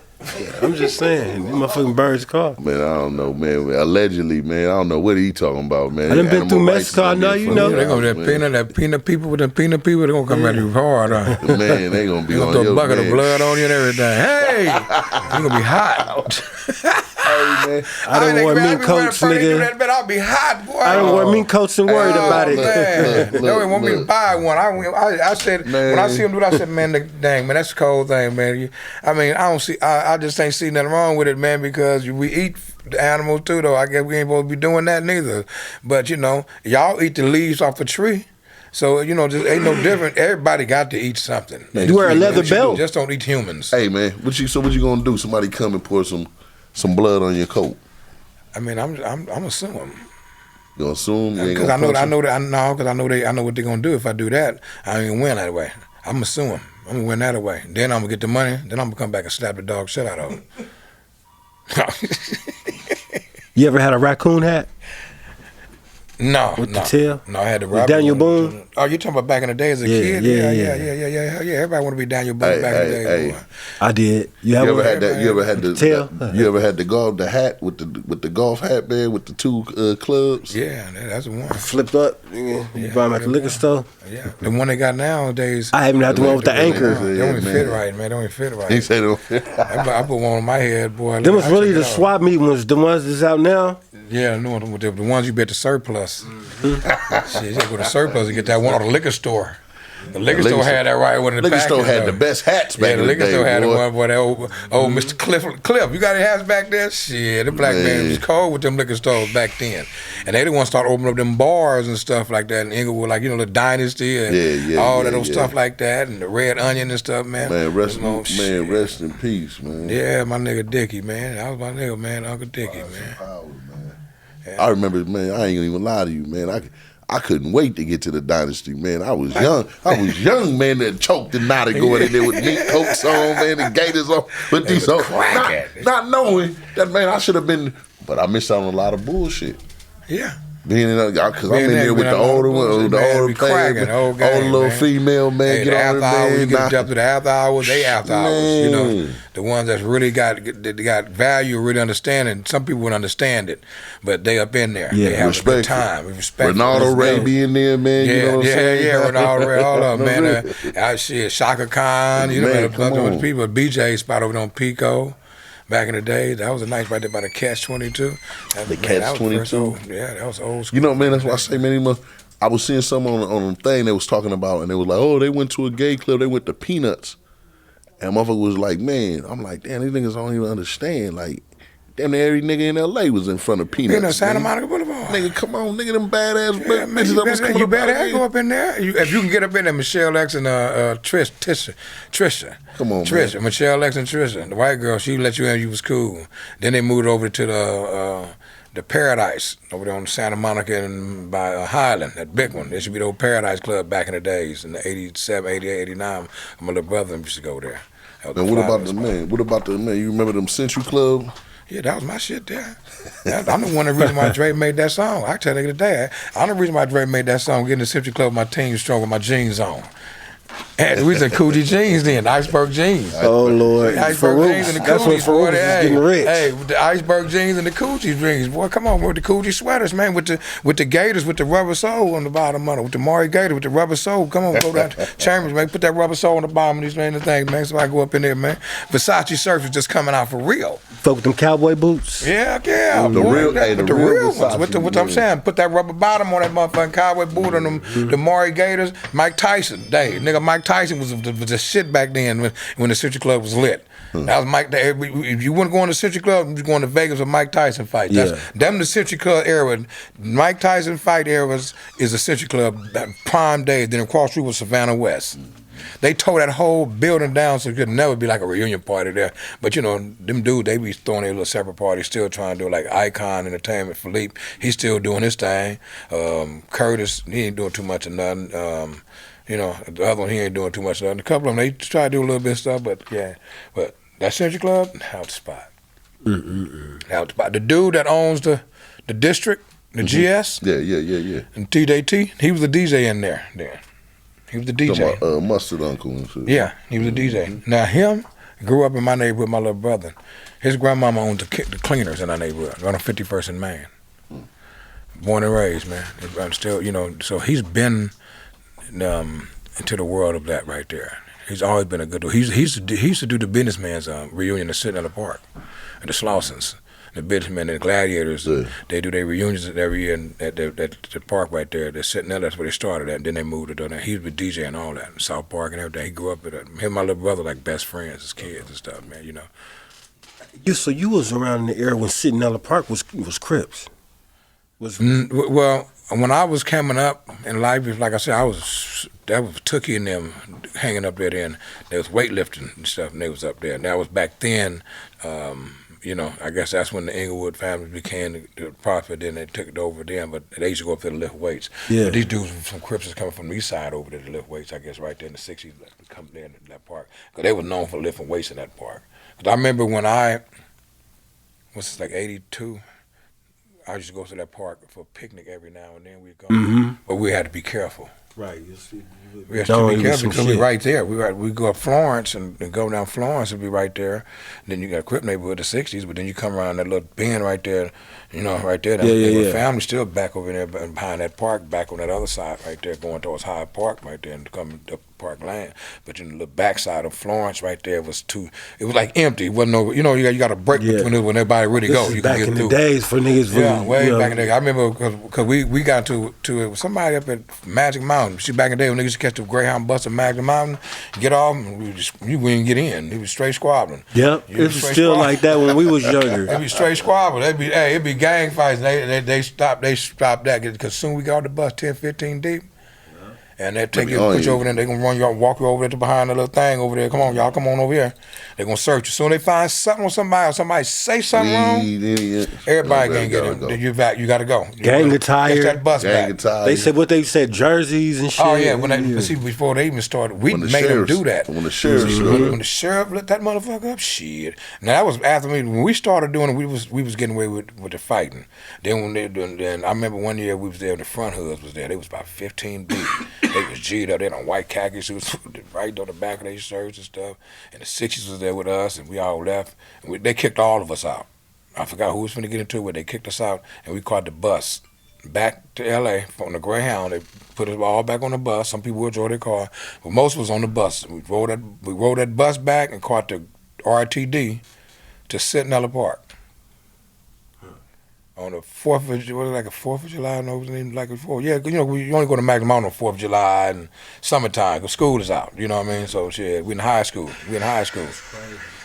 I'm just saying. These motherfucking birds cost. Man, I don't know, man. Allegedly, man, I don't know what he talking about, man. I done been through Animal rights Mexico, I gonna know, get you fucked know. They up, gonna man. that peanut people with them peanut people. They gonna come at you hard. Man, they gonna be They gonna on throw your a bucket man. of blood on you and everything. Hey, you gonna be hot. Hey, man. I done wore mink coats, nigga. I'll be hot, boy. I done wore mink coats and worried about it. Man. They don't want me to buy one. I said Man. when I see them do it, I said, man, dang, man, that's a cold thing, man. I just ain't see nothing wrong with it, man, because we eat the animals too, though. I guess we ain't supposed to be doing that neither. But you know, y'all eat the leaves off a tree. So, you know, just ain't no different. Everybody got to eat something. You wear a leather belt. Just don't eat humans. Hey, man, what you gonna do? Somebody come and pour some blood on your coat. I mean, I'm assuming. You gonna assume? Because I know what they're gonna do if I do that. I ain't gonna win that way. I'm assuming I'm gonna win that way. Then I'm gonna get the money. Then I'm gonna come back and slap the dog shit out of him. You ever had a raccoon hat? No, With no. the tail? No, I had to With rob Daniel him. Boone? Oh, you talking about back in the day as a Yeah, kid? yeah. Yeah. Everybody want to be Daniel Boone back in the day. Hey. boy. I did. You You ever ever had that? You ever had the Tail? You ever had the hat with the golf hat, man, with the two clubs? Yeah, that's the one. flipped up? You buy them at the liquor store? Yeah, the one they got nowadays. I even have the one with the anchor. They don't even man. fit right, man. They don't even fit right. He said, I put one on my head, boy. Them was I really check the it out. swap meet ones, the ones that's out now. Yeah, no, the ones you bet the surplus. Shit, you gotta go to surplus and get that one or the liquor store. The liquor store had that right one in the liquor store package, had though. the best hats back Yeah, in the the liquor day, store had the boy. one for that old Mr. Cliff. You got any hats back there? Shit, the black man was cold with them liquor stores back then. And they the ones start opening up them bars and stuff like that in Inglewood, like, you know, the Dynasty and all that old stuff like that, and the Red Onion and stuff, man. Man, rest shit. rest in peace, man. Yeah, my nigga Dickie, man. That was my nigga, man, Uncle Dickie, man. I remember, man. I ain't gonna even lie to you, man. I couldn't wait to get to the Dynasty, man. I was young, man, that choked and knotted going in there with mink coats on, man, and gaiters on, with these on, not knowing that, man, I should have been, but I missed out on a lot of bullshit. Yeah. Being in because I'm in there with the older one, the older cracking, old little female man. Hey, get the on after the hours, you man. get up to the after hours, they after hours. You know, Man. the ones that's really got value, really understanding. Some people wouldn't understand it, but they up in there. Yeah, they have a good respectful. time. Respect. Ronaldo Ray be in there, man. Yeah, you know what I'm saying? Ronaldo Ray, all of them, man. Shit, Shaka Khan, you know, Man, a bunch come of on. people. BJ spot over on Pico. Back in the day, that was a nice right there by the Catch-22. The Catch-22? Yeah, that was old school. You know, man, that's why I say, man, I was seeing someone on a thing they was talking about, and they was like, oh, they went to a gay club, they went to Peanuts. And motherfucker was like, man, I'm like, damn, these niggas don't even understand. Like, damn near every nigga in L.A. was in front of Peanuts. Peanuts, Santa man. Monica Boulevard. Nigga, come on, nigga, them badass Yeah, man, bitches that was coming you up better out go here. up in there. If you can get up in there, Michelle X and Trisha. Come on, Trisha, man. Michelle X and Trisha. The white girl, she let you in, you was cool. Then they moved over to the Paradise over there on Santa Monica and by Highland, that big one. There should be the old Paradise Club back in the days, in the 87, 88, 89. My little brother used to go there. That was And the what about flyest the spot. man? What about the man? You remember them Century Club? Yeah, that was my shit there. I'm the one, the reason why Dre made that song. I tell nigga today, I'm the reason why Dre made that song, getting the Century Club with my team strong with my jeans on. And we was in Coochie jeans then, iceberg jeans. Oh Lord, Iceberg jeans and the That's when coochies, Farouk boy. was getting rich. Hey, with the iceberg jeans and the coochie jeans, boy. Come on, with the coochie sweaters, man. With the gators, with the rubber sole on the bottom of it, with the Maury Gator, with the rubber sole. Come on, go down to Chambers, man. Put that rubber sole on the bottom of these things, man. So I go up in there, man. Versace surf is just coming out for real. Fuck with them cowboy boots. Yeah. The boy, real- that- hey, with the the real real ones. Versace, What I'm yeah. saying, put that rubber bottom on that motherfucking cowboy boot on them, the Maury Gators. Mike Tyson, nigga, Mike Tyson was the shit back then when the Century Club was lit. That was Mike. If you want to go on the Century Club, you going to Vegas with Mike Tyson fight. Them the Century Club era. Mike Tyson fight era is the Century Club prime days. Then across the street was Savannah West. They tore that whole building down so it could never be like a reunion party there. But you know, them dudes, they be throwing their little separate parties, still trying to do like Icon Entertainment. Philippe, he's still doing his thing. Curtis, he ain't doing too much of nothing. You know, the other one, he ain't doing too much of nothing. A couple of them, they try to do a little bit of stuff, but yeah. But that Century Club, out the spot. Out the spot. The dude that owns the district, the GS, Yeah. and TJT, he was the DJ in there then. He was the DJ. Talking about, Mustard Uncle and shit. Yeah, he was a DJ. Now him grew up in my neighborhood, my little brother. His grandmama owned the cleaners in our neighborhood, right on 51st and Main. Born and raised, man. I'm still, you know, so he's been into the world of that right there. He's always been a good dude. He used to do the businessman's reunion at Sitting in the Park, at the Slaussons. The businessmen and the gladiators, they do their reunions every year at the park right there. They're sitting there. That's where they started at. And then they moved to there. He was with DJ and all that, in South Park and everything. He grew up with it. Him and my little brother like best friends as kids and stuff, man. You know. So you was around in the era when Sitting Ella Park was Crips. Well, when I was coming up in life, like I said, that was Tookie and them hanging up there. Then there was weightlifting and stuff, and they was up there. And that was back then. You know, I guess that's when the Inglewood family became the profit. Then they took it over then, but they used to go up there to lift weights. Yeah. But these dudes from Crips is coming from the east side over there to lift weights, I guess, right there in the 60s, come there in that park. Because they were known for lifting weights in that park. Because I remember when what's this, like 82, I used to go to that park for a picnic every now and then. We'd go, but we had to be careful. Right. We have to be careful because we're right there. We go up Florence and go down Florence and be right there. Then you got a Crip neighborhood, the 60s, but then you come around that little bend right there, you know, right there. The family still back over there behind that park, back on that other side right there, going towards Hyde Park right there and coming up Park Lane. But in the backside of Florence right there it was like empty. It wasn't no, you know, you got to break between it when everybody really go. You back can get in through. the days for niggas. Yeah, way back in the day. I remember because we got to it with somebody up at Magic Mountain. See, back in the day when niggas used to catch the Greyhound bus at Magic Mountain, get off, and you wouldn't get in. It was straight squabbling. Yep, it was still like that when we was younger. It'd be straight squabbling. It'd be gang fights. And they stopped that because soon we got off the bus 10, 15 deep. And they'll take you, put you over there, they're going to run you, walk you over there to behind the little thing over there. Come on, y'all, come on over here. They're going to search you. Soon they find something on somebody, or somebody say something wrong, everybody can get in. You got to go. Gang attire. Catch that bus Gang back. attire. They said what they said, jerseys and shit. Oh, yeah. See, before they even started, we made them do that. When the sheriff When the sheriff let that motherfucker up, shit. Now, that was after me. When we started doing it, we was getting away with the fighting. Then when they doing, then I remember one year we was there, the front hoods was there. They was about 15 deep. They was G'd up. They had on white khaki suits right on the back of their shirts and stuff. And the 60s was there with us, and we all left. And they kicked all of us out. I forgot who was finna get into it, but they kicked us out, and we caught the bus back to L.A. on the Greyhound. They put us all back on the bus. Some people would draw their car, but most was on the bus. We rode that bus back and caught the RTD to Centinela Park. On the 4th of July, like a 4th of July? No, it wasn't even like a 4th. Yeah, you only go to Magnum Mountain on 4th of July and summertime, because school is out, you know what I mean? So, shit, we in high school.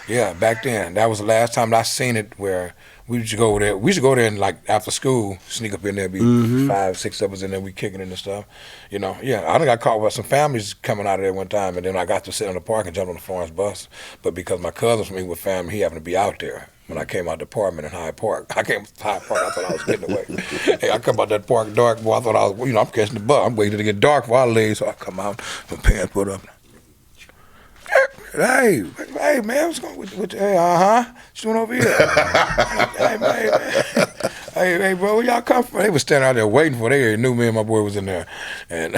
Yeah, back then. That was the last time I seen it where we used to go there. We used to go there and, like, after school, sneak up in there, be 5, 6 of us in there, we kicking in and stuff. You know, yeah, I done got caught with some families coming out of there one time, and then I got to sit on the park and jump on the Florence bus. But because my cousin from me with family, he happened to be out there. When I came out the apartment in Hyde Park, I came to Hyde Park, I thought I was getting away. Hey, I come out that park dark, boy, I thought I was, I'm catching the bus. I'm waiting to get dark before I leave, so I come out, my pants put up. Hey, man, what's going with hey, what you doing over here? Hey, man. Hey, bro, where y'all come from? They was standing out there waiting for. They knew me and my boy was in there, and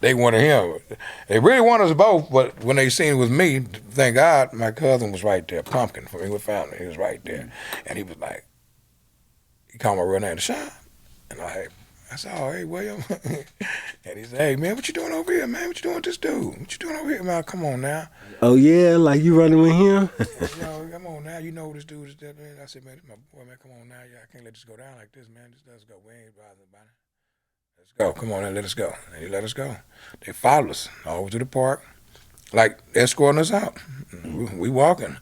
they wanted him. They really wanted us both, but when they seen it was me, thank God, my cousin was right there, Pumpkin from English Family. He was right there, and he was like, he called my real name, Deshaun, and I said, oh, hey, William. And he said, hey, man, what you doing over here, man? What you doing with this dude? What you doing over here, man? Come on now. Oh, yeah? Like you running with him? Yo, come on now. You know who this dude is dead, man. I said, man, this my boy, man. Come on now. Yeah, I can't let this go down like this, man. Let's go. We ain't bothered about it. Let's go. Come on now. Let us go. And he let us go. They followed us all over to the park, like escorting us out. We walking.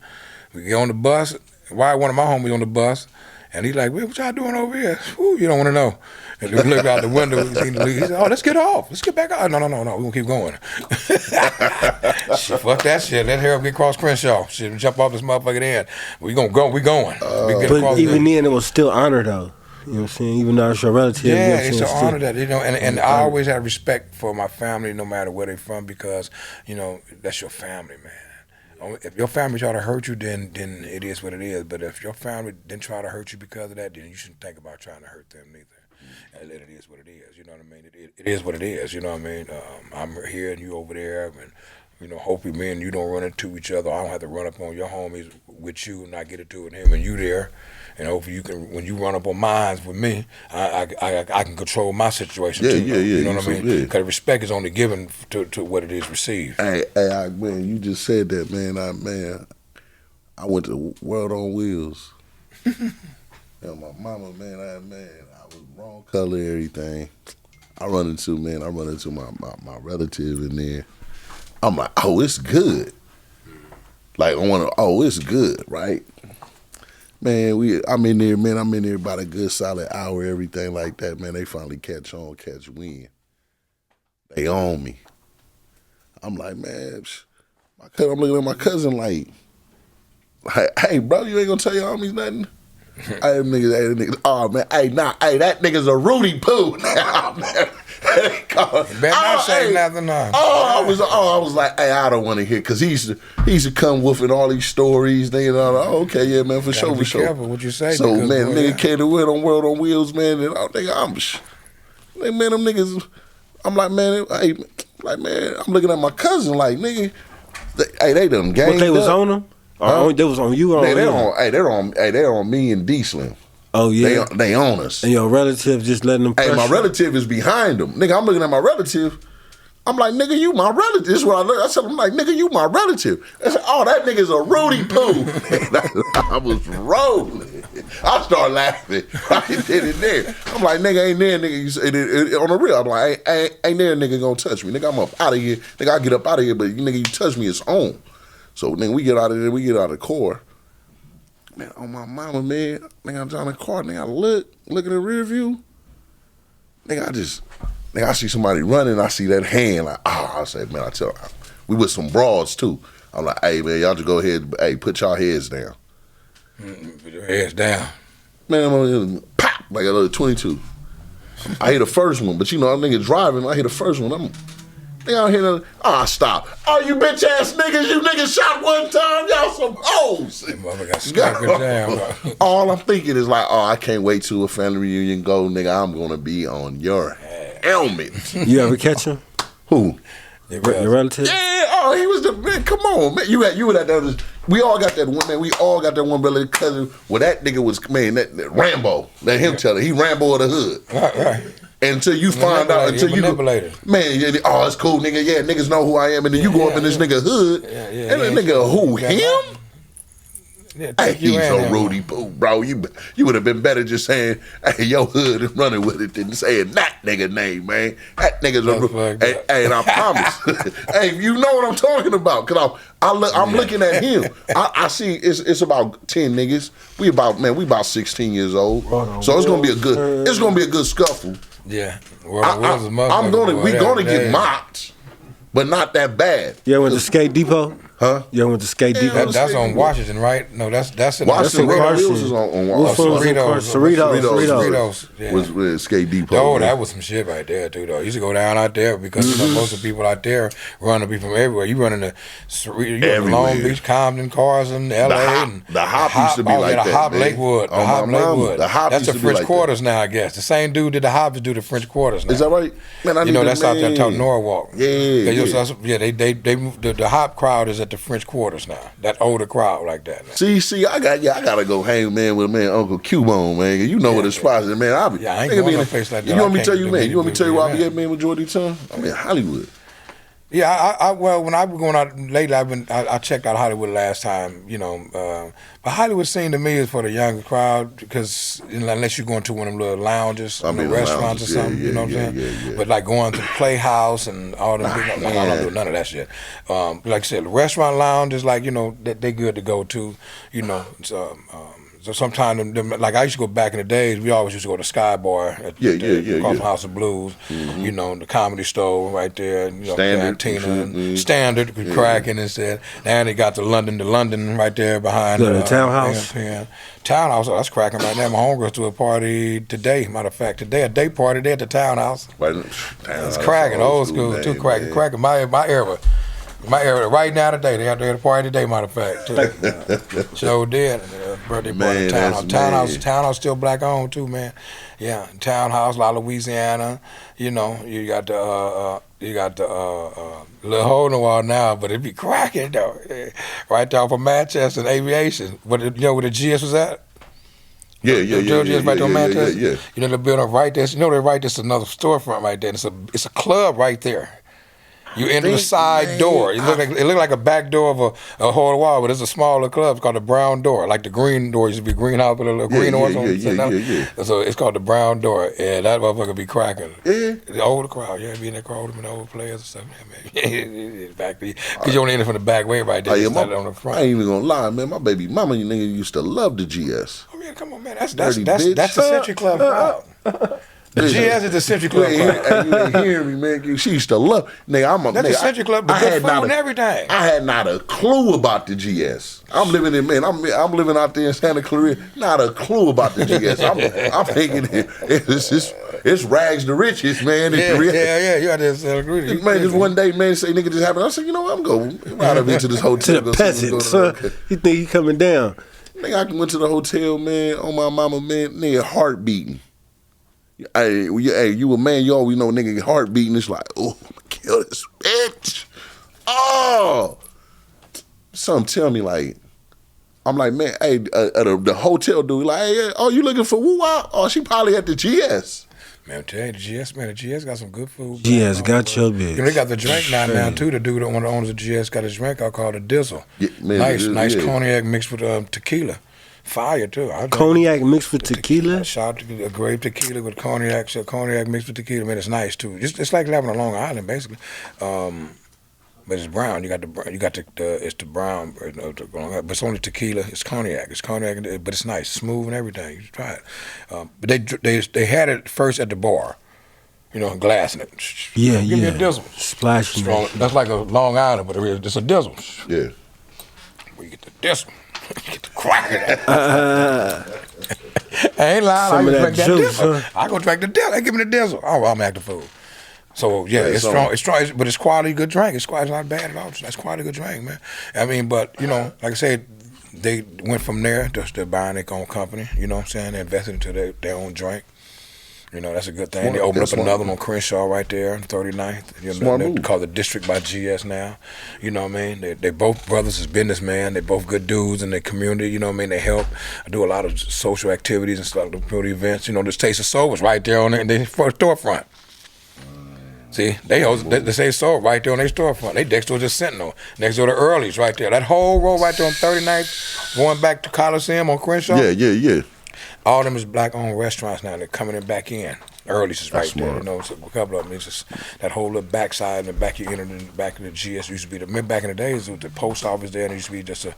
We get on the bus. Why one of my homies on the bus. And he's like, what y'all doing over here? Whew, you don't want to know. And we look out the window. He said, oh, let's get off. Let's get back out. No. We're going to keep going. Fuck that shit. Let Harold get across Crenshaw. Shit, jump off this motherfucker in. We going to go. We going. But even then, it was still honor, though. You know what I'm saying? Even though it's your relative. Yeah, it's an honor that, and I always had respect for my family no matter where they're from because, that's your family, man. If your family try to hurt you, then it is what it is. But if your family didn't try to hurt you because of that, then you shouldn't think about trying to hurt them neither. And it is what it is. You know what I mean? It is what it is. You know what I mean? I'm here and you over there, and hopefully me and you don't run into each other. I don't have to run up on your homies with you and not get into it with him and you there. And hopefully you can, when you run up on mines with me, I can control my situation too. Yeah. You know what I mean? Because respect is only given to what it is received. Hey, man, you just said that, man. I went to World on Wheels. And my mama, man, I was wrong color, everything. I run into my relative in there. I'm like, oh, it's good. Like, it's good, right? Man, I'm in there about a good solid hour, everything like that, man. They finally catch wind. They own me. I'm like, man, I'm looking at my cousin like, hey, bro, you ain't gonna tell your homies nothing? Hey, niggas, oh man, that nigga's a Rudy Poo now, man. Better not say nothing. I was like, hey, I don't want to hear, because he used to come woofing all these stories. Thinking, okay, yeah, man, for sure. Careful what you say. So, man, nigga came to win on World on Wheels, man, and I'm them niggas. I'm like, man, I'm looking at my cousin like, nigga, they done ganged up. What, they was on them? Or they was on you or on them? They're on me and D Slim. Oh, yeah? They own us. And your relative just letting them pressure? Hey, my relative is behind them. Nigga, I'm looking at my relative. I'm like, nigga, you my relative. This is what I learned. I said, I'm like, nigga, you my relative. I said, oh, that nigga's a Rudy Poo. I was rolling. I started laughing. I did it there. I'm like, nigga, ain't there, nigga. On the real, I'm like, ain't there, nigga, gonna touch me. Nigga, I'm up out of here. Nigga, I get up out of here, but nigga, you touch me, it's on. So, nigga, we get out of there. We get out of the car. Man, on my mama, man, nigga, I'm driving the car, nigga, I look in the rear view. Nigga, Nigga, I see somebody running, I see that hand, like, I say, man, I tell her, we with some broads too. I'm like, hey man, y'all just go ahead, hey, put y'all heads down. Put your heads down. Man, I'm pop, like a little 22. I hit the first one, but you know, I'm nigga driving, I hit the first one, nigga out here, stop. Oh, you bitch ass niggas, you niggas shot one time, y'all some O's. That mother got stuck in down. All I'm thinking is like, I can't wait till a family reunion go, nigga, I'm gonna be on your helmet. You ever catch him? Who? Your relative? Yeah, he was the man. Come on, man. You were that. We all got that one man. We all got that one brother cousin. Well, that nigga was that Rambo. Let him tell it. He Rambo of the hood. Right. Until you find out, until you manipulator. Man, it's cool, nigga. Yeah, niggas know who I am, and then you go up in this nigga hood, and the nigga who him? Yeah, hey, he's a Rudy Poo, bro. You would have been better just saying, hey, your hood and running with it than saying that nigga name, man. That nigga's a Rudy. Hey, and I promise. Hey, you know what I'm talking about. Because I'm looking at him. I see it's about 10 niggas. We about 16 years old. So it's gonna be a good scuffle. Yeah. We're gonna get mocked, but not that bad. You ever went to Skate Depot? Huh? You ever went to Skate Depot? That's on Washington, right? No, that's in Washington. Carson. Is on Washington. Cerritos. Yeah. Was Skate Depot. Oh, that was some shit right there, too, though. You used to go down out there because you know, most of the people out there run to be from everywhere. You run into Long Beach, Compton, Carson, L.A. The Hop used to be like that. The Hop Lakewood. The Hop Lakewood. That's the French like Quarters now, I guess. The same dude did the Hop to do the French Quarters now. Is that right? Man, that's out there talking Norwalk. Yeah. The Hop crowd is at the French Quarters now. That older crowd like that. Man. See, I gotta go hang, man, with Uncle Cubone, man. You know what the spots is, man. I ain't going to no place like that. You want me to tell you, man? You want me to tell you where I be at, man, with Jordy Ton? I'm in Hollywood. Yeah, well, when I was going out lately, I checked out Hollywood last time, but Hollywood seemed to me is for the younger crowd because unless you're going to one of them little lounges, restaurants or something, you know what I'm saying? Yeah. But like going to the Playhouse and all them, I don't do none of that shit. Like I said, the restaurant lounges, like they good to go to, So sometimes, like I used to go back in the days, we always used to go to Sky Bar across from House of Blues, the Comedy Store right there, Cantina, Standard, cracking and said. And they got the London right there behind the Townhouse. Townhouse, that's cracking right now. My homegirls do a party today. Matter of fact, today a day party there at the Townhouse. It's cracking, old school, too cracking. My era. Right now today, they had a party today, matter of fact. Sure did. Birthday party, Townhouse still black owned too, man. Yeah, Townhouse, La Louisiana. You got the little hole in the wall now, but it be cracking though. Right there from Manchester and Aviation. But where the GS was at? Yeah. Right there on Manchester. The building right there. There's another storefront right there. It's a club right there. You enter the side door. It looked like a back door of a whole wall, but it's a smaller club. It's called the Brown Door. Like the green door used to be greenhouse with a little green doors on it. So it's called the Brown Door. Yeah, that motherfucker be cracking. Yeah. The older crowd. Yeah, be in that crowd with the old players or something. Because you only enter from the back way right there. On the front. I ain't even gonna lie, man. My baby mama, nigga, used to love the GS. Oh, yeah, come on, man. That's the Century Club crowd. The GS is the Century Club. You ain't hearing me, man. She used to love. Nigga, that's the Century Club, but good food and everything. I had not a clue about the GS. I'm living out there in Santa Clarita. Not a clue about the GS. I'm thinking it's rags to riches, man. Yeah. You out there in Santa Clarita. Man, just one day, man, say nigga just happened. I said, I'm going right up into this hotel. To the peasants, you think he coming down? Nigga, I went to the hotel, man. On my mama, man. Nigga, heart beating. Hey, you a man, you always know nigga heart beating. It's like, oh, I'm gonna kill this bitch. Oh. Something tell me like, I'm like, man, hey, the hotel dude, like, hey, oh, you looking for woo-wah? Oh, she probably at the GS. Man, I'm telling you, the GS got some good food. GS got your bitch. They got the drink now too. The dude, one of the owners of GS, got a drink I call the Dizzle. Yeah, man, nice cognac mixed with tequila. Fire too. Cognac mixed with tequila? Shot a grape tequila with cognac. So cognac mixed with tequila, man, it's nice too. It's like living on Long Island basically, but it's brown. You got it's the brown, but it's only tequila. It's cognac, but it's nice, smooth and everything. You try it. But they had it first at the bar. you know, glass in it. Yeah, Give me a yeah. dizzle. Splashing. Strong. That's like a Long Island, but it's a dizzle. Yeah. Where you get the dizzle. You get the crack of that. I ain't lying. Some I of that drink that juice, dizzle. huh? I go drink the dizzle. They give me the dizzle. Oh, I'm acting fool. So yeah, it's strong. It's strong, but it's quality good drink. It's not bad at all. That's quality good drink, man. I mean, but you know, like I said, they went from there to buying their own company. You know what I'm saying? They invested into their own drink. You know, that's a good thing. They opened up another one on Crenshaw right there on 39th. You know, they call it District by GS now. You know what I mean? They both brothers is businessmen. They both good dudes in their community. You know what I mean? They help do a lot of social activities and stuff, community events. You know, this Taste of Soul was right there on their storefront. See, they say so right there on their storefront. They next door to Sentinel, next door to Early's right there. That whole road right there on 39th, going back to Coliseum on Crenshaw. Yeah. All of them is black-owned restaurants now. They're coming back in. Early's is right there. You know, so a couple of them. It's just that whole little backside and the back you entered in the back of the GS used to be remember back in the days with the post office there, and it used to be just a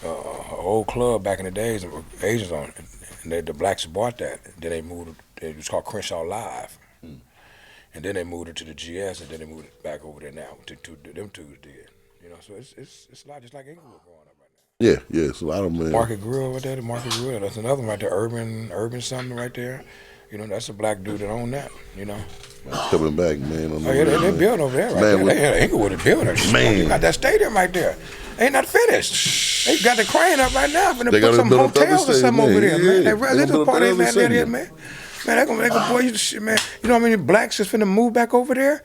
old club back in the days, and Asians on it. And the blacks bought that. Then they moved it was called Crenshaw Live. And then they moved it to the GS, and then they moved it back over there now. Them two did, you know. So it's a lot just like Inglewood growing up right now. Yeah, it's a lot of men. Market Grill right there, the Market Grill. That's another one right there, Urban something right there. You know, that's a black dude that owned that. You know. Coming back, man. Oh yeah, they built over there right there. They had Inglewood is building it. Man, you got that stadium right there. Ain't not finished. They got the crane up right now. Finna put some hotels or something over there, man. That's a part of that there, man. Man, they gonna boy you the shit, man. You know how many blacks is finna move back over there?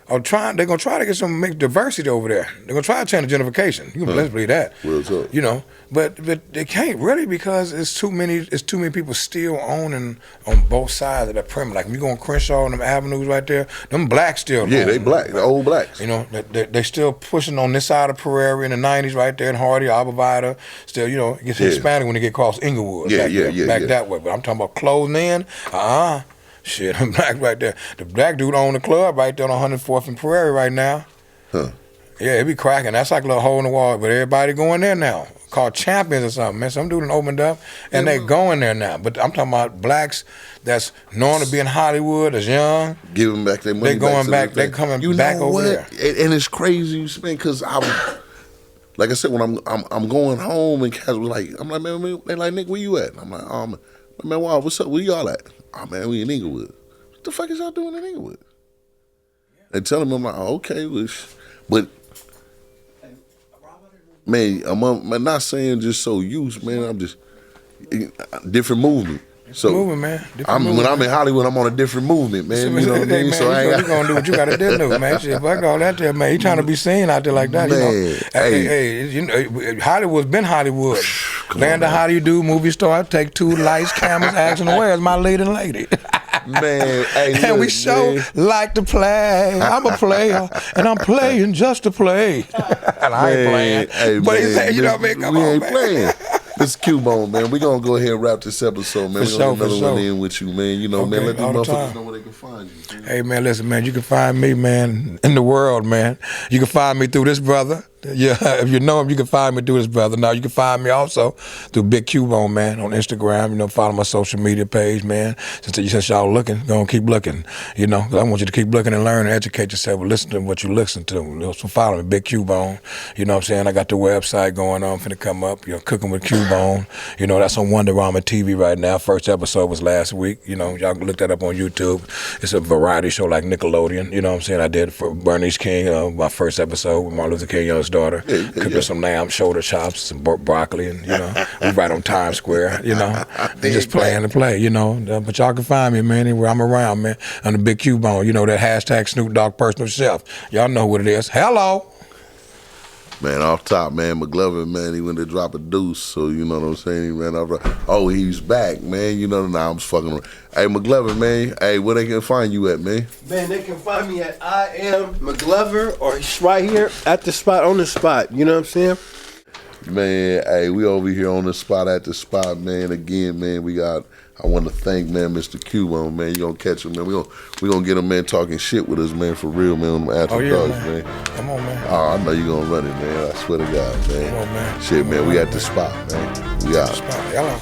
They're gonna try to get some make diversity over there. They're gonna try to change the gentrification. You can let's believe that. You know, but they can't really because it's too many people still owning on both sides of that perimeter. Like when you go on Crenshaw and them avenues right there, them blacks still Yeah, they black, the old blacks. You know, they still pushing on this side of Prairie in the 90s right there in Hardy, Arborvitae. Still, you know, it gets Hispanic when they get across Inglewood. Back that way. But I'm talking about closing in. Shit, I'm black right there. The black dude own the club right there on 104th and Prairie right now. Huh. Yeah, it be cracking. That's like a little hole in the wall, but everybody going there now. Called Champions or something, man. Some dude done opened up, and they going there now. But I'm talking about blacks that's known to be in Hollywood, that's young. Giving back their money. They going back. They coming back over there. And it's crazy, man, because like I said, when I'm going home and cats was like, I'm like, man, they like, Nick, where you at? I'm like, man, wow, what's up? Where y'all at? Oh man, we in Inglewood. What the fuck is y'all doing in Inglewood? They telling me, I'm like, okay, but man, I'm not saying just so used, man. I'm just different movement. So movement, man. When I'm in Hollywood, I'm on a different movement, man. You know what I mean? Man, so you gonna do what you gotta do, man. Shit, fuck all that there, man. You trying to be seen out there like that, man, you know? Hey, you know, Hollywood's been Hollywood. Land of how do you do movie star? Take 2 lights, cameras, action. Where's my leading lady? Man, hey, and we like to play. I'm a player, and I'm playing just to play. And I ain't playing. Hey, but man, he said, you know what I mean? Come on, ain't man. Playing. This is Cubone, man. We're going to go ahead and wrap this episode, man. We're going to get another one in with you, man. You know, man, let these motherfuckers know where they can find you. Man. Hey, man, listen, man, you can find me, man, in the world, man. You can find me through this brother. Yeah, if you know him, you can find me through this brother. Now, you can find me also through Big Cubone, man, on Instagram. You know, follow my social media page, man. Since y'all looking, gonna keep looking. You know, I want you to keep looking and learn and educate yourself and listen to what you listen to. You know, so follow me, Big Cubone. You know what I'm saying? I got the website going on, finna come up, you know, Cooking with Cubone. You know, that's on Wonderama TV right now. First episode was last week. You know, y'all can look that up on YouTube. It's a variety show like Nickelodeon. You know what I'm saying? I did for Bernice King, my first episode with Martin Luther King Young's daughter. Cooking some lamb shoulder chops, some broccoli, and, you know, we right on Times Square, you know. They just playing the play, you know. But y'all can find me, man, anywhere I'm around, man. I'm the Big Cubone, you know, that hashtag Snoop Dogg personal chef. Y'all know what it is. Hello. Man, off top, man, McLovin, man, he went to drop a deuce, so you know what I'm saying? He ran off. Oh, he's back, man. You know, now I'm just fucking around. Hey, McLovin, man, hey, where they can find you at, man? Man, they can find me at I Am McGlover, or right here at the spot, on the spot. You know what I'm saying? Man, hey, we over here on the spot at the spot, man. Again, man, I want to thank, man, Mr. Cubone, man. You gonna catch him, man. We gonna get him, man, talking shit with us, man, for real, man, on them after dogs, man. Come on, man. Oh, I know you gonna run it, man. I swear to God, man. Come on, man. Shit, man, we at the spot, man. We out. Hello.